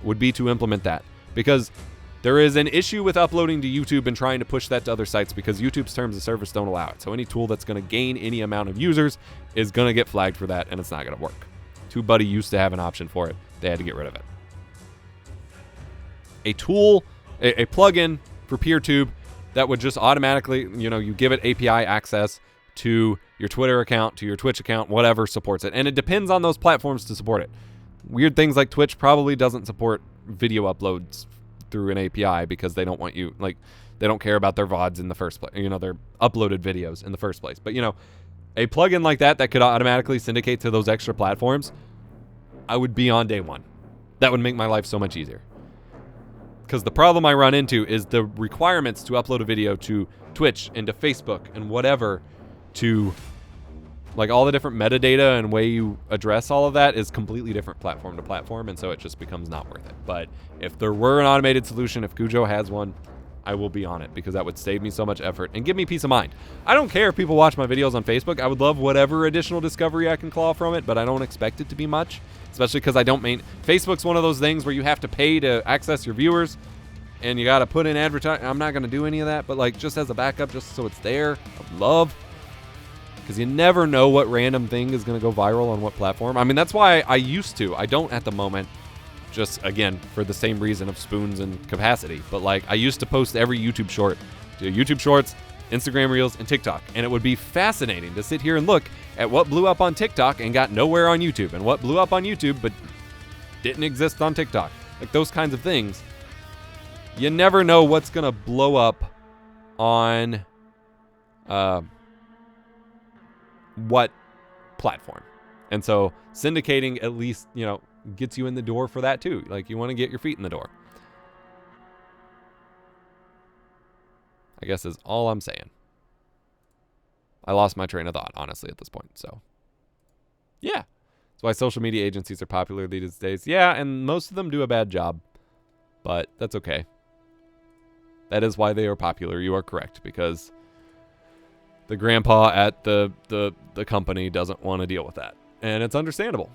[SPEAKER 1] would be to implement that. Because there is an issue with uploading to YouTube and trying to push that to other sites because YouTube's terms of service don't allow it. So any tool that's going to gain any amount of users is going to get flagged for that, and it's not going to work. TubeBuddy used to have an option for it. They had to get rid of it. A tool, a plugin for PeerTube that would just automatically, you give it API access to your Twitter account, to your Twitch account, whatever supports it. And it depends on those platforms to support it. Weird things like Twitch probably doesn't support video uploads through an API because they don't want you, like, they don't care about their VODs in the first place, their uploaded videos in the first place. But, a plugin like that could automatically syndicate to those extra platforms, I would be on day one. That would make my life so much easier. Because the problem I run into is the requirements to upload a video to Twitch and to Facebook and whatever, to like all the different metadata and way you address all of that is completely different platform to platform, and so it just becomes not worth it. But if there were an automated solution, if Cujo has one, I will be on it because that would save me so much effort and give me peace of mind. I don't care if people watch my videos on Facebook. I would love whatever additional discovery I can claw from it, but I don't expect it to be much, especially because I don't Facebook's one of those things where you have to pay to access your viewers, and you got to put in advertising. I'm not going to do any of that, but like just as a backup, just so it's there, I would love, because you never know what random thing is going to go viral on what platform. I mean, that's why I used to. I don't at the moment. Just, again, for the same reason of spoons and capacity. But, like, I used to post every YouTube short. Do YouTube Shorts, Instagram Reels, and TikTok. And it would be fascinating to sit here and look at what blew up on TikTok and got nowhere on YouTube. And what blew up on YouTube but didn't exist on TikTok. Like, those kinds of things. You never know what's going to blow up on what platform. And so, syndicating at least, gets you in the door for that too. Like, you want to get your feet in the door. I guess is all I'm saying. I lost my train of thought, honestly, at this point. So, yeah. That's why social media agencies are popular these days. Yeah, and most of them do a bad job. But that's okay. That is why they are popular. You are correct. Because the grandpa at the company doesn't want to deal with that. And it's understandable.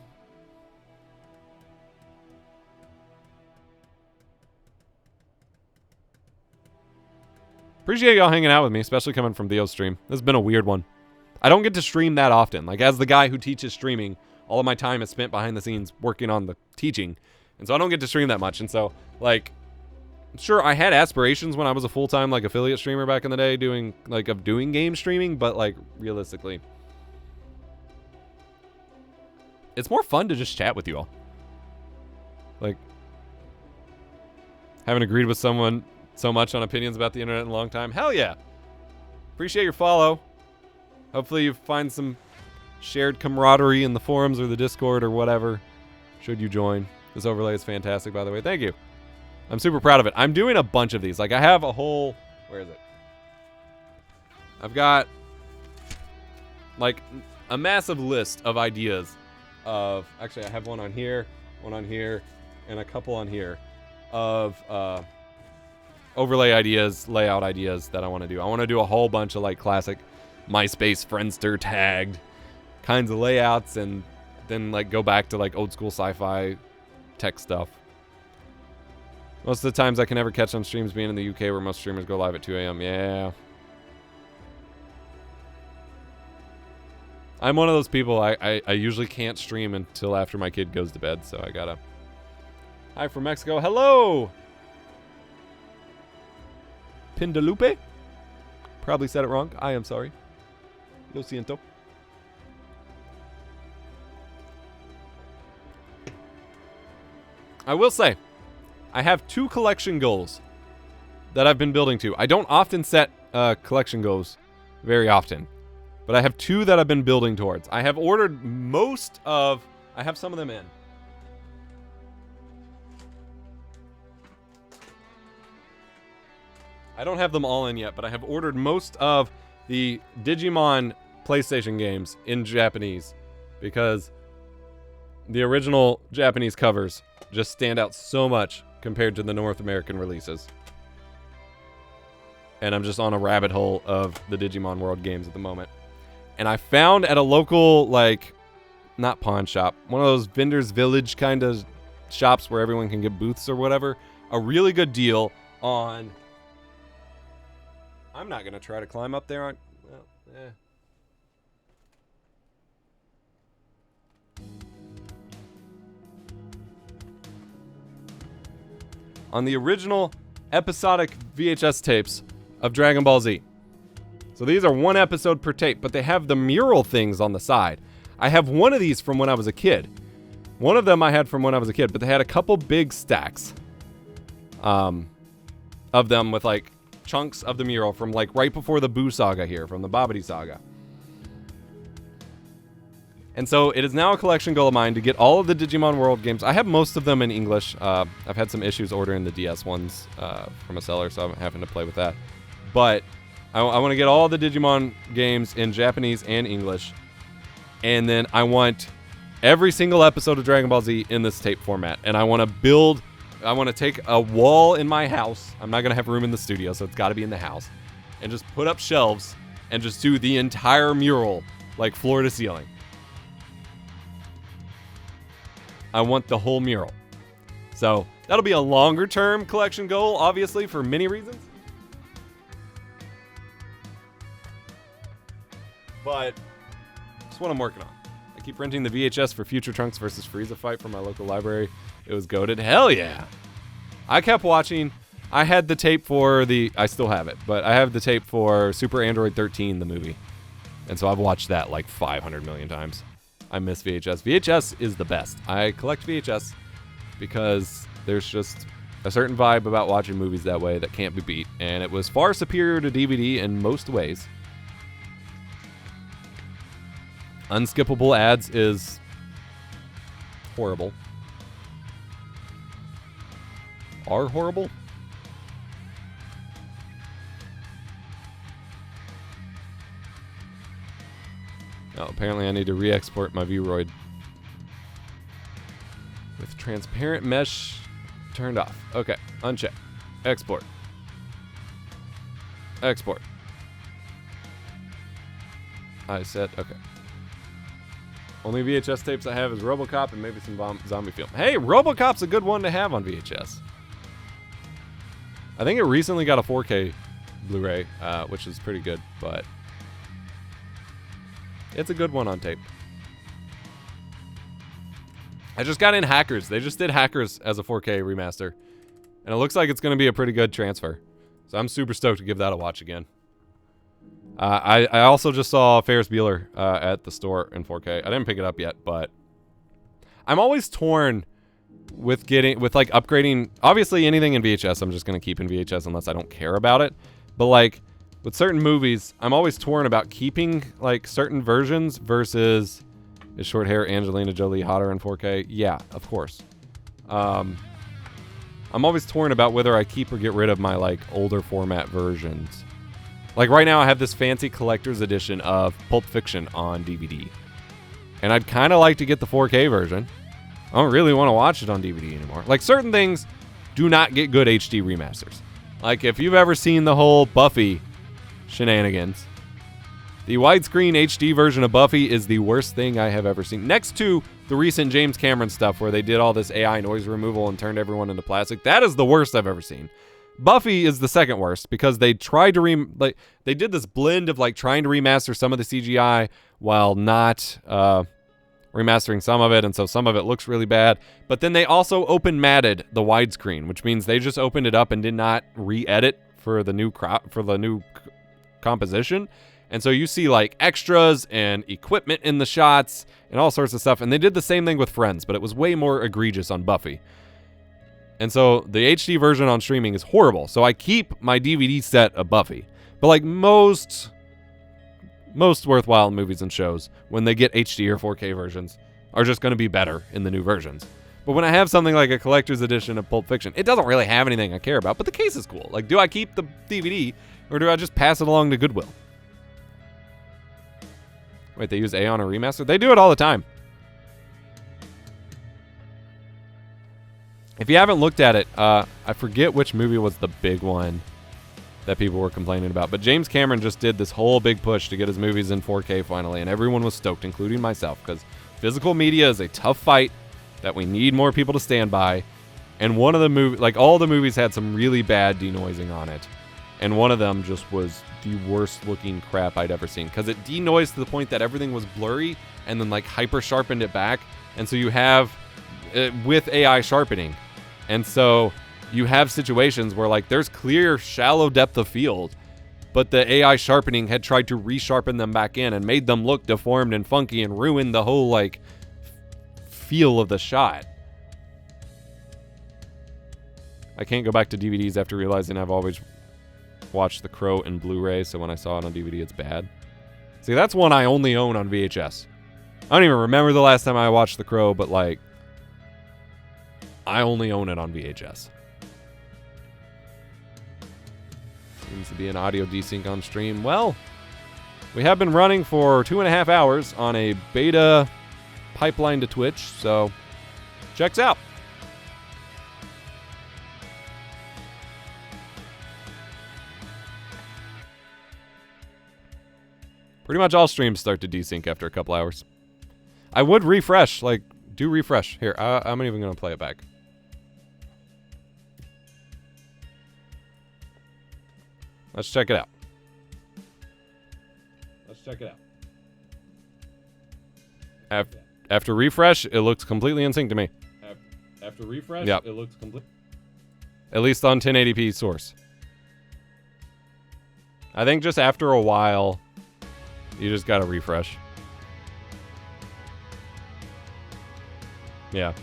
[SPEAKER 1] Appreciate y'all hanging out with me, especially coming from Theo's stream. This has been a weird one. I don't get to stream that often. Like, as the guy who teaches streaming, all of my time is spent behind the scenes working on the teaching. And so I don't get to stream that much. And so, like, sure, I had aspirations when I was a full-time, like, affiliate streamer back in the day doing game streaming. But, like, realistically, it's more fun to just chat with you all. Like, haven't agreed with someone so much on opinions about the internet in a long time. Hell yeah. Appreciate your follow. Hopefully you find some shared camaraderie in the forums or the Discord or whatever, should you join. This overlay is fantastic, by the way. Thank you. I'm super proud of it. I'm doing a bunch of these. Like, I have a whole... Where is it? I've got, like, a massive list of ideas of... Actually, I have one on here, and a couple on here of... overlay ideas, layout ideas that I want to do. I want to do a whole bunch of like classic MySpace Friendster tagged kinds of layouts, and then like go back to like old school sci-fi tech stuff. Most of the times I can never catch on streams being in the UK where most streamers go live at 2 a.m. Yeah. I'm one of those people, I usually can't stream until after my kid goes to bed, so I gotta... Hi from Mexico. Hello! Pindalupe? Probably said it wrong. I am sorry. Lo siento. I will say, I have 2 collection goals that I've been building to. I don't often set collection goals very often, but I have 2 that I've been building towards. I have ordered most of... I have some of them in. I don't have them all in yet, but I have ordered most of the Digimon PlayStation games in Japanese because the original Japanese covers just stand out so much compared to the North American releases. And I'm just on a rabbit hole of the Digimon World games at the moment. And I found at a local, like, not pawn shop, one of those vendors village kind of shops where everyone can get booths or whatever, a really good deal on... I'm not going to try to climb up there on... Well, on the original episodic VHS tapes of Dragon Ball Z. So these are 1 episode per tape, but they have the mural things on the side. I have one of these from when I was a kid. One of them I had from when I was a kid, but they had a couple big stacks of them with, like, chunks of the mural from like right before the Boo saga here, from the Babidi saga. And so it is now a collection goal of mine to get all of the Digimon World games. I have most of them in English. I've had some issues ordering the DS ones from a seller, so I'm having to play with that. But I want to get all the Digimon games in Japanese and English. And then I want every single episode of Dragon Ball Z in this tape format. And I want to take a wall in my house. I'm not going to have room in the studio, so it's got to be in the house. And just put up shelves and just do the entire mural, like floor to ceiling. I want the whole mural. So that'll be a longer term collection goal, obviously, for many reasons. But that's what I'm working on. I keep renting the VHS for Future Trunks versus Frieza fight from my local library. It was goated. Hell yeah. I kept watching. I had the tape for I still have it, but I have the tape for Super Android 13, the movie. And so I've watched that like 500 million times. I miss VHS. VHS is the best. I collect VHS because there's just a certain vibe about watching movies that way that can't be beat. And it was far superior to DVD in most ways. Unskippable ads is horrible. Are horrible? Oh, apparently I need to re-export my Vroid. With transparent mesh turned off. Okay, uncheck. Export. Export. I said, okay. Only VHS tapes I have is RoboCop and maybe some zombie film. Hey, RoboCop's a good one to have on VHS. I think it recently got a 4K Blu-ray, which is pretty good, but it's a good one on tape. I just got in Hackers. They just did Hackers as a 4K remaster, and it looks like it's going to be a pretty good transfer. So I'm super stoked to give that a watch again. I also just saw Ferris Bueller at the store in 4K. I didn't pick it up yet, but I'm always torn with like upgrading. Obviously, anything in VHS, I'm just gonna keep in VHS unless I don't care about it. But like with certain movies, I'm always torn about keeping like certain versions versus is short hair Angelina Jolie hotter in 4K? Yeah, of course. I'm always torn about whether I keep or get rid of my like older format versions. Like right now I have this fancy collector's edition of Pulp Fiction on DVD. And I'd kind of like to get the 4K version. I don't really want to watch it on DVD anymore. Like certain things do not get good HD remasters. Like if you've ever seen the whole Buffy shenanigans, the widescreen HD version of Buffy is the worst thing I have ever seen. Next to the recent James Cameron stuff where they did all this AI noise removal and turned everyone into plastic. That is the worst I've ever seen. Buffy is the second worst because they tried to they did this blend of like trying to remaster some of the CGI while not remastering some of it, and so some of it looks really bad. But then they also open matted the widescreen, which means they just opened it up and did not re-edit for the new composition. And so you see like extras and equipment in the shots and all sorts of stuff. And they did the same thing with Friends, but it was way more egregious on Buffy. And so the HD version on streaming is horrible. So I keep my DVD set of Buffy. But like most worthwhile movies and shows, when they get HD or 4K versions, are just going to be better in the new versions. But when I have something like a collector's edition of Pulp Fiction, it doesn't really have anything I care about, but the case is cool. Like, do I keep the DVD or do I just pass it along to Goodwill? Wait, they use Aeon or remaster? They do it all the time. If you haven't looked at it, I forget which movie was the big one that people were complaining about, but James Cameron just did this whole big push to get his movies in 4K finally, and everyone was stoked, including myself, because physical media is a tough fight that we need more people to stand by. And one of the movies, like all the movies had some really bad denoising on it, and one of them just was the worst looking crap I'd ever seen, because it denoised to the point that everything was blurry and then like hyper sharpened it back. And so you have with AI sharpening, and so you have situations where like there's clear shallow depth of field, but the AI sharpening had tried to resharpen them back in and made them look deformed and funky and ruined the whole like feel of the shot. I can't go back to DVDs after realizing I've always watched The Crow in Blu-ray, so when I saw it on DVD, it's bad. See, that's one I only own on VHS. I don't even remember the last time I watched The Crow, but like, I only own it on VHS. Seems to be an audio desync on stream. Well, we have been running for 2.5 hours on a beta pipeline to Twitch, so checks out. Pretty much all streams start to desync after a couple hours. I would refresh, like, do refresh. Here, I'm not even going to play it back. Let's check it out. After refresh, it looks completely in sync to me.
[SPEAKER 2] After refresh,
[SPEAKER 1] yep.
[SPEAKER 2] It looks complete.
[SPEAKER 1] At least on 1080p source. I think just after a while, you just gotta refresh. Yeah.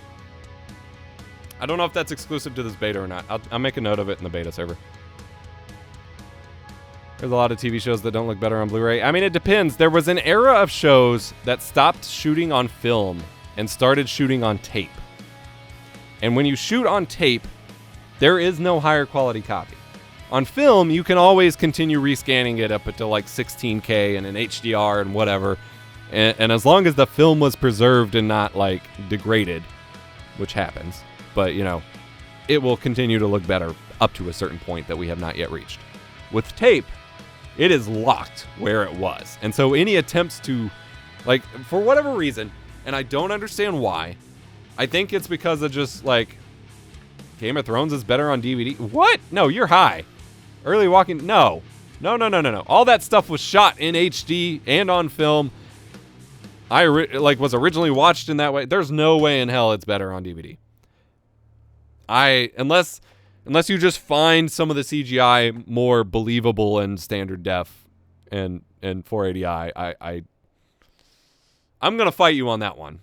[SPEAKER 1] I don't know if that's exclusive to this beta or not. I'll make a note of it in the beta server. There's a lot of TV shows that don't look better on Blu-ray. I mean, it depends. There was an era of shows that stopped shooting on film and started shooting on tape. And when you shoot on tape, there is no higher quality copy. On film, you can always continue rescanning it up until like 16K and an HDR and whatever. And as long as the film was preserved and not, like, degraded, which happens, but, you know, it will continue to look better up to a certain point that we have not yet reached. With tape, it is locked where it was. And so any attempts to, like, for whatever reason, and I don't understand why, I think it's because of just, like, Game of Thrones is better on DVD. What? No, you're high. Early Walking, no. No. All that stuff was shot in HD and on film. I was originally watched in that way. There's no way in hell it's better on DVD. Unless you just find some of the CGI more believable in standard def and 480i, I'm gonna fight you on that one.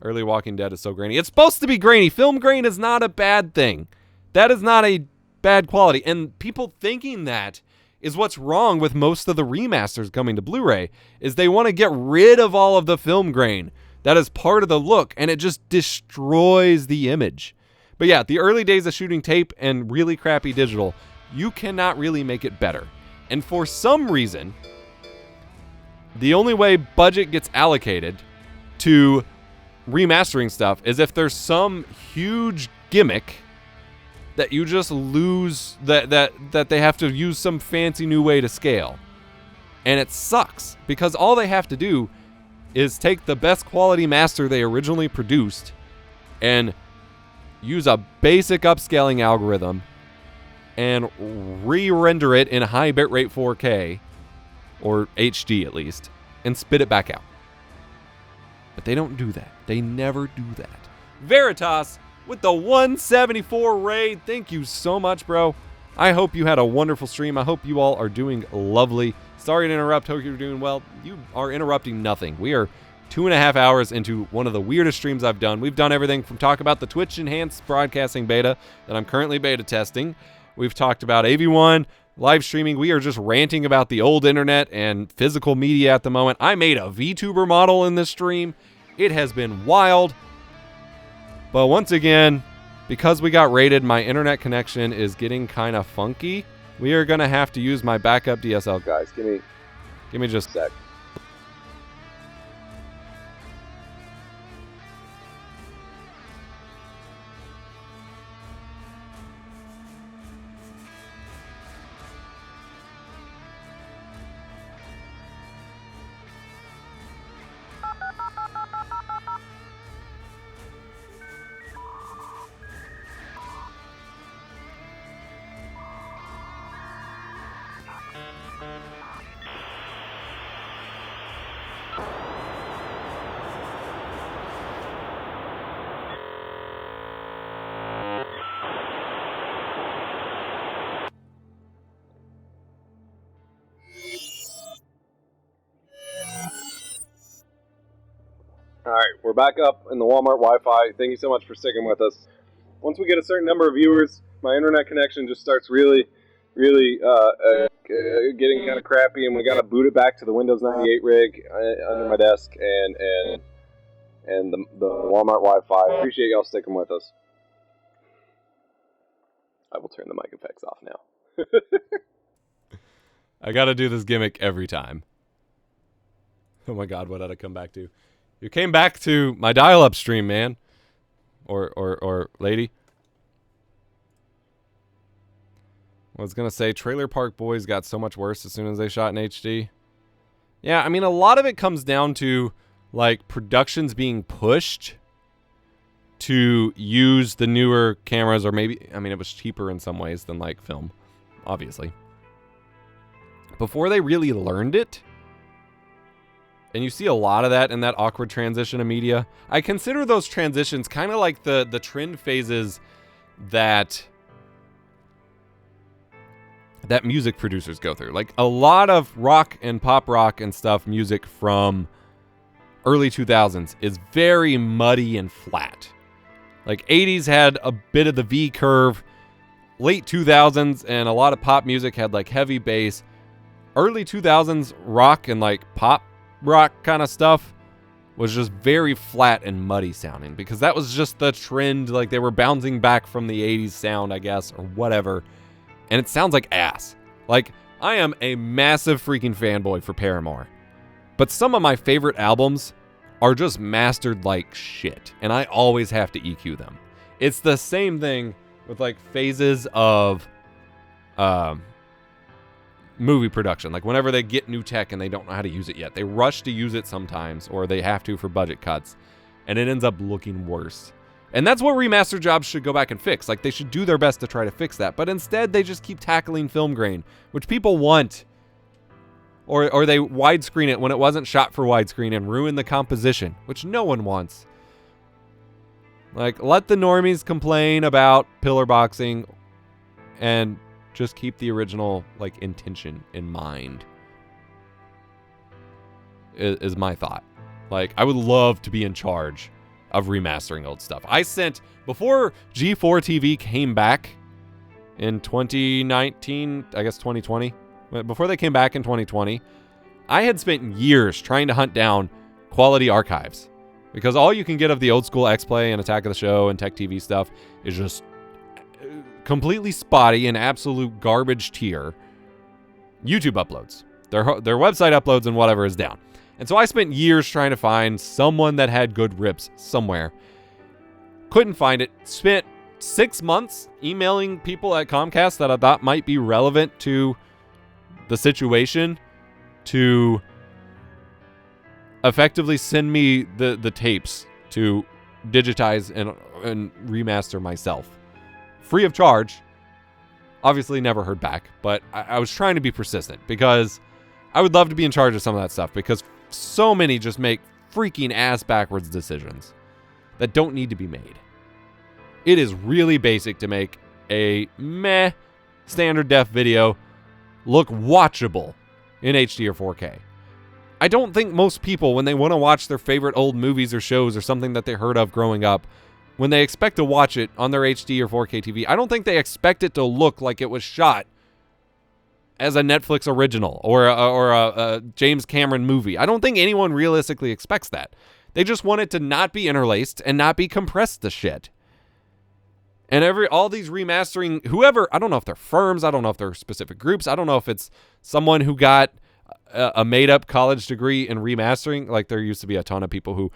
[SPEAKER 1] Early Walking Dead is so grainy. It's supposed to be grainy. Film grain is not a bad thing. That is not a bad quality. And people thinking that is what's wrong with most of the remasters coming to Blu-ray, is they want to get rid of all of the film grain. That is part of the look, and it just destroys the image. But yeah, the early days of shooting tape and really crappy digital, you cannot really make it better. And for some reason, the only way budget gets allocated to remastering stuff is if there's some huge gimmick that you just lose, that they have to use some fancy new way to scale. And it sucks, because all they have to do is take the best quality master they originally produced and use a basic upscaling algorithm and re-render it in high bitrate 4K, or HD at least, and spit it back out. But they don't do that. They never do that. Veritas with the 174 raid. Thank you so much, bro. I hope you had a wonderful stream. I hope you all are doing lovely. Sorry to interrupt. Hope you're doing well. You are interrupting nothing. We are 2.5 hours into one of the weirdest streams I've done. We've done everything from talk about the Twitch enhanced broadcasting beta that I'm currently beta testing. We've talked about AV1, live streaming. We are just ranting about the old internet and physical media at the moment. I made a VTuber model in this stream. It has been wild. But once again, because we got raided, my internet connection is getting kind of funky. We are going to have to use my backup DSL.
[SPEAKER 2] Guys, give me just a sec. Alright, we're back up in the Walmart Wi-Fi. Thank you so much for sticking with us. Once we get a certain number of viewers, my internet connection just starts really getting kind of crappy, and we got to boot it back to the Windows 98 rig under my desk and the Walmart Wi-Fi. Appreciate y'all sticking with us. I will turn the mic effects off now.
[SPEAKER 1] I got to do this gimmick every time. Oh my god, what did I come back to? You came back to my dial-up stream, man. Or lady. I was going to say, Trailer Park Boys got so much worse as soon as they shot in HD. Yeah, I mean, a lot of it comes down to, like, productions being pushed to use the newer cameras, or maybe, I mean, it was cheaper in some ways than, like, film, obviously. Before they really learned it. And you see a lot of that in that awkward transition of media. I consider those transitions kind of like the trend phases that music producers go through. Like, a lot of rock and pop rock and stuff, music from early 2000s is very muddy and flat. Like, 80s had a bit of the V curve. Late 2000s and a lot of pop music had, like, heavy bass. Early 2000s rock and, like, pop rock kind of stuff was just very flat and muddy sounding, because that was just the trend. Like, they were bouncing back from the 80s sound, I guess, or whatever, and it sounds like ass. Like, I am a massive freaking fanboy for Paramore. But some of my favorite albums are just mastered like shit, and I always have to EQ them. It's the same thing with like phases of movie production. Like whenever they get new tech and they don't know how to use it yet, they rush to use it sometimes, or they have to for budget cuts, and it ends up looking worse. And that's what remaster jobs should go back and fix. Like they should do their best to try to fix that, but instead they just keep tackling film grain, which people want. Or they widescreen it when it wasn't shot for widescreen and ruin the composition, which no one wants. Like, let the normies complain about pillar boxing and just keep the original, like, intention in mind. Is my thought. Like, I would love to be in charge of remastering old stuff. Before G4 TV came back in 2019, I guess 2020, before they came back in 2020, I had spent years trying to hunt down quality archives, because all you can get of the old school X-Play and Attack of the Show and Tech TV stuff is just completely spotty and absolute garbage tier YouTube uploads. Their website uploads and whatever is down. And so I spent years trying to find someone that had good rips somewhere. Couldn't find it. Spent 6 months emailing people at Comcast that I thought might be relevant to the situation to effectively send me the tapes to digitize and remaster myself. Free of charge. Obviously never heard back, but I was trying to be persistent because I would love to be in charge of some of that stuff, because so many just make freaking ass backwards decisions that don't need to be made. It is really basic to make a meh standard def video look watchable in HD or 4K. I don't think most people, when they want to watch their favorite old movies or shows or something that they heard of growing up, when they expect to watch it on their HD or 4K TV, I don't think they expect it to look like it was shot as a Netflix original or a James Cameron movie. I don't think anyone realistically expects that. They just want it to not be interlaced and not be compressed to shit. And all these remastering, whoever, I don't know if they're firms, I don't know if they're specific groups, I don't know if it's someone who got a made-up college degree in remastering. Like there used to be a ton of people who,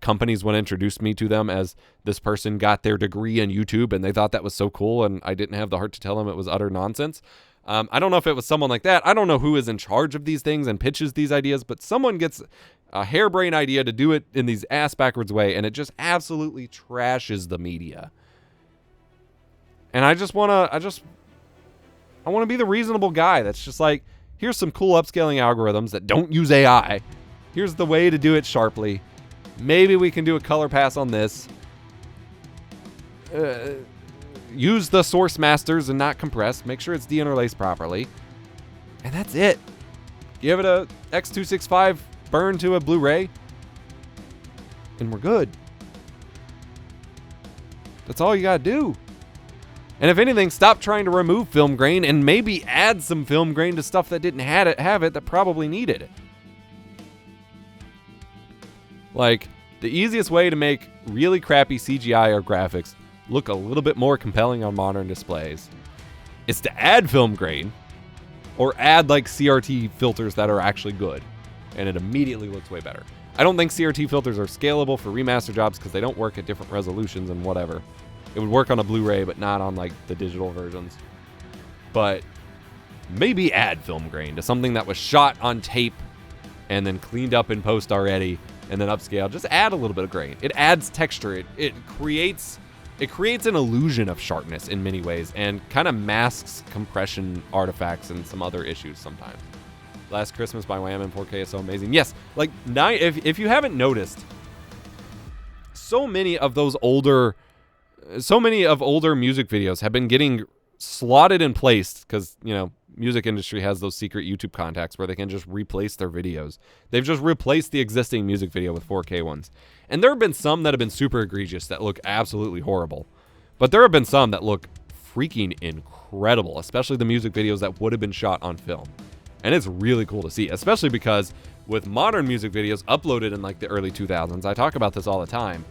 [SPEAKER 1] companies would introduce me to them as this person got their degree in YouTube, and they thought that was so cool, and I didn't have the heart to tell them it was utter nonsense. I don't know if it was someone like that. I don't know who is in charge of these things and pitches these ideas, but someone gets a harebrained idea to do it in these ass-backwards way, and it just absolutely trashes the media. And I want to be the reasonable guy that's just like, here's some cool upscaling algorithms that don't use AI. Here's the way to do it sharply. Maybe we can do a color pass on this. Use the source masters and not compress. Make sure it's deinterlaced properly. And that's it. Give it a X265 burn to a Blu-ray. And we're good. That's all you gotta do. And if anything, stop trying to remove film grain and maybe add some film grain to stuff that didn't have it that probably needed it. Like, the easiest way to make really crappy CGI or graphics look a little bit more compelling on modern displays is to add film grain or add like CRT filters that are actually good, and it immediately looks way better. I don't think CRT filters are scalable for remaster jobs because they don't work at different resolutions and whatever. It would work on a Blu-ray, but not on like the digital versions. But maybe add film grain to something that was shot on tape and then cleaned up in post already and then upscaled. Just add a little bit of grain. It adds texture. It creates an illusion of sharpness in many ways and kind of masks compression artifacts and some other issues sometimes. Last Christmas by Wham in 4K is so amazing. Yes, like if you haven't noticed, so many of older music videos have been getting slotted and placed because, music industry has those secret YouTube contacts where they can just replace their videos. They've just replaced the existing music video with 4K ones. And there have been some that have been super egregious that look absolutely horrible. But there have been some that look freaking incredible, especially the music videos that would have been shot on film. And it's really cool to see, especially because with modern music videos uploaded in like the early 2000s, I talk about this all the time,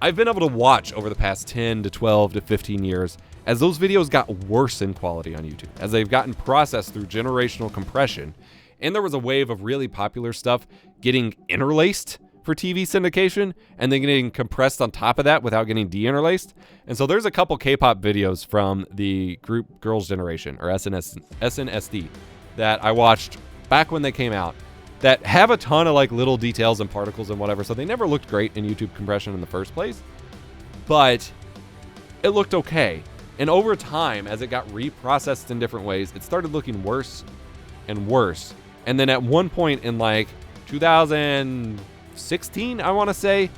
[SPEAKER 1] I've been able to watch over the past 10 to 12 to 15 years as those videos got worse in quality on YouTube, as they've gotten processed through generational compression, And there was a wave of really popular stuff getting interlaced for TV syndication and then getting compressed on top of that without getting de-interlaced. And so there's a couple K-pop videos from the group Girls' Generation, or SNSD, that I watched back when they came out that have a ton of like little details and particles and whatever. So they never looked great in YouTube compression in the first place, but it looked okay. And over time, as it got reprocessed in different ways, it started looking worse and worse. And then at one point in like 2016, I want to say,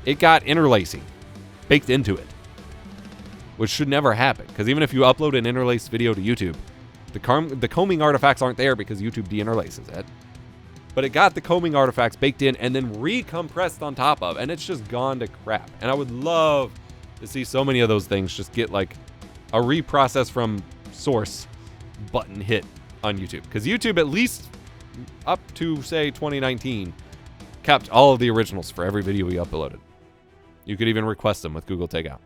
[SPEAKER 1] it got interlacing baked into it, which should never happen. Because even if you upload an interlaced video to YouTube, the combing artifacts aren't there because YouTube de-interlaces it. But it got the combing artifacts baked in and then recompressed on top of, and it's just gone to crap. And I would love to see so many of those things just get like a reprocess from source button hit on YouTube. Because YouTube, at least up to, say, 2019, kept all of the originals for every video we uploaded. You could even request them with Google Takeout.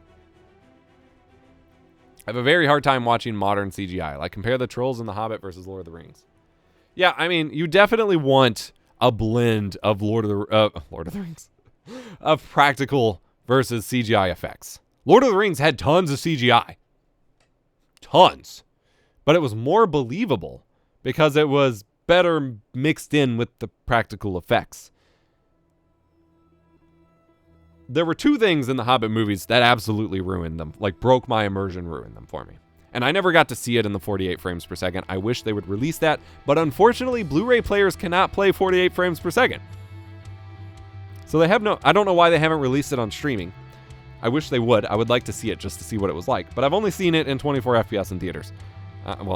[SPEAKER 1] I have a very hard time watching modern CGI. Like, compare the Trolls and The Hobbit versus Lord of the Rings. Yeah, I mean, you definitely want a blend of Lord of the Rings, of practical versus CGI effects. Lord of the Rings had tons of CGI. Tons. But it was more believable because it was better mixed in with the practical effects. There were two things in the Hobbit movies that absolutely ruined them, like broke my immersion, ruined them for me. And I never got to see it in the 48 frames per second. I wish they would release that, but unfortunately, Blu-ray players cannot play 48 frames per second. So they have I don't know why they haven't released it on streaming. I wish they would. I would like to see it just to see what it was like, but I've only seen it in 24 FPS in theaters.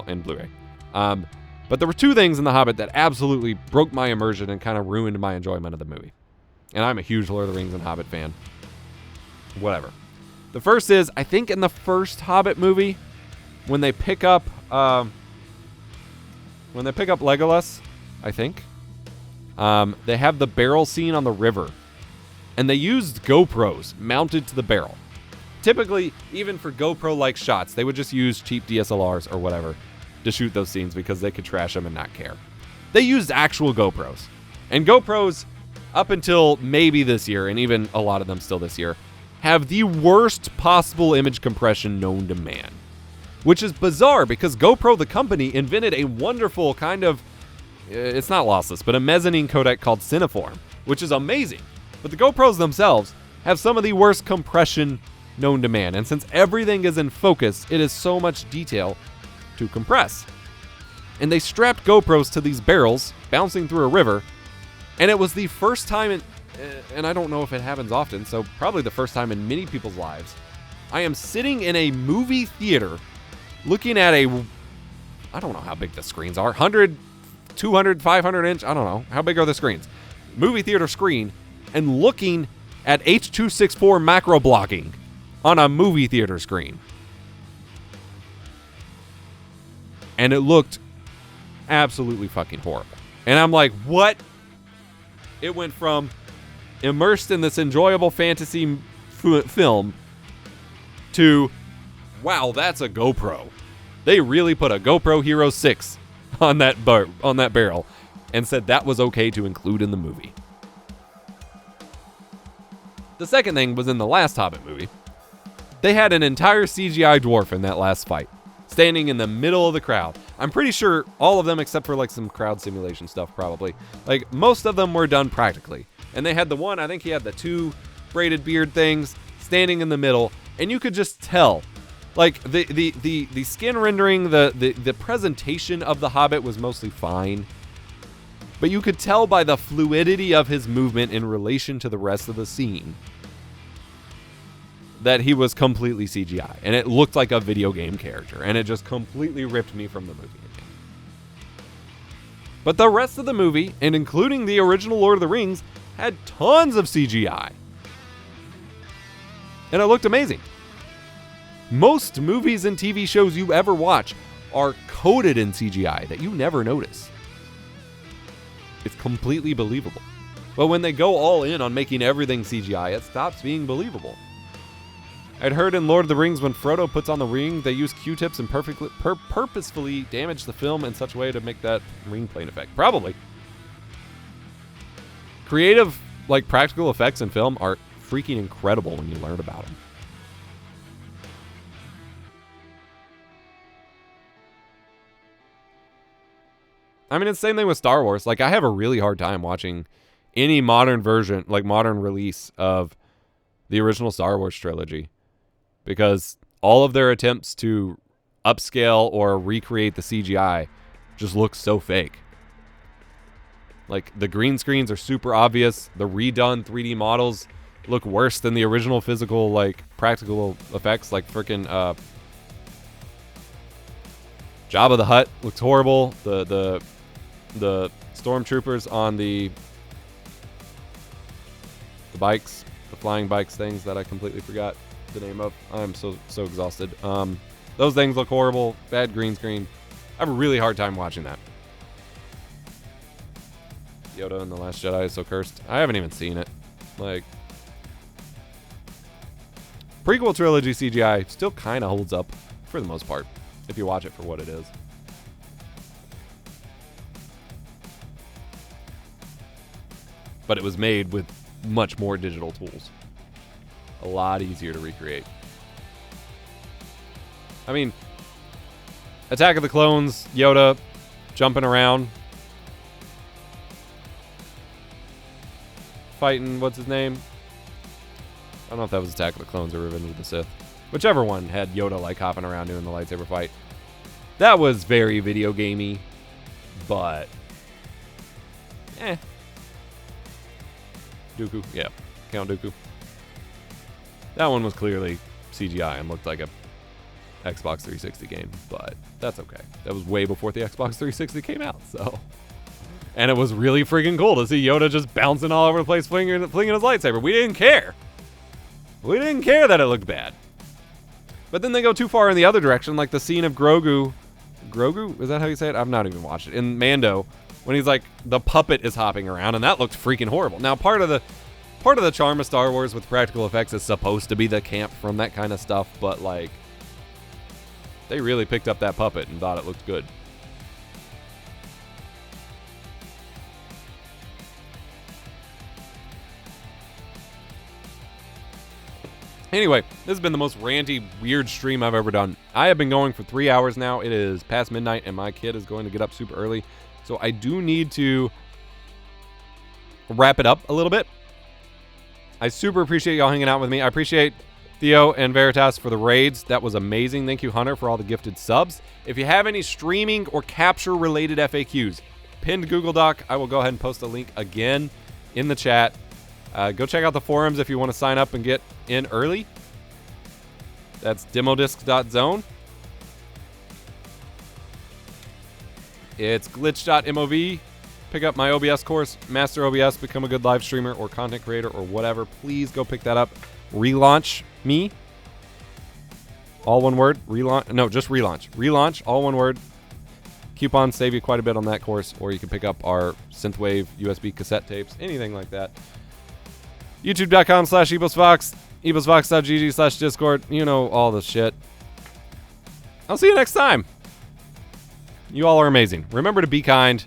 [SPEAKER 1] In Blu-ray. But there were two things in The Hobbit that absolutely broke my immersion and kind of ruined my enjoyment of the movie. And I'm a huge Lord of the Rings and Hobbit fan. Whatever. The first is, I think in the first Hobbit movie, when they pick up Legolas, I think, they have the barrel scene on the river, and they used GoPros mounted to the barrel. Typically, even for GoPro-like shots, they would just use cheap DSLRs or whatever to shoot those scenes because they could trash them and not care. They used actual GoPros. And GoPros, up until maybe this year, and even a lot of them still this year, have the worst possible image compression known to man. Which is bizarre because GoPro, the company, invented a wonderful kind of, it's not lossless, but a mezzanine codec called Cineform, which is amazing. But the GoPros themselves have some of the worst compression known to man. And since everything is in focus, it is so much detail to compress. And they strapped GoPros to these barrels bouncing through a river. And it was the first time, and I don't know if it happens often, so probably the first time in many people's lives, I am sitting in a movie theater looking at I don't know how big the screens are, 100, 200, 500 inch, I don't know. How big are the screens? Movie theater screen, and looking at H.264 macro blocking on a movie theater screen. And it looked absolutely fucking horrible. And I'm like, what? It went from immersed in this enjoyable fantasy film to, wow, that's a GoPro. They really put a GoPro Hero 6 on that barrel and said that was okay to include in the movie. The second thing was in the last Hobbit movie. They had an entire CGI dwarf in that last fight, standing in the middle of the crowd. I'm pretty sure all of them, except for like some crowd simulation stuff probably, like most of them were done practically. And they had the one, I think he had the two braided beard things standing in the middle, and you could just tell, like the skin rendering, the presentation of the Hobbit was mostly fine, but you could tell by the fluidity of his movement in relation to the rest of the scene that he was completely CGI, and it looked like a video game character, and it just completely ripped me from the movie again. But the rest of the movie, and including the original Lord of the Rings, had tons of CGI. And it looked amazing. Most movies and TV shows you ever watch are coated in CGI that you never notice. It's completely believable. But when they go all in on making everything CGI, it stops being believable. I'd heard in Lord of the Rings when Frodo puts on the ring, they use Q-tips and purposefully damage the film in such a way to make that ring plane effect. Probably. Creative, like, practical effects in film are freaking incredible when you learn about them. I mean, it's the same thing with Star Wars. Like, I have a really hard time watching any modern version, like modern release of the original Star Wars trilogy, because all of their attempts to upscale or recreate the CGI just look so fake. Like, the green screens are super obvious. The redone 3D models look worse than the original physical, like, practical effects. Like, freaking, Jabba the Hutt looks horrible. The stormtroopers on the bikes, the flying bikes things that I completely forgot the name of. I'm so exhausted. Those things look horrible. Bad green screen. I have a really hard time watching that. Yoda in The Last Jedi is so cursed. I haven't even seen it. Like, prequel trilogy CGI still kind of holds up for the most part if you watch it for what it is. But it was made with much more digital tools. A lot easier to recreate. I mean, Attack of the Clones, Yoda jumping around, fighting, what's his name? I don't know if that was Attack of the Clones or Revenge of the Sith. Whichever one had Yoda, like, hopping around doing the lightsaber fight. That was very video gamey, but Dooku, yeah, Count Dooku. That one was clearly CGI and looked like a Xbox 360 game, but that's okay. That was way before the Xbox 360 came out, so. And it was really freaking cool to see Yoda just bouncing all over the place, flinging his lightsaber. We didn't care. We didn't care that it looked bad. But then they go too far in the other direction, like the scene of Grogu. Grogu? Is that how you say it? I've not even watched it. In Mando, when he's like, the puppet is hopping around, and that looked freaking horrible. Now, part of the charm of Star Wars with practical effects is supposed to be the camp from that kind of stuff, but, like, they really picked up that puppet and thought it looked good. Anyway, this has been the most ranty, weird stream I've ever done. I have been going for 3 hours now. It is past midnight, and my kid is going to get up super early. So I do need to wrap it up a little bit. I super appreciate y'all hanging out with me. I appreciate Theo and Veritas for the raids. That was amazing. Thank you, Hunter, for all the gifted subs. If you have any streaming or capture-related FAQs, pinned Google Doc. I will go ahead and post a link again in the chat. Go check out the forums if you want to sign up and get in early. That's demodisc.zone. It's glitch.mov. Pick up my OBS course, Master OBS, become a good live streamer or content creator or whatever. Please go pick that up. Relaunch me. All one word. Relaunch. No, just relaunch. Relaunch. All one word. Coupons save you quite a bit on that course, or you can pick up our synthwave USB cassette tapes, anything like that. YouTube.com/EposVox, EposVox.gg/Discord. You know all the shit. I'll see you next time. You all are amazing. Remember to be kind.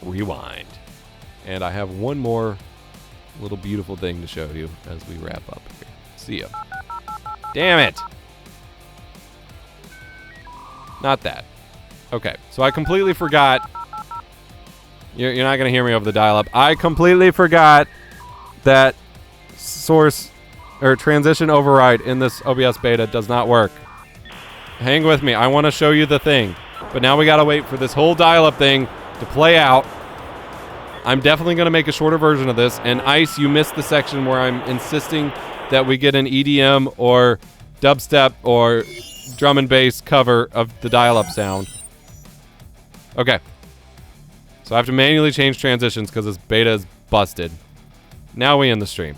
[SPEAKER 1] Rewind. And I have one more little beautiful thing to show you as we wrap up here. See ya. Damn it. Not that. Okay, so I completely forgot. You're not going to hear me over the dial-up. I completely forgot that source or transition override in this OBS beta does not work. Hang with me. I want to show you the thing. But now we got to wait for this whole dial-up thing to play out. I'm definitely going to make a shorter version of this. And Ice, you missed the section where I'm insisting that we get an EDM or dubstep or drum and bass cover of the dial-up sound. Okay. So I have to manually change transitions because this beta is busted. Now we end the stream.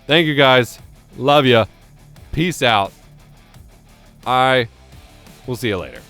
[SPEAKER 1] Thank you guys. Love ya. Peace out. I will see you later.